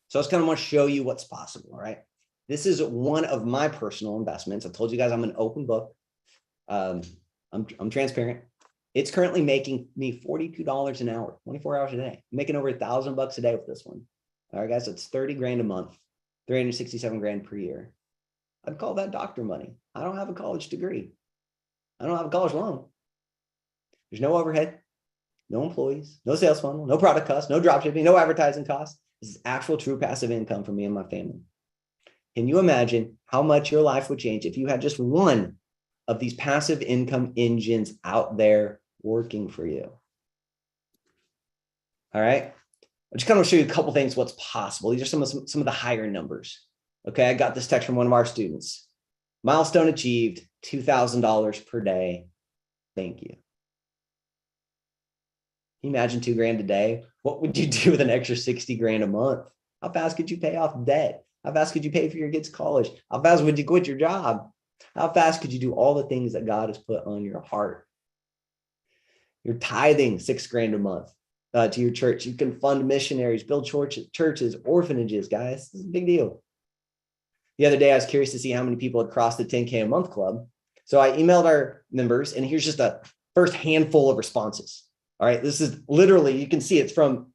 So I just kind of want to show you what's possible. All right. This is one of my personal investments. I told you guys I'm an open book. I'm transparent. It's currently making me $42 an hour, 24 hours a day. I'm making over $1,000 a day with this one. All right, guys, it's 30 grand a month, 367 grand per year. I'd call that doctor money. I don't have a college degree. I don't have a college loan. There's no overhead, no employees, no sales funnel, no product costs, no drop shipping, no advertising costs. This is actual true passive income for me and my family. Can you imagine how much your life would change if you had just one of these passive income engines out there working for you? All right. I just kind of show you a couple things, what's possible. These are some of the higher numbers. Okay, I got this text from one of our students. Milestone achieved, $2,000 per day. Thank you. you imagine 2 grand a day? What would you do with an extra 60 grand a month? How fast could you pay off debt? How fast could you pay for your kids' college? How fast would you quit your job? How fast could you do all the things that God has put on your heart? You're tithing 6 grand a month to your church. You can fund missionaries, build churches, orphanages, guys. This is a big deal. The other day, I was curious to see how many people had crossed the 10K a month club. So I emailed our members, and here's just a first handful of responses. All right, this is literally, you can see it's from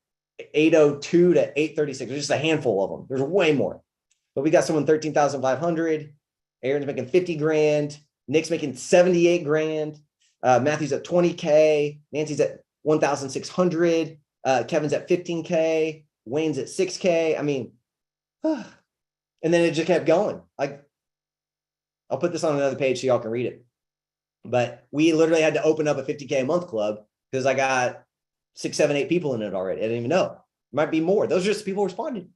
8:02 to 8:36. There's just a handful of them. There's way more. But we got someone 13,500. Aaron's making 50 grand. Nick's making 78 grand. Matthew's at 20K. Nancy's at 1,600. Kevin's at 15K. Wayne's at 6K. I mean, and then it just kept going. Like, I'll put this on another page so y'all can read it. But we literally had to open up a 50K a month club because I got 6, 7, 8 people in it already. I didn't even know. It might be more. Those are just people responding.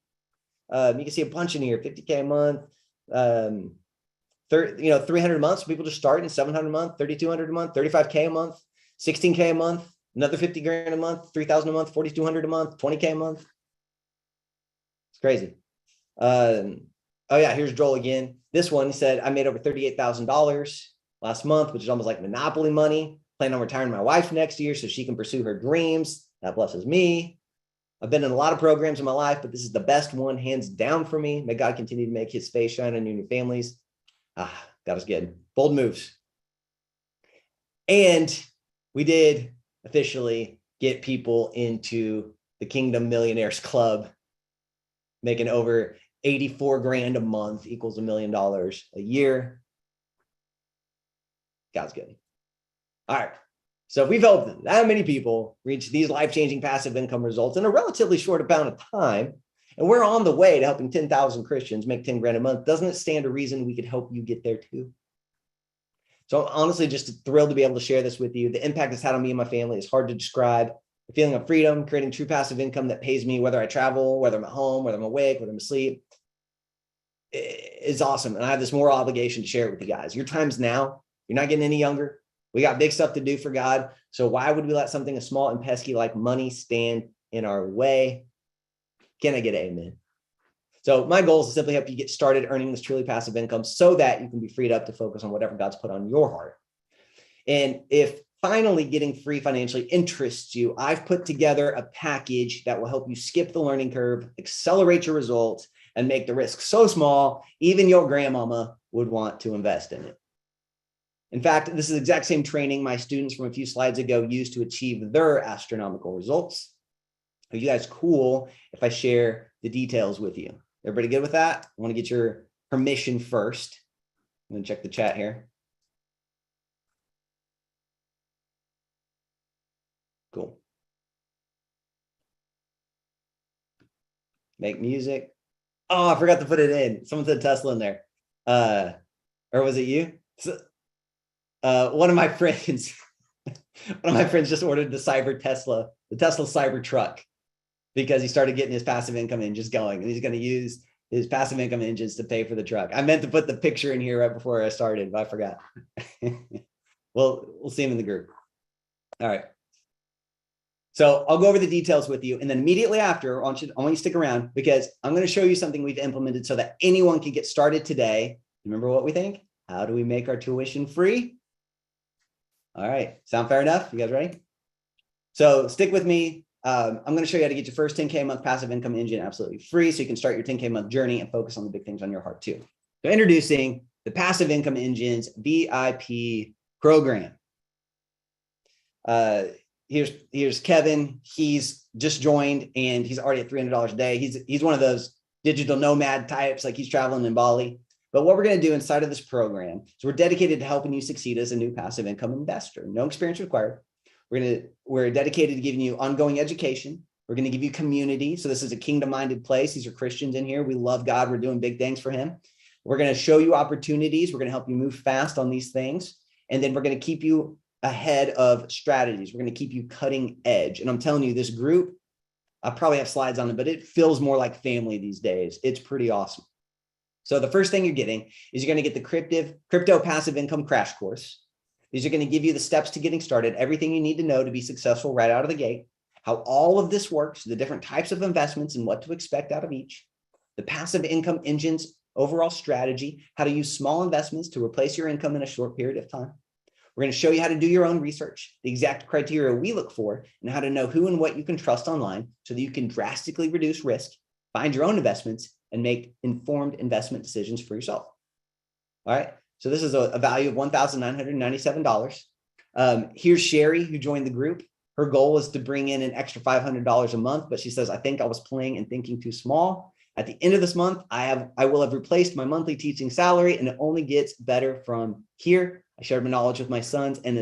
You can see a bunch in here, 50K a month, 300 months. People just starting, 700 a month, 3,200 a month, 35K a month, 16K a month, another 50 grand a month, 3,000 a month, 4,200 a month, 20K a month. It's crazy. Oh yeah, here's Joel again. This one, he said, I made over $38,000 last month, which is almost like Monopoly money. Plan on retiring my wife next year so she can pursue her dreams. That blesses me. I've been in a lot of programs in my life, but this is the best one, hands down for me. May God continue to make his face shine on you and your families. God is good. Bold moves. And we did officially get people into the Kingdom Millionaires Club, making over 84 grand a month equals $1 million a year. God's good. All right. So if we've helped that many people reach these life-changing passive income results in a relatively short amount of time, and we're on the way to helping 10,000 Christians make 10 grand a month, doesn't it stand to reason we could help you get there too? So I'm honestly just thrilled to be able to share this with you. The impact it's had on me and my family is hard to describe. The feeling of freedom, creating true passive income that pays me whether I travel, whether I'm at home, whether I'm awake, whether I'm asleep, is awesome. And I have this moral obligation to share it with you guys. Your time's now. You're not getting any younger. We got big stuff to do for God. So why would we let something as small and pesky like money stand in our way? Can I get an amen? So my goal is to simply help you get started earning this truly passive income so that you can be freed up to focus on whatever God's put on your heart. And if finally getting free financially interests you, I've put together a package that will help you skip the learning curve, accelerate your results, and make the risk so small, even your grandmama would want to invest in it. In fact, this is the exact same training my students from a few slides ago used to achieve their astronomical results. Are you guys cool if I share the details with you? Everybody good with that? I want to get your permission first. I'm going to check the chat here. Cool. Make music. Oh, I forgot to put it in. Someone said Tesla in there. Or was it you? So, one of my friends just ordered the Tesla Cybertruck because he started getting his passive income engines going, and he's going to use his passive income engines to pay for the truck. I meant to put the picture in here right before I started, but I forgot. Well, we'll see him in the group. All right. So I'll go over the details with you. And then immediately after, I want you to stick around because I'm going to show you something we've implemented so that anyone can get started today. Remember what we think? How do we make our tuition free? All right. Sound fair enough? You guys ready? So stick with me. I'm going to show you how to get your first 10K a month passive income engine absolutely free so you can start your 10K a month journey and focus on the big things on your heart too. So introducing the Passive Income Engines VIP program. Here's Kevin. He's just joined and he's already at $300 a day. He's one of those digital nomad types, like he's traveling in Bali. But what we're going to do inside of this program is we're dedicated to helping you succeed as a new passive income investor. No experience required. We're dedicated to giving you ongoing education. We're going to give you community. So this is a kingdom-minded place. These are Christians in here. We love God. We're doing big things for him. We're going to show you opportunities. We're going to help you move fast on these things. And then we're going to keep you ahead of strategies. We're going to keep you cutting edge. And I'm telling you, this group, I probably have slides on it, but it feels more like family these days. It's pretty awesome. So the first thing you're getting is you're going to get the crypto passive income crash course. These are going to give you the steps to getting started, everything you need to know to be successful right out of the gate. how all of this works, the different types of investments and what to expect out of each, the passive income engine's overall strategy, how to use small investments to replace your income in a short period of time. We're going to show you how to do your own research, the exact criteria we look for, and how to know who and what you can trust online so that you can drastically reduce risk, find your own investments, and make informed investment decisions for yourself. All right. So this is a value of $1,997. Here's Sherry, who joined the group. Her goal was to bring in an extra $500 a month, but she says, I think I was playing and thinking too small. At the end of this month, I will have replaced my monthly teaching salary, and it only gets better from here. I shared my knowledge with my sons and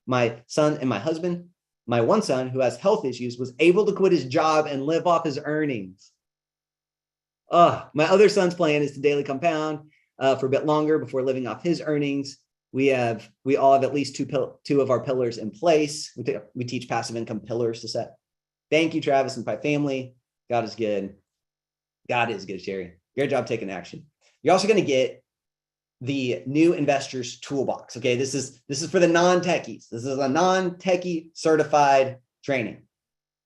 my son and my husband. My one son, who has health issues, was able to quit his job and live off his earnings. My other son's plan is to daily compound for a bit longer before living off his earnings. We all have at least two of our pillars in place. We teach passive income pillars to set. Thank you, Travis and Pi family. God is good. God is good, Sherry. Great job taking action. You're also going to get the new investors toolbox. Okay, this is for the non-techies. This is a non-techie certified training.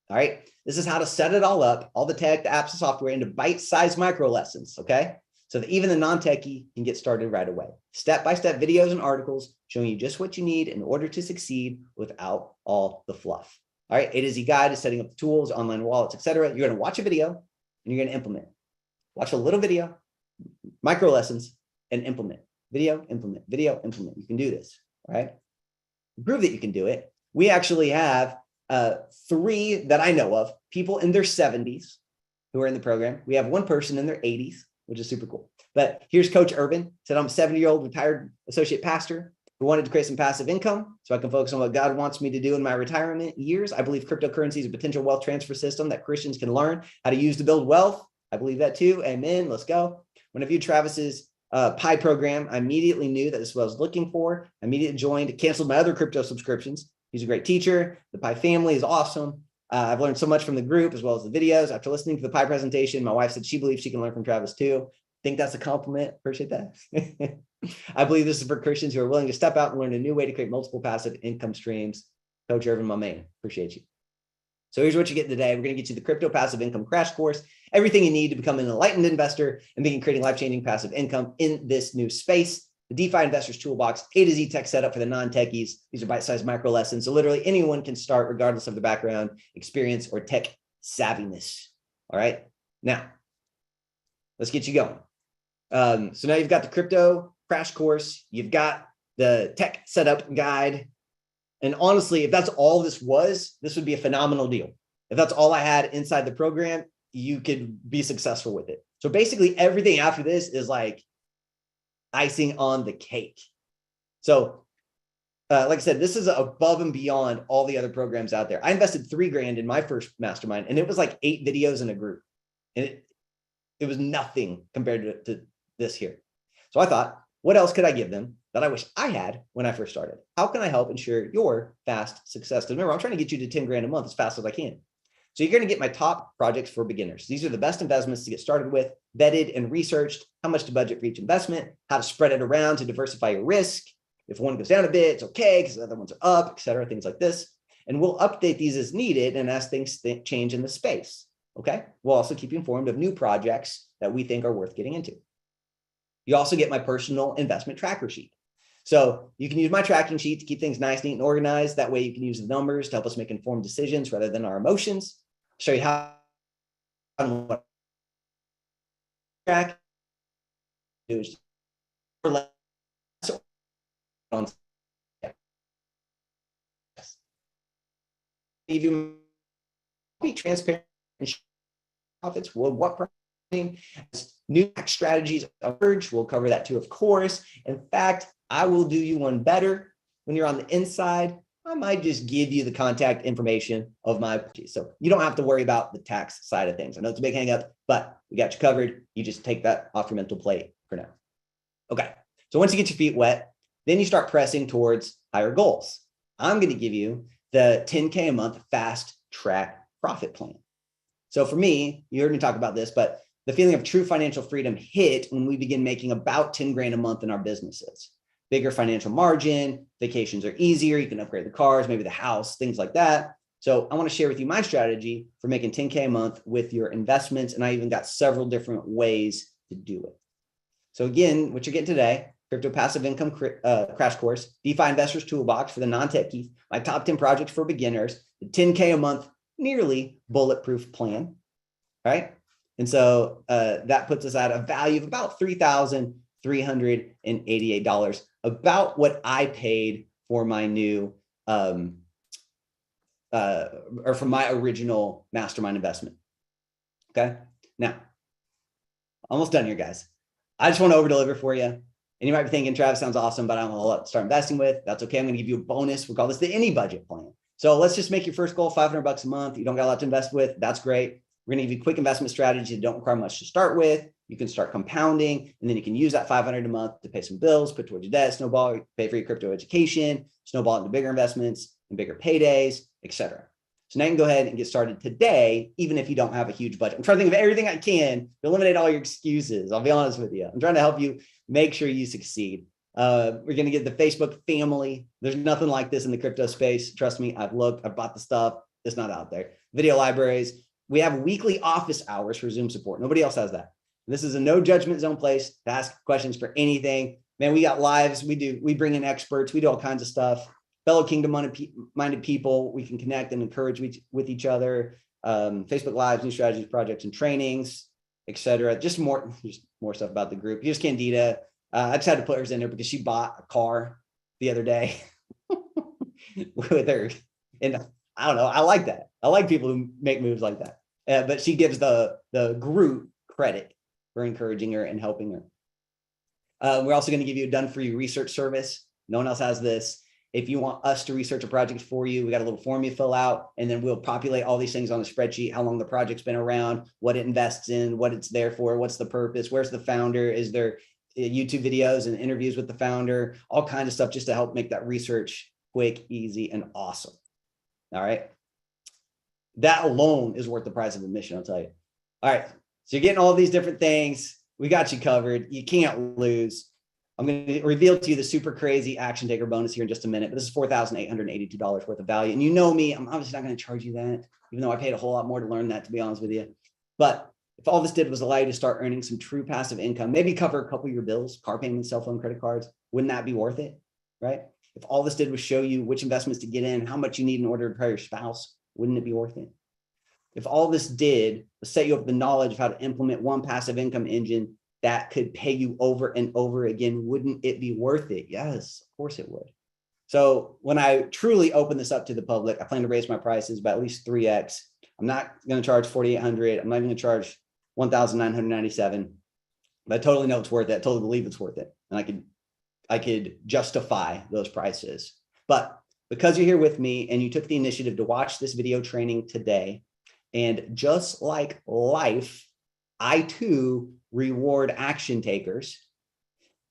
All right, this is how to set it all up, all the tech, the apps, the software, into bite-sized micro lessons. Okay, so that even the non-techie can get started right away. Step-by-step videos and articles showing you just what you need in order to succeed without all the fluff. All right, A to Z guide to setting up the tools, online wallets, etc. You're going to watch a video and you're going to implement. Watch a little video, micro lessons, and implement. Video, implement, video, implement. You can do this, all right? To prove that you can do it, we actually have 3 that I know of, people in their 70s who are in the program. We have one person in their 80s, which is super cool. But here's Coach Urban, said, I'm a 70-year-old retired associate pastor who wanted to create some passive income so I can focus on what God wants me to do in my retirement years. I believe cryptocurrency is a potential wealth transfer system that Christians can learn how to use to build wealth. I believe that too. Amen. Let's go. When I viewed Travis's Pi program, I immediately knew that this is what I was looking for. I immediately joined, canceled my other crypto subscriptions. He's a great teacher. The Pi family is awesome. I've learned so much from the group as well as the videos. After listening to the Pi presentation, my wife said she believes she can learn from Travis too. Think that's a compliment. Appreciate that. I believe this is for Christians who are willing to step out and learn a new way to create multiple passive income streams. Coach Irvin, my man, appreciate you. So here's what you get today. We're going to get you the crypto passive income crash course, everything you need to become an enlightened investor and begin creating life-changing passive income in this new space. The DeFi Investors Toolbox, A to Z tech setup for the non-techies. These are bite-sized micro lessons. So literally anyone can start regardless of the background, experience, or tech savviness. All right. Now, let's get you going. So now you've got the crypto crash course. You've got the tech setup guide. And honestly, if that's all this was, this would be a phenomenal deal. If that's all I had inside the program, you could be successful with it. So basically everything after this is like icing on the cake. So like I said, this is above and beyond all the other programs out there. I invested $3,000 in my first mastermind, and it was like 8 videos in a group. And it was nothing compared to this here. So I thought, what else could I give them that I wish I had when I first started? How can I help ensure your fast success? Because remember, I'm trying to get you to 10 grand a month as fast as I can. So you're going to get my top projects for beginners. These are the best investments to get started with, vetted and researched, how much to budget for each investment, how to spread it around to diversify your risk. If one goes down a bit, it's okay because the other ones are up, et cetera, things like this. And we'll update these as needed and as things change in the space. Okay. We'll also keep you informed of new projects that we think are worth getting into. You also get my personal investment tracker sheet. So you can use my tracking sheet to keep things nice, neat, and organized. That way you can use the numbers to help us make informed decisions rather than our emotions. Show you how to track. You be transparent and profits. What new tax strategies emerge? We'll cover that too, of course. In fact, I will do you one better. When you're on the inside, I might just give you the contact information of my, so you don't have to worry about the tax side of things. I know it's a big hang up, but we got you covered. You just take that off your mental plate for now. Okay. So once you get your feet wet, then you start pressing towards higher goals. I'm going to give you the 10K a month fast track profit plan. So for me, you heard me talk about this, but the feeling of true financial freedom hit when we begin making about 10 grand a month in our businesses. Bigger financial margin, vacations are easier. You can upgrade the cars, maybe the house, things like that. So I want to share with you my strategy for making 10K a month with your investments. And I even got several different ways to do it. So again, what you're getting today, crypto passive income crash course, DeFi investors toolbox for the non-techies, my top 10 projects for beginners, the 10K a month, nearly bulletproof plan, right? And so that puts us at a value of about $3,388, about what I paid for my new, or for my original mastermind investment. Okay. Now, almost done here, guys. I just want to over deliver for you. And you might be thinking, Travis, sounds awesome, but I don't know what to start investing with. That's okay. I'm going to give you a bonus. We call this the any budget plan. So let's just make your first goal $500 a month. You don't got a lot to invest with. That's great. We're going to give you quick investment strategies that don't require much to start with. You can start compounding, and then you can use that $500 a month to pay some bills, put towards your debt, snowball, pay for your crypto education, snowball into bigger investments and bigger paydays, etc. So now you can go ahead and get started today, even if you don't have a huge budget. I'm trying to think of everything I can to eliminate all your excuses. I'll be honest with you. I'm trying to help you make sure you succeed. We're going to get the Facebook family. There's nothing like this in the crypto space. Trust me, I've looked, I've bought the stuff. It's not out there. Video libraries. We have weekly office hours for Zoom support. Nobody else has that. This is a no judgment zone place to ask questions for anything. Man, we got lives. We bring in experts. We do all kinds of stuff. Fellow kingdom-minded people. We can connect and encourage with each other. Facebook Lives, new strategies, projects, and trainings, etc. Just more stuff about the group. Here's Candida. I just had to put hers in there because she bought a car the other day with her. And I don't know. I like that. I like people who make moves like that. But she gives the group credit for encouraging her and helping her. We're also going to give you a done for you research service. No one else has this. If you want us to research a project for you, we got a little form you fill out, and then we'll populate all these things on a spreadsheet, how long the project's been around, what it invests in, what it's there for, what's the purpose, where's the founder, is there YouTube videos and interviews with the founder, all kinds of stuff just to help make that research quick, easy, and awesome. All right. That alone is worth the price of admission, I'll tell you. All right. So you're getting all these different things. We got you covered. You can't lose. I'm going to reveal to you the super crazy action taker bonus here in just a minute, but this is $4,882 worth of value. And you know me, I'm obviously not going to charge you that, even though I paid a whole lot more to learn that, to be honest with you. But if all this did was allow you to start earning some true passive income, maybe cover a couple of your bills, car payments, cell phone, credit cards, wouldn't that be worth it? Right? If all this did was show you which investments to get in, how much you need in order to pay your spouse, wouldn't it be worth it? If all this did was set you up with the knowledge of how to implement one passive income engine that could pay you over and over again, wouldn't it be worth it? Yes, of course it would. So when I truly open this up to the public, I plan to raise my prices by at least 3x. I'm not going to charge $4,800. I'm not even going to charge $1,997. But I totally know it's worth it. I totally believe it's worth it. And I could justify those prices. But because you're here with me and you took the initiative to watch this video training today, and just like life, I too reward action takers.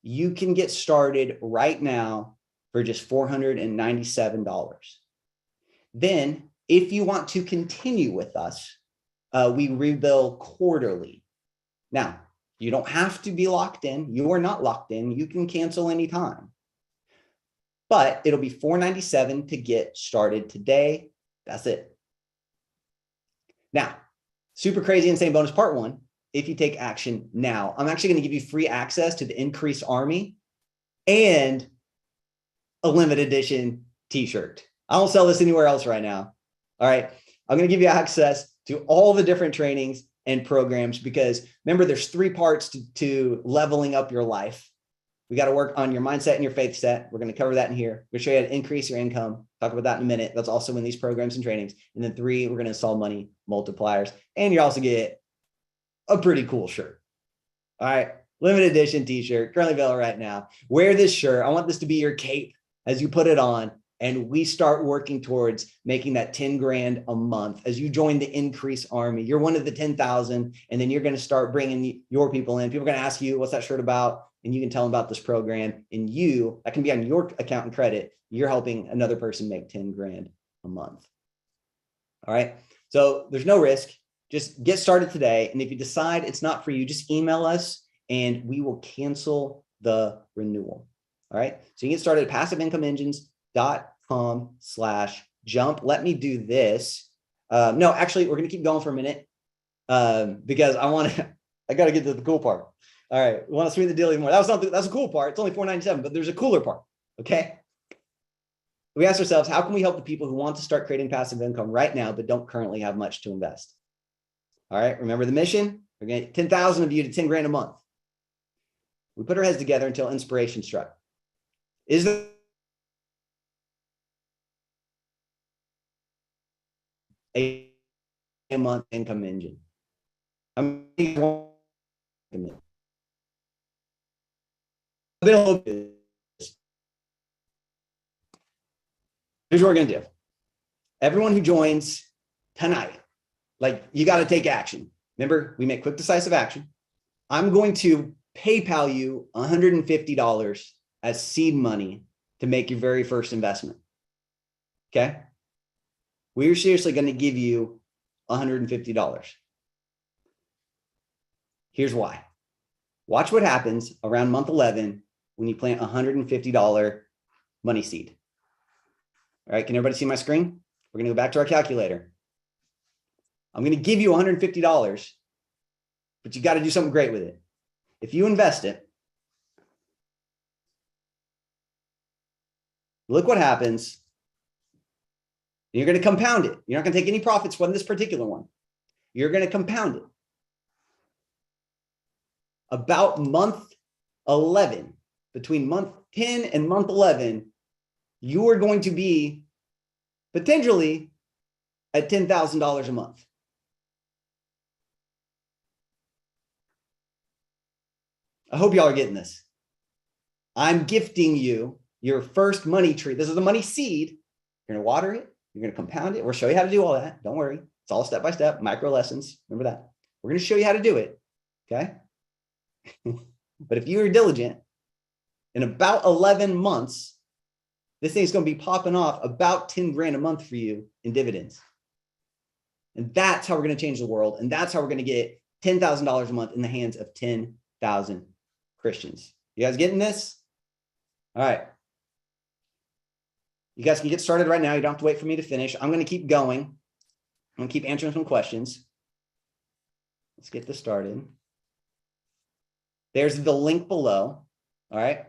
You can get started right now for just $497. Then, if you want to continue with us, we rebill quarterly. Now, you don't have to be locked in. You are not locked in. You can cancel anytime. But it'll be $497 to get started today. That's it. Now, super crazy insane bonus part one. If you take action now, I'm actually going to give you free access to the Increase Army and a limited edition t-shirt. I don't sell this anywhere else right now. All right. I'm going to give you access to all the different trainings and programs because remember, there's 3 parts to leveling up your life. We got to work on your mindset and your faith set. We're going to cover that in here. We're going to show you how to increase your income. Talk about that in a minute. That's also in these programs and trainings. And then 3, we're going to install money multipliers. And you also get a pretty cool shirt. All right. Limited edition t-shirt, currently available right now. Wear this shirt. I want this to be your cape as you put it on. And we start working towards making that 10 grand a month as you join the Increase Army. You're one of the 10,000. And then you're going to start bringing your people in. People are going to ask you, what's that shirt about? And you can tell them about this program. And that can be on your account and credit. You're helping another person make 10 grand a month. All right. So there's no risk. Just get started today. And if you decide it's not for you, just email us and we will cancel the renewal. All right. So you can get started at passiveincomeengines.com/ jump. Let me do this. No, actually, we're going to keep going for a minute because I got to get to the cool part. All right. We want to sweeten the deal even more. That's a cool part. It's only $4.97, but there's a cooler part. Okay. We asked ourselves, how can we help the people who want to start creating passive income right now, but don't currently have much to invest? All right. Remember the mission? We're going to get 10,000 of you to 10 grand a month. We put our heads together until inspiration struck. Is there a month income engine? Here's what we're going to do. Everyone who joins tonight, like, you got to take action. Remember, we make quick, decisive action. I'm going to PayPal you $150 as seed money to make your very first investment. Okay. We're seriously going to give you $150. Here's why. Watch what happens around month 11 when you plant $150 money seed. All right. Can everybody see my screen? We're going to go back to our calculator. I'm going to give you $150, but you got to do something great with it. If you invest it, look what happens. You're going to compound it. You're not going to take any profits from this particular one. You're going to compound it. About month 11, between month 10 and month 11, you are going to be potentially at $10,000 a month. I hope y'all are getting this. I'm gifting you your first money tree. This is a money seed. You're going to water it. You're going to compound it. We'll show you how to do all that. Don't worry. It's all step by step, micro lessons. Remember that. We're going to show you how to do it. Okay. But if you're diligent, in about 11 months, this thing's going to be popping off about 10 grand a month for you in dividends. And that's how we're going to change the world. And that's how we're going to get $10,000 a month in the hands of 10,000 Christians. You guys getting this? All right. You guys can get started right now. You don't have to wait for me to finish. I'm going to keep going. I'm going to keep answering some questions. Let's get this started. There's the link below. All right.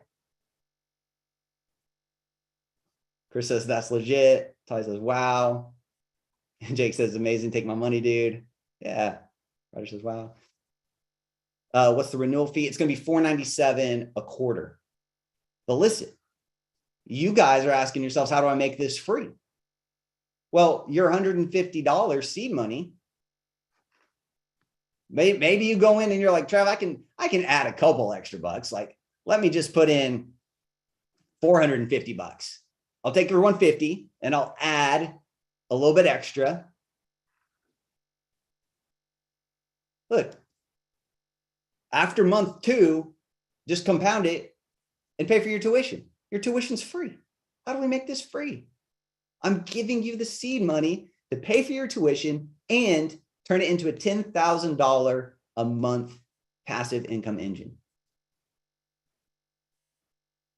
Chris says, that's legit. Ty says, wow. Jake says, amazing. Take my money, dude. Yeah. Roger says, wow. What's the renewal fee? It's going to be $4.97 a quarter. But listen, you guys are asking yourselves, how do I make this free? Well, your $150 seed money, maybe you go in and you're like, Trev, I can add a couple extra bucks. Like, let me just put in $450. I'll take your 150 and I'll add a little bit extra. Look, after month 2, just compound it and pay for your tuition. Your tuition's free. How do we make this free? I'm giving you the seed money to pay for your tuition and turn it into a $10,000 a month passive income engine.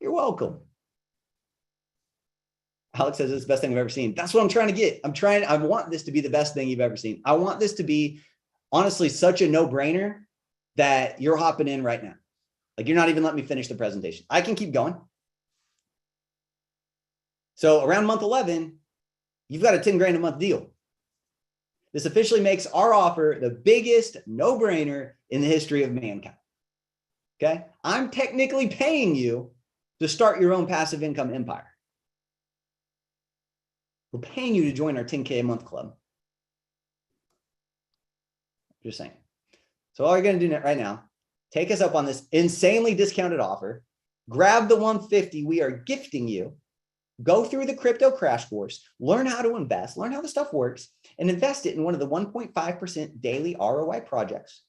You're welcome. Alex says it's the best thing I've ever seen. That's what I'm trying to get. I want this to be the best thing you've ever seen. I want this to be, honestly, such a no-brainer that you're hopping in right now. Like, you're not even letting me finish the presentation. I can keep going. So around month 11, you've got a 10 grand a month deal. This officially makes our offer the biggest no-brainer in the history of mankind. Okay. I'm technically paying you to start your own passive income empire. We're paying you to join our 10K a month club. Just saying. So all you're going to do right now, take us up on this insanely discounted offer, grab the 150 we are gifting you, go through the crypto crash course, learn how to invest, learn how the stuff works, and invest it in one of the 1.5% daily ROI projects.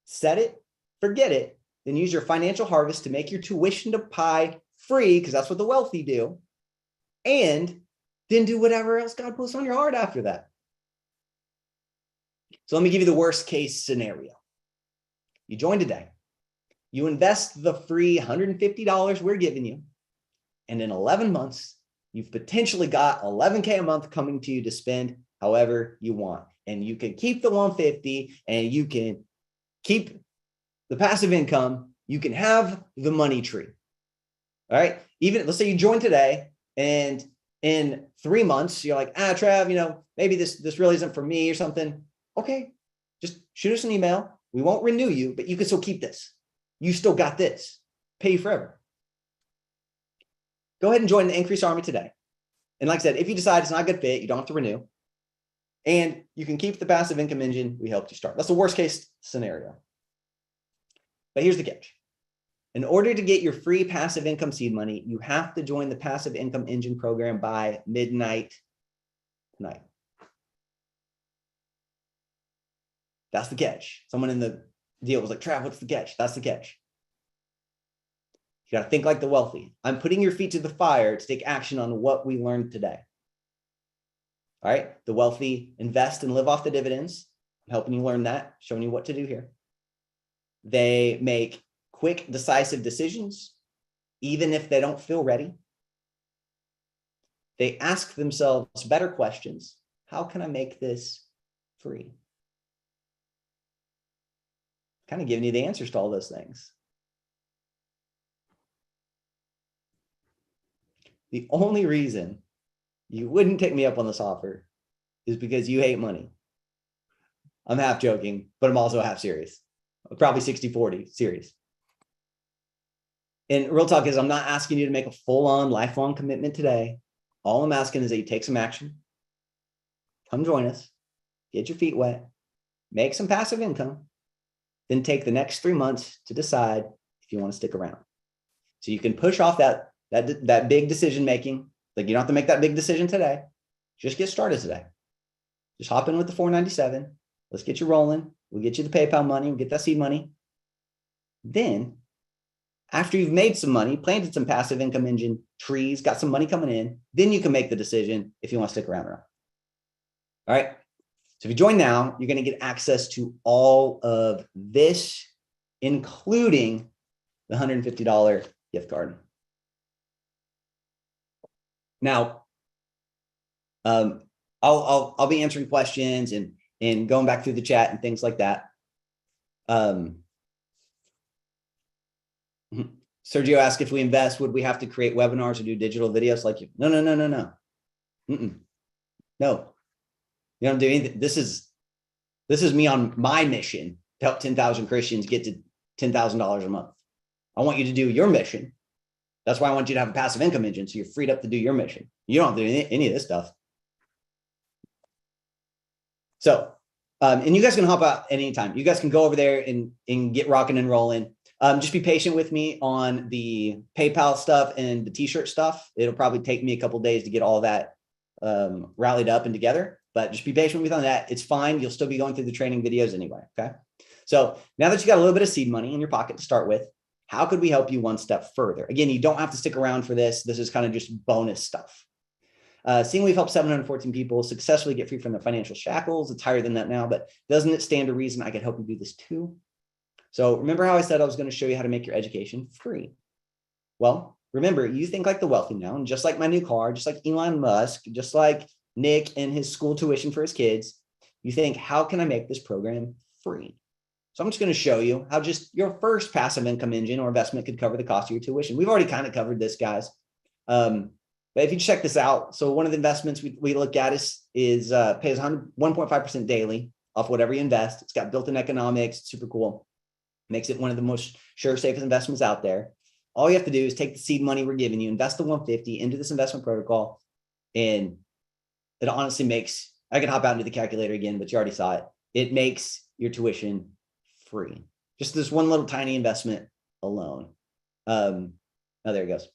Set it, forget it, then use your financial harvest to make your tuition to pie free, because that's what the wealthy do, and then do whatever else God puts on your heart after that. So let me give you the worst case scenario. You join today. You invest the free $150 we're giving you, and in 11 months, you've potentially got 11K a month coming to you to spend however you want. And you can keep the 150 and you can keep the passive income. You can have the money tree. All right. Even let's say you join today and in 3 months, you're like, Trav, maybe this really isn't for me or something. Okay. Just shoot us an email. We won't renew you, but you can still keep this. You still got this. Pay you forever. Go ahead and join the Increase Army today. And like I said, if you decide it's not a good fit, you don't have to renew. And you can keep the passive income engine we helped you start. That's the worst case scenario. But here's the catch. In order to get your free passive income seed money, you have to join the passive income engine program by midnight tonight. That's the catch. Someone in the deal was like, Trav, what's the catch? That's the catch. You got to think like the wealthy. I'm putting your feet to the fire to take action on what we learned today. All right. The wealthy invest and live off the dividends. I'm helping you learn that, showing you what to do here. They make quick, decisive decisions, even if they don't feel ready. They ask themselves better questions. How can I make this free? Kind of giving you the answers to all those things. The only reason you wouldn't take me up on this offer is because you hate money. I'm half joking, but I'm also half serious. Probably 60-40 serious. And real talk is I'm not asking you to make a full-on lifelong commitment today. All I'm asking is that you take some action. Come join us. Get your feet wet. Make some passive income. Then take the next 3 months to decide if you want to stick around. So you can push off that big decision making. Like you don't have to make that big decision today. Just get started today. Just hop in with the 497. Let's get you rolling. We'll get you the PayPal money. We'll get that seed money. Then after you've made some money, planted some passive income engine trees, got some money coming in, then you can make the decision if you want to stick around or not. All right. So if you join now, you're going to get access to all of this, including the $150 gift card. Now, I'll be answering questions and going back through the chat and things like that. Sergio asked if we invest, would we have to create webinars or do digital videos like you? No. No, you don't do anything. This is me on my mission to help 10,000 Christians get to $10,000 a month. I want you to do your mission. That's why I want you to have a passive income engine. So you're freed up to do your mission. You don't have to do any of this stuff. So, and you guys can hop out at any time. You guys can go over there and get rocking and rolling. Just be patient with me on the PayPal stuff and the t-shirt stuff. It'll probably take me a couple of days to get all that rallied up and together, but just be patient with me on that. It's fine. You'll still be going through the training videos anyway. Okay. So now that you got a little bit of seed money in your pocket to start with, how could we help you one step further? Again, you don't have to stick around for this. This is kind of just bonus stuff. Seeing we've helped 714 people successfully get free from their financial shackles. It's higher than that now, but doesn't it stand to reason I could help you do this too? So remember how I said I was going to show you how to make your education free? Well, remember, you think like the wealthy now, and just like my new car, just like Elon Musk, just like Nick and his school tuition for his kids, you think, how can I make this program free? So I'm just going to show you how just your first passive income engine or investment could cover the cost of your tuition. We've already kind of covered this, guys. But if you check this out, so one of the investments we look at pays 1.5% daily off whatever you invest. It's got built-in economics. It's super cool. Makes it one of the most sure, safest investments out there. All you have to do is take the seed money we're giving you, invest the 150 into this investment protocol, and it honestly makes, I can hop out into the calculator again, but you already saw it. It makes your tuition free. Just this one little tiny investment alone. Oh, there it goes.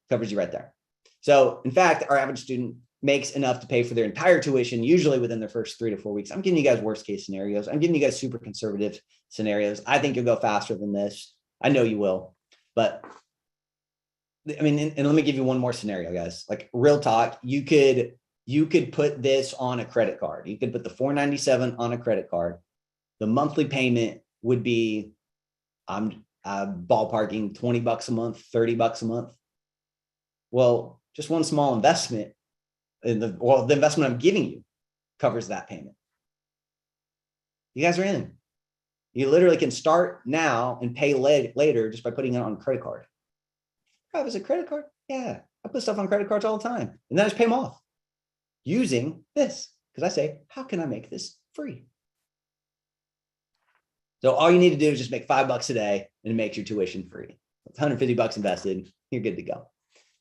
Covers you right there. So in fact, our average student makes enough to pay for their entire tuition, usually within their first 3 to 4 weeks. I'm giving you guys worst case scenarios. I'm giving you guys super conservative scenarios. I think you'll go faster than this. I know you will, but I mean, and let me give you one more scenario, guys. Like real talk, you could put this on a credit card. You could put the 497 on a credit card. The monthly payment would be, I'm ballparking $20 a month, $30 a month. Well, just one small investment in the investment I'm giving you covers that payment. You guys are in. You literally can start now and pay later just by putting it on a credit card. Oh, is it credit card? Yeah, I put stuff on credit cards all the time. And then I just pay them off using this. Because I say, how can I make this free? So all you need to do is just make $5 a day and it makes your tuition free. It's $150 invested. You're good to go.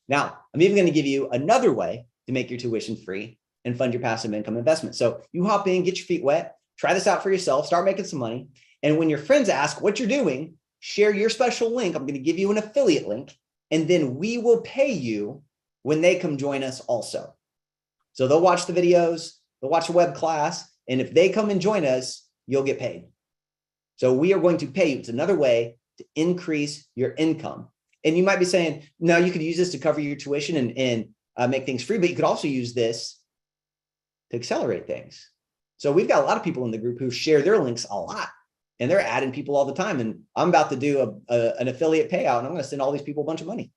Now, I'm even going to give you another way to make your tuition free and fund your passive income investment. So you hop in, get your feet wet, try this out for yourself, start making some money. And when your friends ask what you're doing, share your special link. I'm going to give you an affiliate link, and then we will pay you when they come join us also. So they'll watch the videos, they'll watch a web class, and if they come and join us, you'll get paid. So we are going to pay you. It's another way to increase your income. And you might be saying, no, you could use this to cover your tuition and make things free, but you could also use this to accelerate things. So we've got a lot of people in the group who share their links a lot, and they're adding people all the time. And I'm about to do an affiliate payout, and I'm going to send all these people a bunch of money.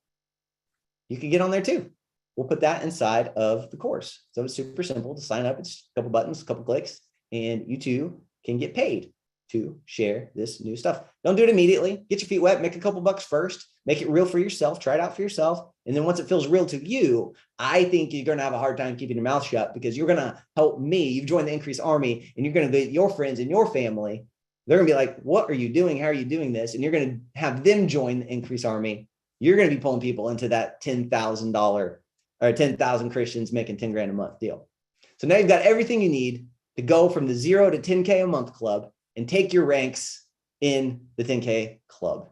You can get on there too. We'll put that inside of the course. So it's super simple to sign up. It's a couple buttons, a couple clicks, and you too can get paid to share this new stuff. Don't do it immediately. Get your feet wet, make a couple bucks first, make it real for yourself, try it out for yourself. And then once it feels real to you, I think you're going to have a hard time keeping your mouth shut, because you're going to help me. You've joined the Increase Army, and you're going to get your friends and your family. They're going to be like, what are you doing? How are you doing this? And you're going to have them join the Increase Army. You're going to be pulling people into that $10,000 or 10,000 Christians making 10 grand a month deal. So now you've got everything you need to go from the 0 to 10K a month club and take your ranks in the 10K club.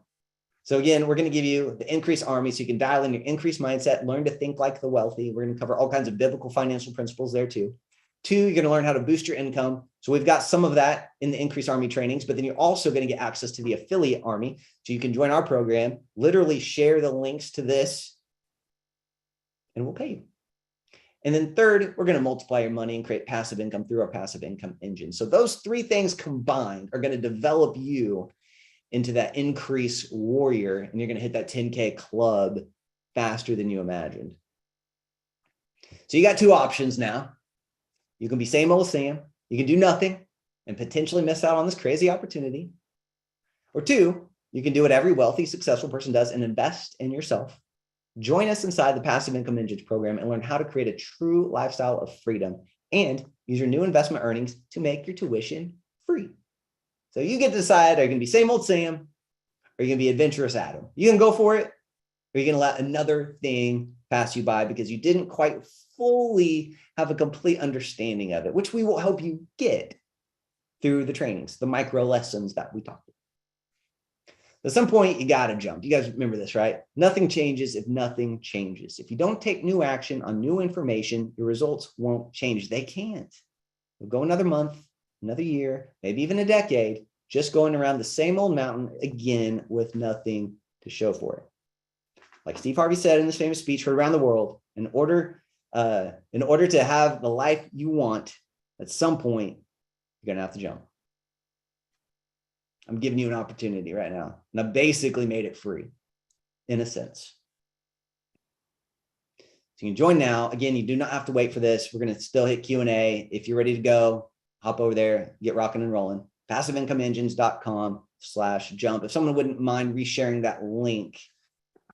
So again, we're going to give you the Increase Army so you can dial in your increased mindset, learn to think like the wealthy. We're going to cover all kinds of biblical financial principles there too. 2, you're going to learn how to boost your income. So we've got some of that in the Increase Army trainings, but then you're also going to get access to the Affiliate Army. So you can join our program, literally share the links to this, and we'll pay you. And then 3rd, we're going to multiply your money and create passive income through our passive income engine. So those 3 things combined are going to develop you into that increase warrior, and you're going to hit that 10K club faster than you imagined. So you got 2 options now. You can be same old Sam. You can do nothing and potentially miss out on this crazy opportunity. Or 2, you can do what every wealthy, successful person does and invest in yourself. Join us inside the Passive Income Engines program and learn how to create a true lifestyle of freedom and use your new investment earnings to make your tuition free. So you get to decide, are you going to be same old Sam, or are you going to be adventurous Adam? You can go for it, or are you going to let another thing pass you by because you didn't quite fully have a complete understanding of it, which we will help you get through the trainings, the micro lessons that we talked about. At some point, you got to jump. You guys remember this, right? Nothing changes if nothing changes. If you don't take new action on new information, your results won't change. They can't. You'll go another month, another year, maybe even a decade, just going around the same old mountain again with nothing to show for it. Like Steve Harvey said in this famous speech heard around the world, in order to have the life you want, at some point, you're going to have to jump. I'm giving you an opportunity right now. And I basically made it free in a sense. So you can join now. Again, you do not have to wait for this. We're going to still hit Q&A. If you're ready to go, hop over there, get rocking and rolling. PassiveIncomeEngines.com/jump. If someone wouldn't mind resharing that link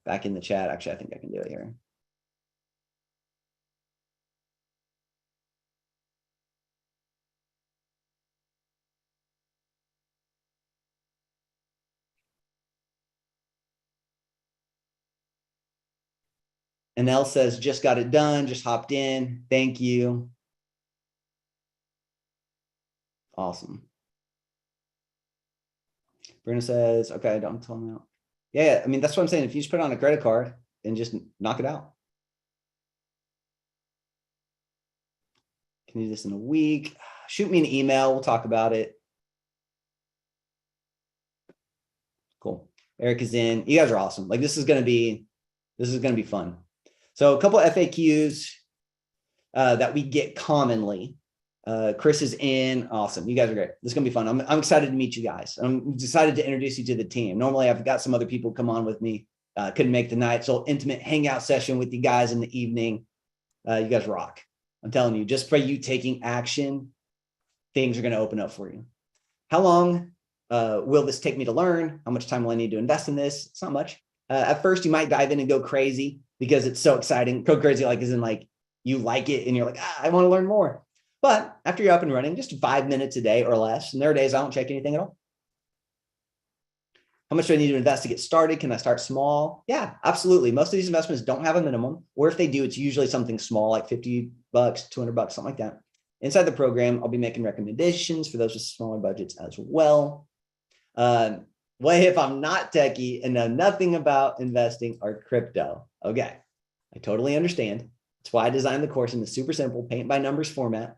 back in the chat. Actually, I think I can do it here. And Elle says, just got it done, just hopped in. Thank you. Awesome. Bruno says, okay, don't tell me out. Yeah, I mean, that's what I'm saying. If you just put it on a credit card and just knock it out. Can you do this in a week? Shoot me an email. We'll talk about it. Cool. Eric is in. You guys are awesome. Like this is going to be fun. So a couple of FAQs that we get commonly. Chris is in. Awesome. You guys are great. This is going to be fun. I'm excited to meet you guys. I'm excited to introduce you to the team. Normally I've got some other people come on with me, couldn't make the night. So intimate hangout session with you guys in the evening. You guys rock. I'm telling you, just by you taking action, things are going to open up for you. How long will this take me to learn? How much time will I need to invest in this? It's not much. At first, you might dive in and go crazy because it's so exciting. Go crazy, like, as in like you like it and you're like, I want to learn more. But after you're up and running, just 5 minutes a day or less. And there are days I don't check anything at all. How much do I need to invest to get started? Can I start small? Yeah, absolutely. Most of these investments don't have a minimum, or if they do, it's usually something small, like $50, $200, something like that. Inside the program, I'll be making recommendations for those with smaller budgets as well. What if I'm not techie and know nothing about investing or crypto? Okay, I totally understand. That's why I designed the course in the super simple paint by numbers format,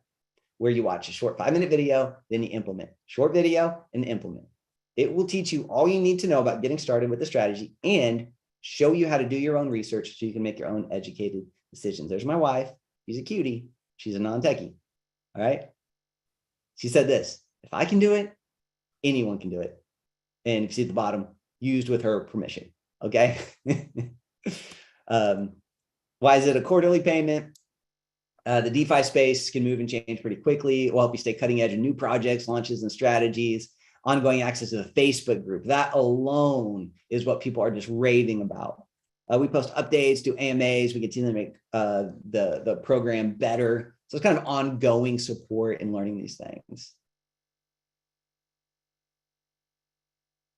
where you watch a short 5-minute video, then you implement. Short video and implement. It will teach you all you need to know about getting started with the strategy and show you how to do your own research so you can make your own educated decisions. There's my wife. She's a cutie. She's a non-techie. All right. She said this: if I can do it, anyone can do it. And if you see at the bottom, used with her permission. Okay. Why is it a quarterly payment? The DeFi space can move and change pretty quickly. It will help you stay cutting edge of new projects, launches, and strategies. Ongoing access to the Facebook group. That alone is what people are just raving about. We post updates, do AMAs. We continue to make the program better. So it's kind of ongoing support in learning these things.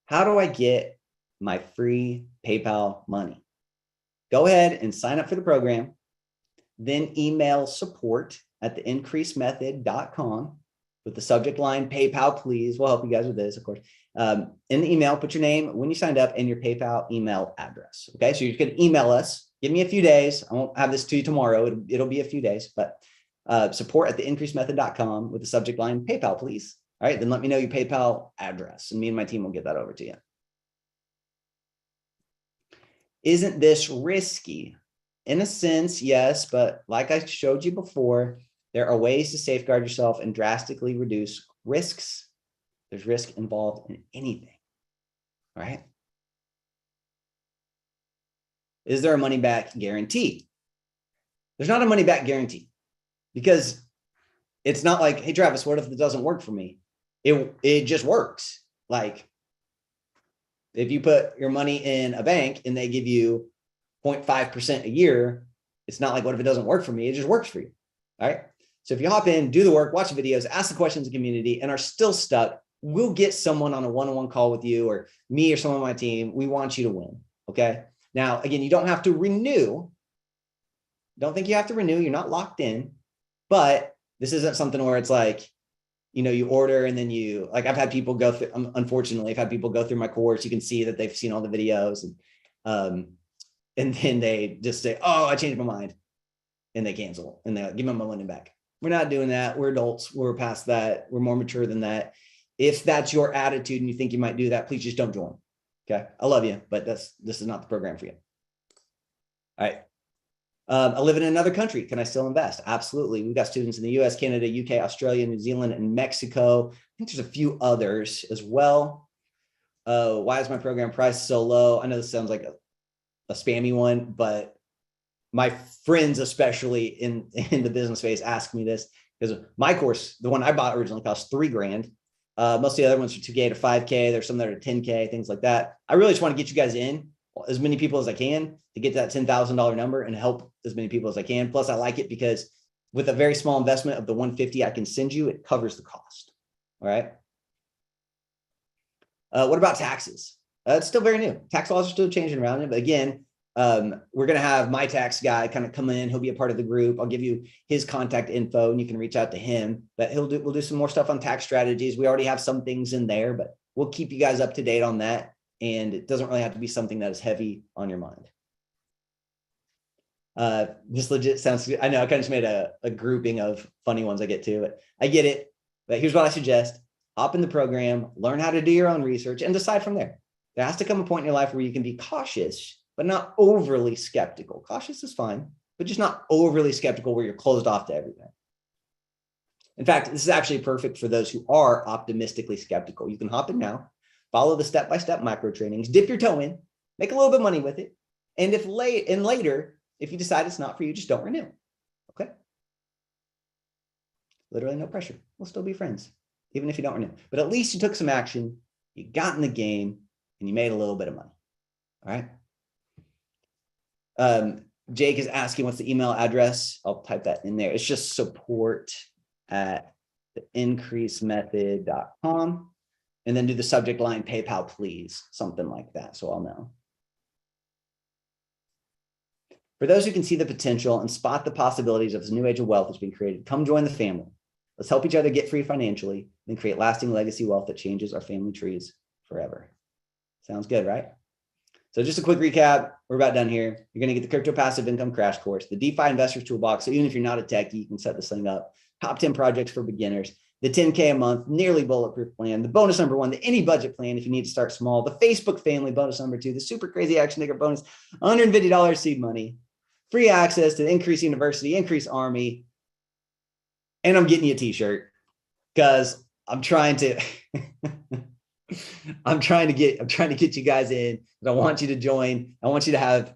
How do I get my free PayPal money? Go ahead and sign up for the program. Then email support@theincreasemethod.com. with the subject line, PayPal, please. We'll help you guys with this, of course. In the email, put your name, when you signed up, and your PayPal email address. Okay, so you can email us. Give me a few days. I won't have this to you tomorrow. It'll be a few days, but support@theincreasemethod.com with the subject line, PayPal, please. All right, then let me know your PayPal address, and me and my team will get that over to you. Isn't this risky? In a sense, yes, but like I showed you before, there are ways to safeguard yourself and drastically reduce risks. There's risk involved in anything, right? Is there a money back guarantee? There's not a money back guarantee, because it's not like, hey, Travis, what if it doesn't work for me? It just works. Like, if you put your money in a bank and they give you 0.5% a year, it's not like, what if it doesn't work for me? It just works for you. All right. So if you hop in, do the work, watch the videos, ask the questions in the community, and are still stuck, we'll get someone on a one-on-one call with you, or me or someone on my team. We want you to win. Okay. Now, again, you don't have to renew. Don't think you have to renew. You're not locked in, but this isn't something where it's like, you order and then I've had people go through, unfortunately, I've had people go through my course. You can see that they've seen all the videos, and then they just say, oh, I changed my mind, and they cancel, and they give me my money back. We're not doing that. We're adults. We're past that. We're more mature than that. If that's your attitude and you think you might do that, please just don't join. Okay. I love you, but this is not the program for you. All right. I live in another country. Can I still invest? Absolutely. We've got students in the US, Canada, UK, Australia, New Zealand, and Mexico. I think there's a few others as well. Why is my program price so low? I know this sounds like a spammy one, but my friends, especially in the business space, ask me this, because my course, the one I bought originally, cost $3,000. Most of the other ones are $2K to $5K. There's some that are $10K, things like that. I really just want to get you guys in, as many people as I can, to get to that $10,000 number and help as many people as I can. Plus, I like it because with a very small investment of the $150 I can send you, it covers the cost. All right. What about taxes? It's still very new. Tax laws are still changing around it, but again, we're going to have my tax guy kind of come in. He'll be a part of the group. I'll give you his contact info and you can reach out to him, but we'll do some more stuff on tax strategies. We already have some things in there, but we'll keep you guys up to date on that. And it doesn't really have to be something that is heavy on your mind. This legit sounds good. I know I kind of just made a grouping of funny ones I get to, but I get it. But here's what I suggest. Hop in the program, learn how to do your own research, and decide from there. There has to come a point in your life where you can be cautious, but not overly skeptical. Cautious is fine, but just not overly skeptical where you're closed off to everything. In fact, this is actually perfect for those who are optimistically skeptical. You can hop in now, follow the step-by-step micro trainings, dip your toe in, make a little bit of money with it. And if later, if you decide it's not for you, just don't renew. Okay. Literally no pressure. We'll still be friends, even if you don't renew. But at least you took some action, you got in the game, and you made a little bit of money. All right. Jake is asking what's the email address. I'll type that in there. It's just support@theincreasemethod.com. And then do the subject line, PayPal, please, something like that. So I'll know. For those who can see the potential and spot the possibilities of this new age of wealth that's being created, come join the family. Let's help each other get free financially and create lasting legacy wealth that changes our family trees forever. Sounds good, right? So just a quick recap. We're about done here. You're going to get the crypto passive income crash course, the DeFi investors toolbox. So even if you're not a techie, you can set this thing up. Top 10 projects for beginners, the 10K a month, nearly bulletproof plan, the bonus number 1, the any budget plan if you need to start small, the Facebook family bonus number 2, the super crazy action taker bonus, $150 seed money, free access to the Increase University, Increase Army, and I'm getting you a t-shirt because I'm trying to get you guys in, and I want you to join. I want you to have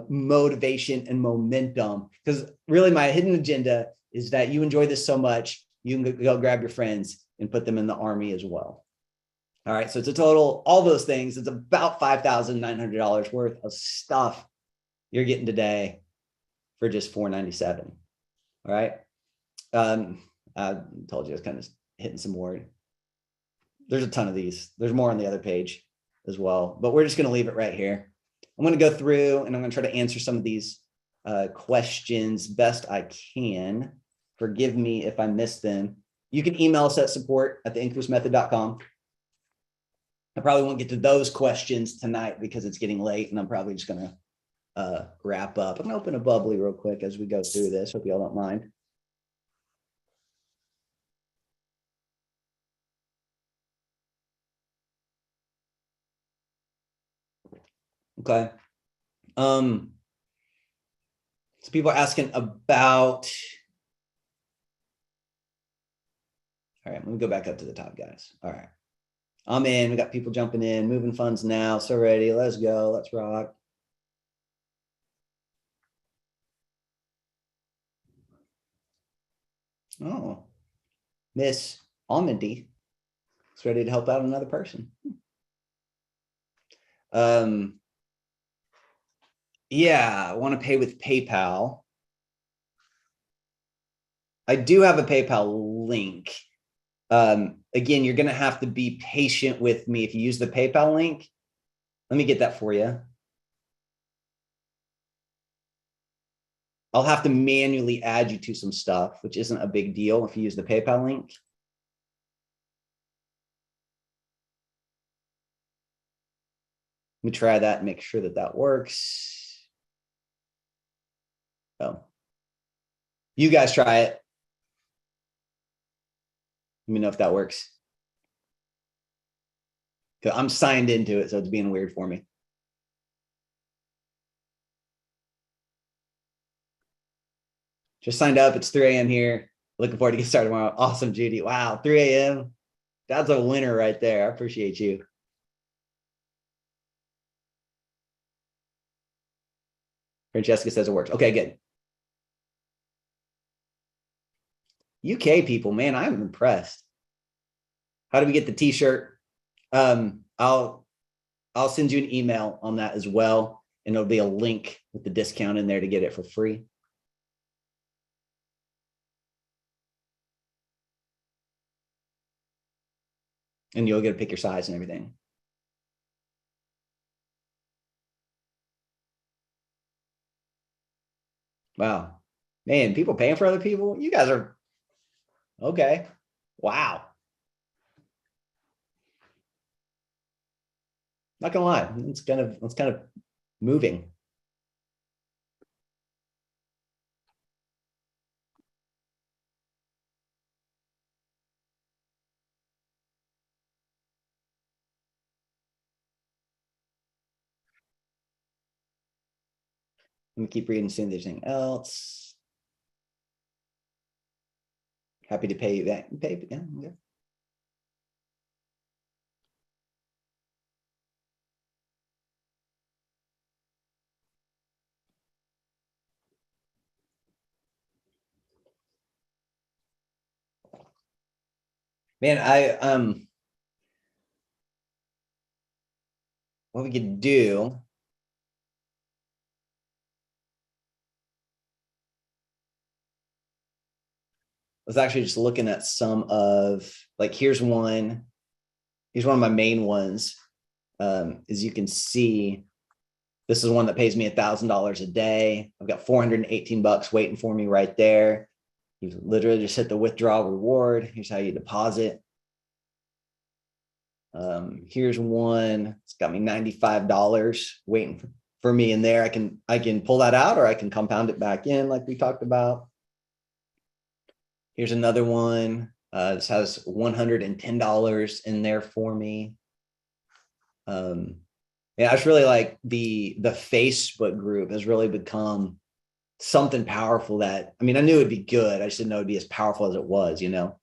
motivation and momentum, because really my hidden agenda is that you enjoy this so much, you can go grab your friends and put them in the army as well. All right. So it's a total, all those things. It's about $5,900 worth of stuff you're getting today for just $497. All right. I told you I was kind of hitting some more. There's a ton of these. There's more on the other page as well, but we're just going to leave it right here. I'm going to go through and I'm going to try to answer some of these questions best I can. Forgive me if I missed them. You can email us at support@theincreasemethod.com. I probably won't get to those questions tonight because it's getting late, and I'm probably just going to wrap up. I'm going to open a bubbly real quick as we go through this. Hope you all don't mind. Okay. So people are asking about. All right, let me go back up to the top, guys. All right. I'm in. We got people jumping in, moving funds now. So ready. Let's go. Let's rock. Oh, Miss Almondy is ready to help out another person. Yeah, I want to pay with PayPal. I do have a PayPal link. Again, you're going to have to be patient with me if you use the PayPal link. Let me get that for you. I'll have to manually add you to some stuff, which isn't a big deal if you use the PayPal link. Let me try that and make sure that that works. Oh, you guys try it. Let me know if that works. I'm signed into it, so it's being weird for me. Just signed up. It's 3 a.m. here. Looking forward to get started tomorrow. Awesome, Judy. Wow, 3 a.m. That's a winner right there. I appreciate you. Francesca says it works. Okay, good. UK people, man, I'm impressed. How do we get the t-shirt? I'll send you an email on that as well, and it'll be a link with the discount in there to get it for free. And you'll get to pick your size and everything. Wow, man, people paying for other people. You guys are okay. Wow. Not gonna lie, it's kind of moving. Let me keep reading, see if there's anything else. Happy to pay you back. Pay, yeah, okay. Man, what we could do. I was actually just looking at some of, like, here's one of my main ones. As you can see, this is one that pays me $1,000 a day. I've got 418 bucks waiting for me right there. You literally just hit the withdraw reward. Here's how you deposit. Here's one. It's got me $95 waiting for me in there. I can pull that out, or I can compound it back in like we talked about. Here's another one. This has $110 in there for me. Yeah, it's really like the Facebook group has really become something powerful that, I mean, I knew it'd be good. I just didn't know it'd be as powerful as it was, you know.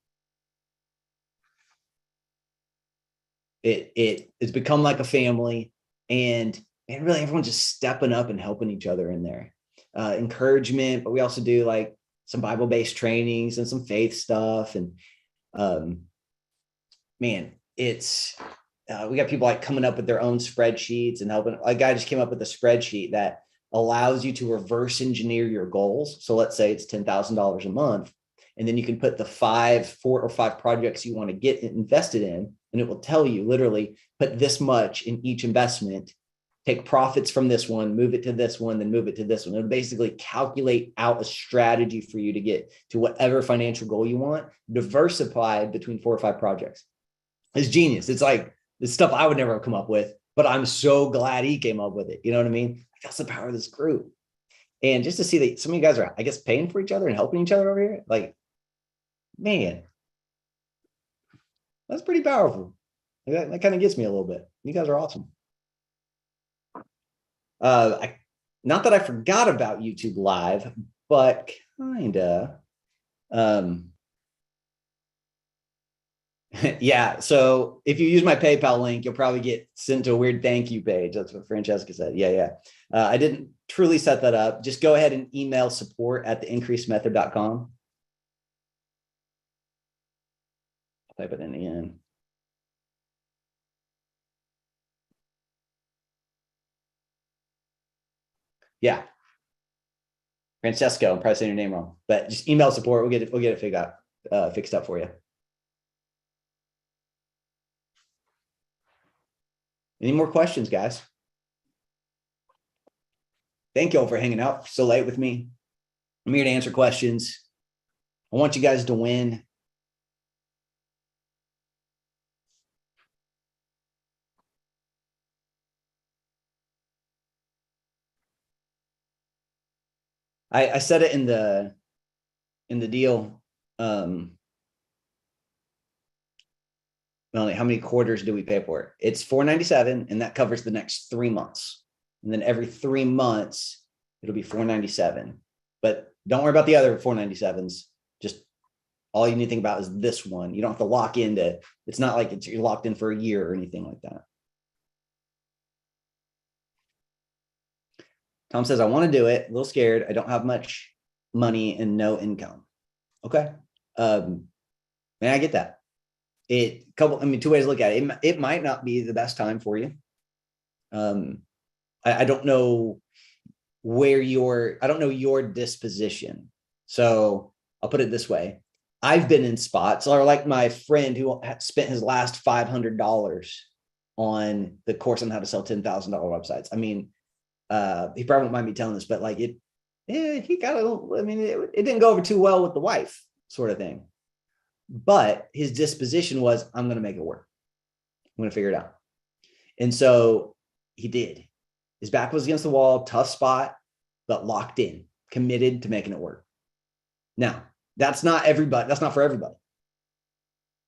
It's become like a family, and really everyone's just stepping up and helping each other in there. Encouragement, but we also do like some Bible-based trainings and some faith stuff. And man, it's we got people like coming up with their own spreadsheets and helping. A guy just came up with a spreadsheet that allows you to reverse engineer your goals. So let's say it's $10,000 a month, and then you can put the 4 or 5 projects you want to get invested in, and it will tell you literally put this much in each investment, take profits from this one, move it to this one, then move it to this one. It'll basically calculate out a strategy for you to get to whatever financial goal you want, diversified between 4 or 5 projects. It's genius. It's like, it's stuff I would never have come up with, but I'm so glad he came up with it. You know what I mean? That's the power of this group. And just to see that some of you guys are, I guess, paying for each other and helping each other over here, like, man, that's pretty powerful. That kind of gets me a little bit. You guys are awesome. Not that I forgot about YouTube Live, but kinda. Yeah, so if you use my PayPal link, you'll probably get sent to a weird thank you page. That's what Francesca said. Yeah. I didn't truly set that up. Just go ahead and email support@theincreasedmethod.com. I'll type it in again. Yeah. Francesco, I'm probably saying your name wrong, but just email support. We'll get it fixed up for you. Any more questions, guys? Thank you all for hanging out so late with me. I'm here to answer questions. I want you guys to win. I said it in the deal. Melanie, how many quarters do we pay for it? It's $497, and that covers the next 3 months. And then every 3 months, it'll be $497. But don't worry about the other $497s. Just all you need to think about is this one. You don't have to lock into. It's not like you're locked in for a year or anything like that. Tom says, I want to do it. A little scared. I don't have much money and no income. Okay. Man, I get that. 2 ways to look at it. It might not be the best time for you. I don't know I don't know your disposition. So I'll put it this way. I've been in spots, or like my friend who spent his last $500 on the course on how to sell $10,000 websites. I mean, he probably won't mind me telling this, but like he got a little, I mean, it didn't go over too well with the wife, sort of thing. But his disposition was, I'm going to make it work. I'm going to figure it out. And so he did. His back was against the wall, tough spot, but locked in, committed to making it work. Now, that's not everybody. That's not for everybody.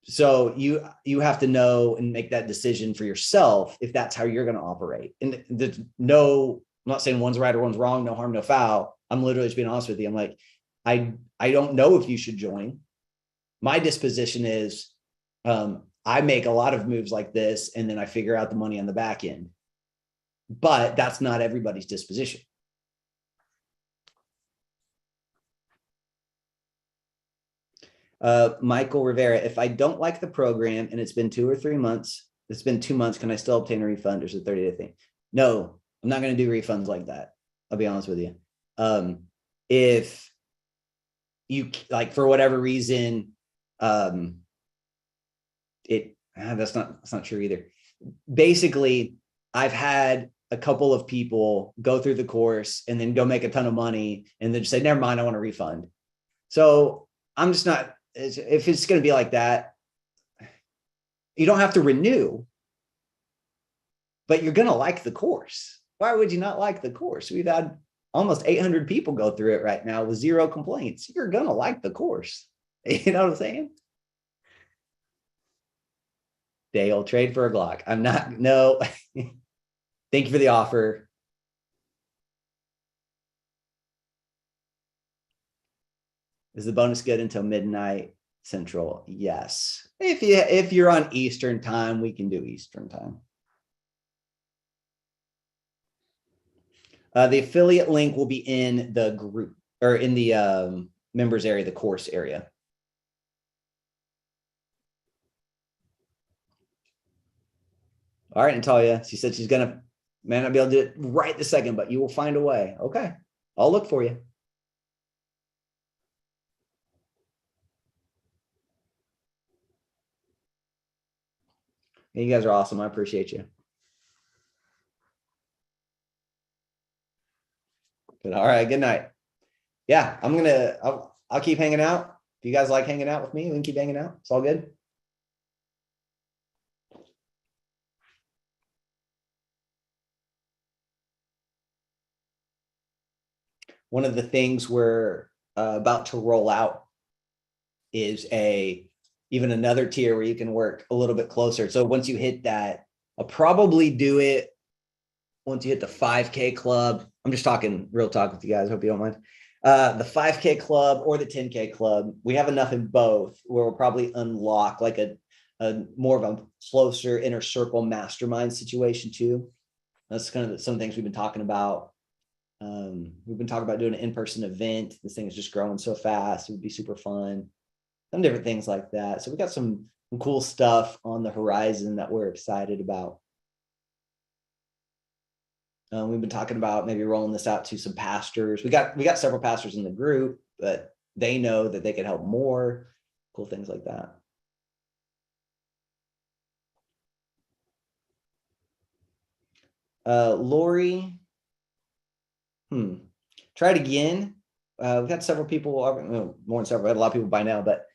So you have to know and make that decision for yourself if that's how you're going to operate. And there's I'm not saying one's right or one's wrong, no harm, no foul. I'm literally just being honest with you. I'm like, I don't know if you should join. My disposition is I make a lot of moves like this, and then I figure out the money on the back end. But that's not everybody's disposition. Michael Rivera, if I don't like the program and it's been 2 or 3 months, it's been 2 months, can I still obtain a refund? Or is it 30-day thing? No, I'm not going to do refunds like that. I'll be honest with you. If you like, for whatever reason, that's not true either. Basically, I've had a couple of people go through the course and then go make a ton of money and then just say, never mind, I want a refund. So I'm just not, if it's going to be like that, you don't have to renew, but you're going to like the course. Why would you not like the course? We've had almost 800 people go through it right now with 0 complaints. You're going to like the course. You know what I'm saying? Dale, trade for a Glock. I'm not, no. Thank you for the offer. Is the bonus good until midnight Central? Yes. If you're on Eastern time, we can do Eastern time. The affiliate link will be in the group or in the members area, the course area. All right, Natalia. She said she's gonna, may not be able to do it right this second, but you will find a way. Okay, I'll look for you. You guys are awesome. I appreciate you. Good. All right. Good night. Yeah, I'll keep hanging out. If you guys like hanging out with me, we can keep hanging out. It's all good. One of the things we're about to roll out is even another tier where you can work a little bit closer. So once you hit that, I'll probably do it once you hit the 5K club. I'm just talking real talk with you guys. Hope you don't mind. The 5K club or the 10K club, we have enough in both where we'll probably unlock like a more of a closer inner circle mastermind situation too. That's kind of some things we've been talking about. We've been talking about doing an in-person event. This thing is just growing so fast. It would be super fun. Some different things like that. So we got some cool stuff on the horizon that we're excited about. We've been talking about maybe rolling this out to some pastors. We got several pastors in the group, but they know that they could help more. Cool things like that. Lori, try it again. We've got several people, more than several, we had a lot of people by now, but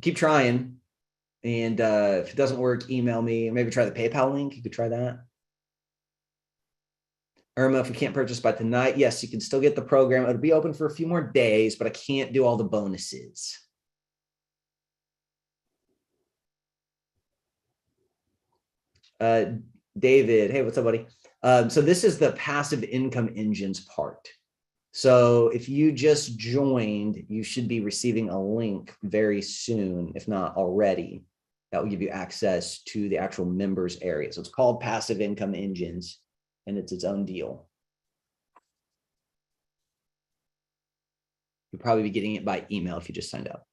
keep trying. And if it doesn't work, email me. Maybe try the PayPal link. You could try that. Irma, if we can't purchase by tonight, yes, you can still get the program. It'll be open for a few more days, but I can't do all the bonuses. David, hey, what's up, buddy? So this is the passive income engines part. So if you just joined, you should be receiving a link very soon, if not already, that will give you access to the actual members area. So it's called passive income engines, and it's its own deal. You'll probably be getting it by email if you just signed up.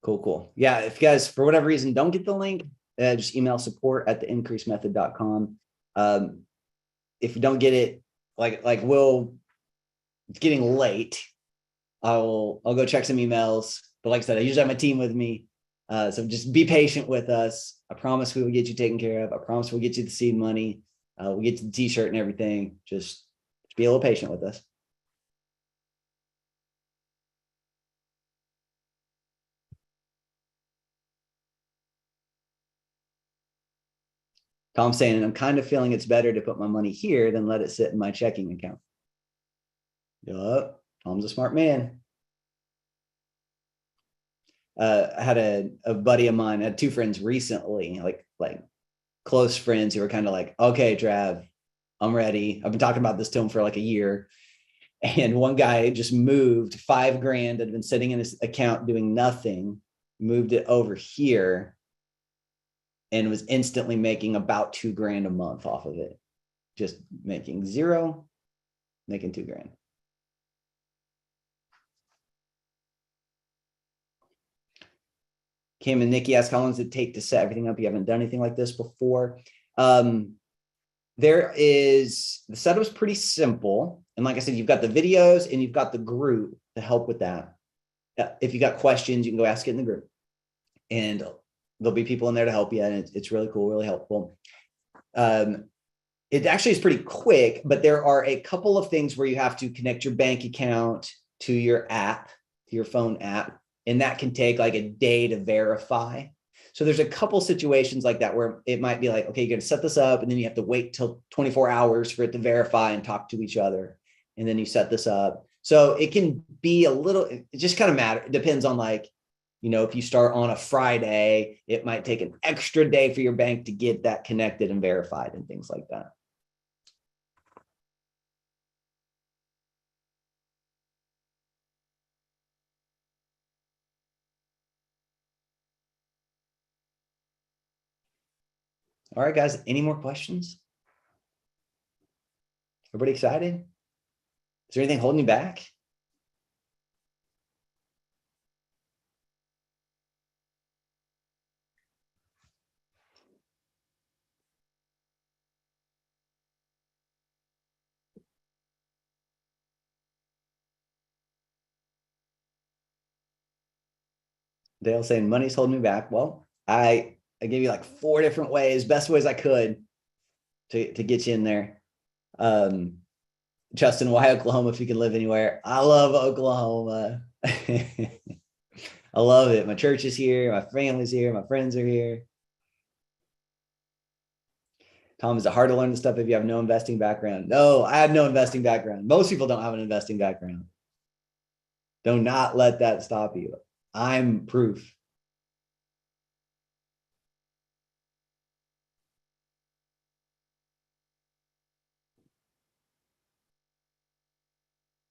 Cool. Yeah, if you guys, for whatever reason, don't get the link, just email support@theincreasemethod.com. If you don't get it, it's getting late. I'll go check some emails. But like I said, I usually have my team with me. So just be patient with us. I promise we will get you taken care of. I promise we'll get you the seed money. We'll get you the t-shirt and everything. Just be a little patient with us. Tom's saying, I'm kind of feeling it's better to put my money here than let it sit in my checking account. Yup. Tom's a smart man. I had a buddy of mine, I had two friends recently, like close friends who were kind of like, okay, Trav, I'm ready. I've been talking about this to him for like a year. And one guy just moved $5,000 that had been sitting in his account doing nothing, moved it over here, and was instantly making about $2,000 a month off of it. Just making zero, making $2,000. Kim and Nikki ask, how long does it take to set everything up? You haven't done anything like this before. The setup is pretty simple. And like I said, you've got the videos and you've got the group to help with that. If you got questions, you can go ask it in the group. And there'll be people in there to help you. And it's really cool, really helpful. It actually is pretty quick, but there are a couple of things where you have to connect your bank account to your app, to your phone app. And that can take like a day to verify. So there's a couple situations like that where it might be like, okay, you're going to set this up and then you have to wait till 24 hours for it to verify and talk to each other. And then you set this up. So it can be a little, it just kind of matter. It depends on like, you know, if you start on a Friday, it might take an extra day for your bank to get that connected and verified and things like that. All right, guys, any more questions? Everybody excited? Is there anything holding you back? Dale saying money's holding me back. Well, I gave you like 4 different ways, best ways I could to get you in there. Justin, why Oklahoma if you can live anywhere? I love Oklahoma. I love it. My church is here. My family's here. My friends are here. Tom, is it hard to learn this stuff if you have no investing background? No, I have no investing background. Most people don't have an investing background. Do not let that stop you. I'm proof.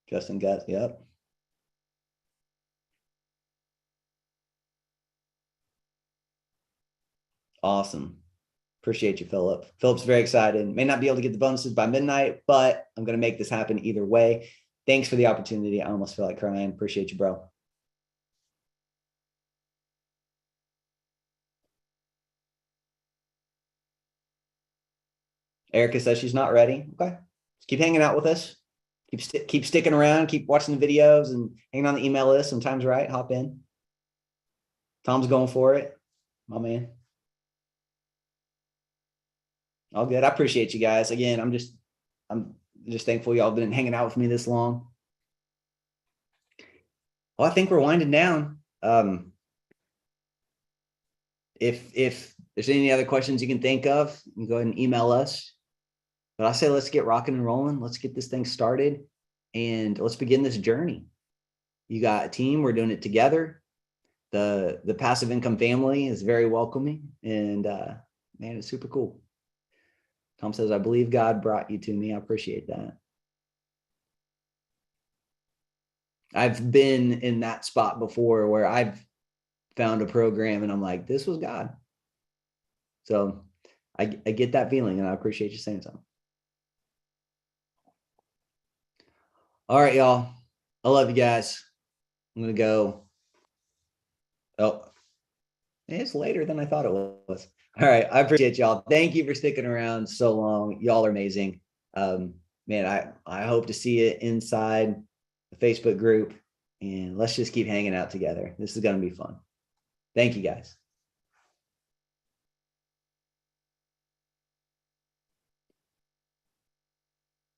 Justin Gus, yep. Awesome. Appreciate you, Philip. Philip's very excited. May not be able to get the bonuses by midnight, but I'm going to make this happen either way. Thanks for the opportunity. I almost feel like crying. Appreciate you, bro. Erica says she's not ready. Okay. Just keep hanging out with us. Keep sticking around. Keep watching the videos and hanging on the email list. Sometimes, right? Hop in. Tom's going for it. My man. All good. I appreciate you guys. Again, I'm just thankful y'all been hanging out with me this long. Well, I think we're winding down. If there's any other questions you can think of, you can go ahead and email us. But I say let's get rocking and rolling. Let's get this thing started and let's begin this journey. You got a team. We're doing it together. The passive income family is very welcoming and man, it's super cool. Tom says, I believe God brought you to me. I appreciate that. I've been in that spot before where I've found a program and I'm like, this was God. So I get that feeling and I appreciate you saying something. All right, y'all. I love you guys. I'm going to go. Oh, it's later than I thought it was. All right. I appreciate y'all. Thank you for sticking around so long. Y'all are amazing. Man, I hope to see you inside the Facebook group and let's just keep hanging out together. This is going to be fun. Thank you guys.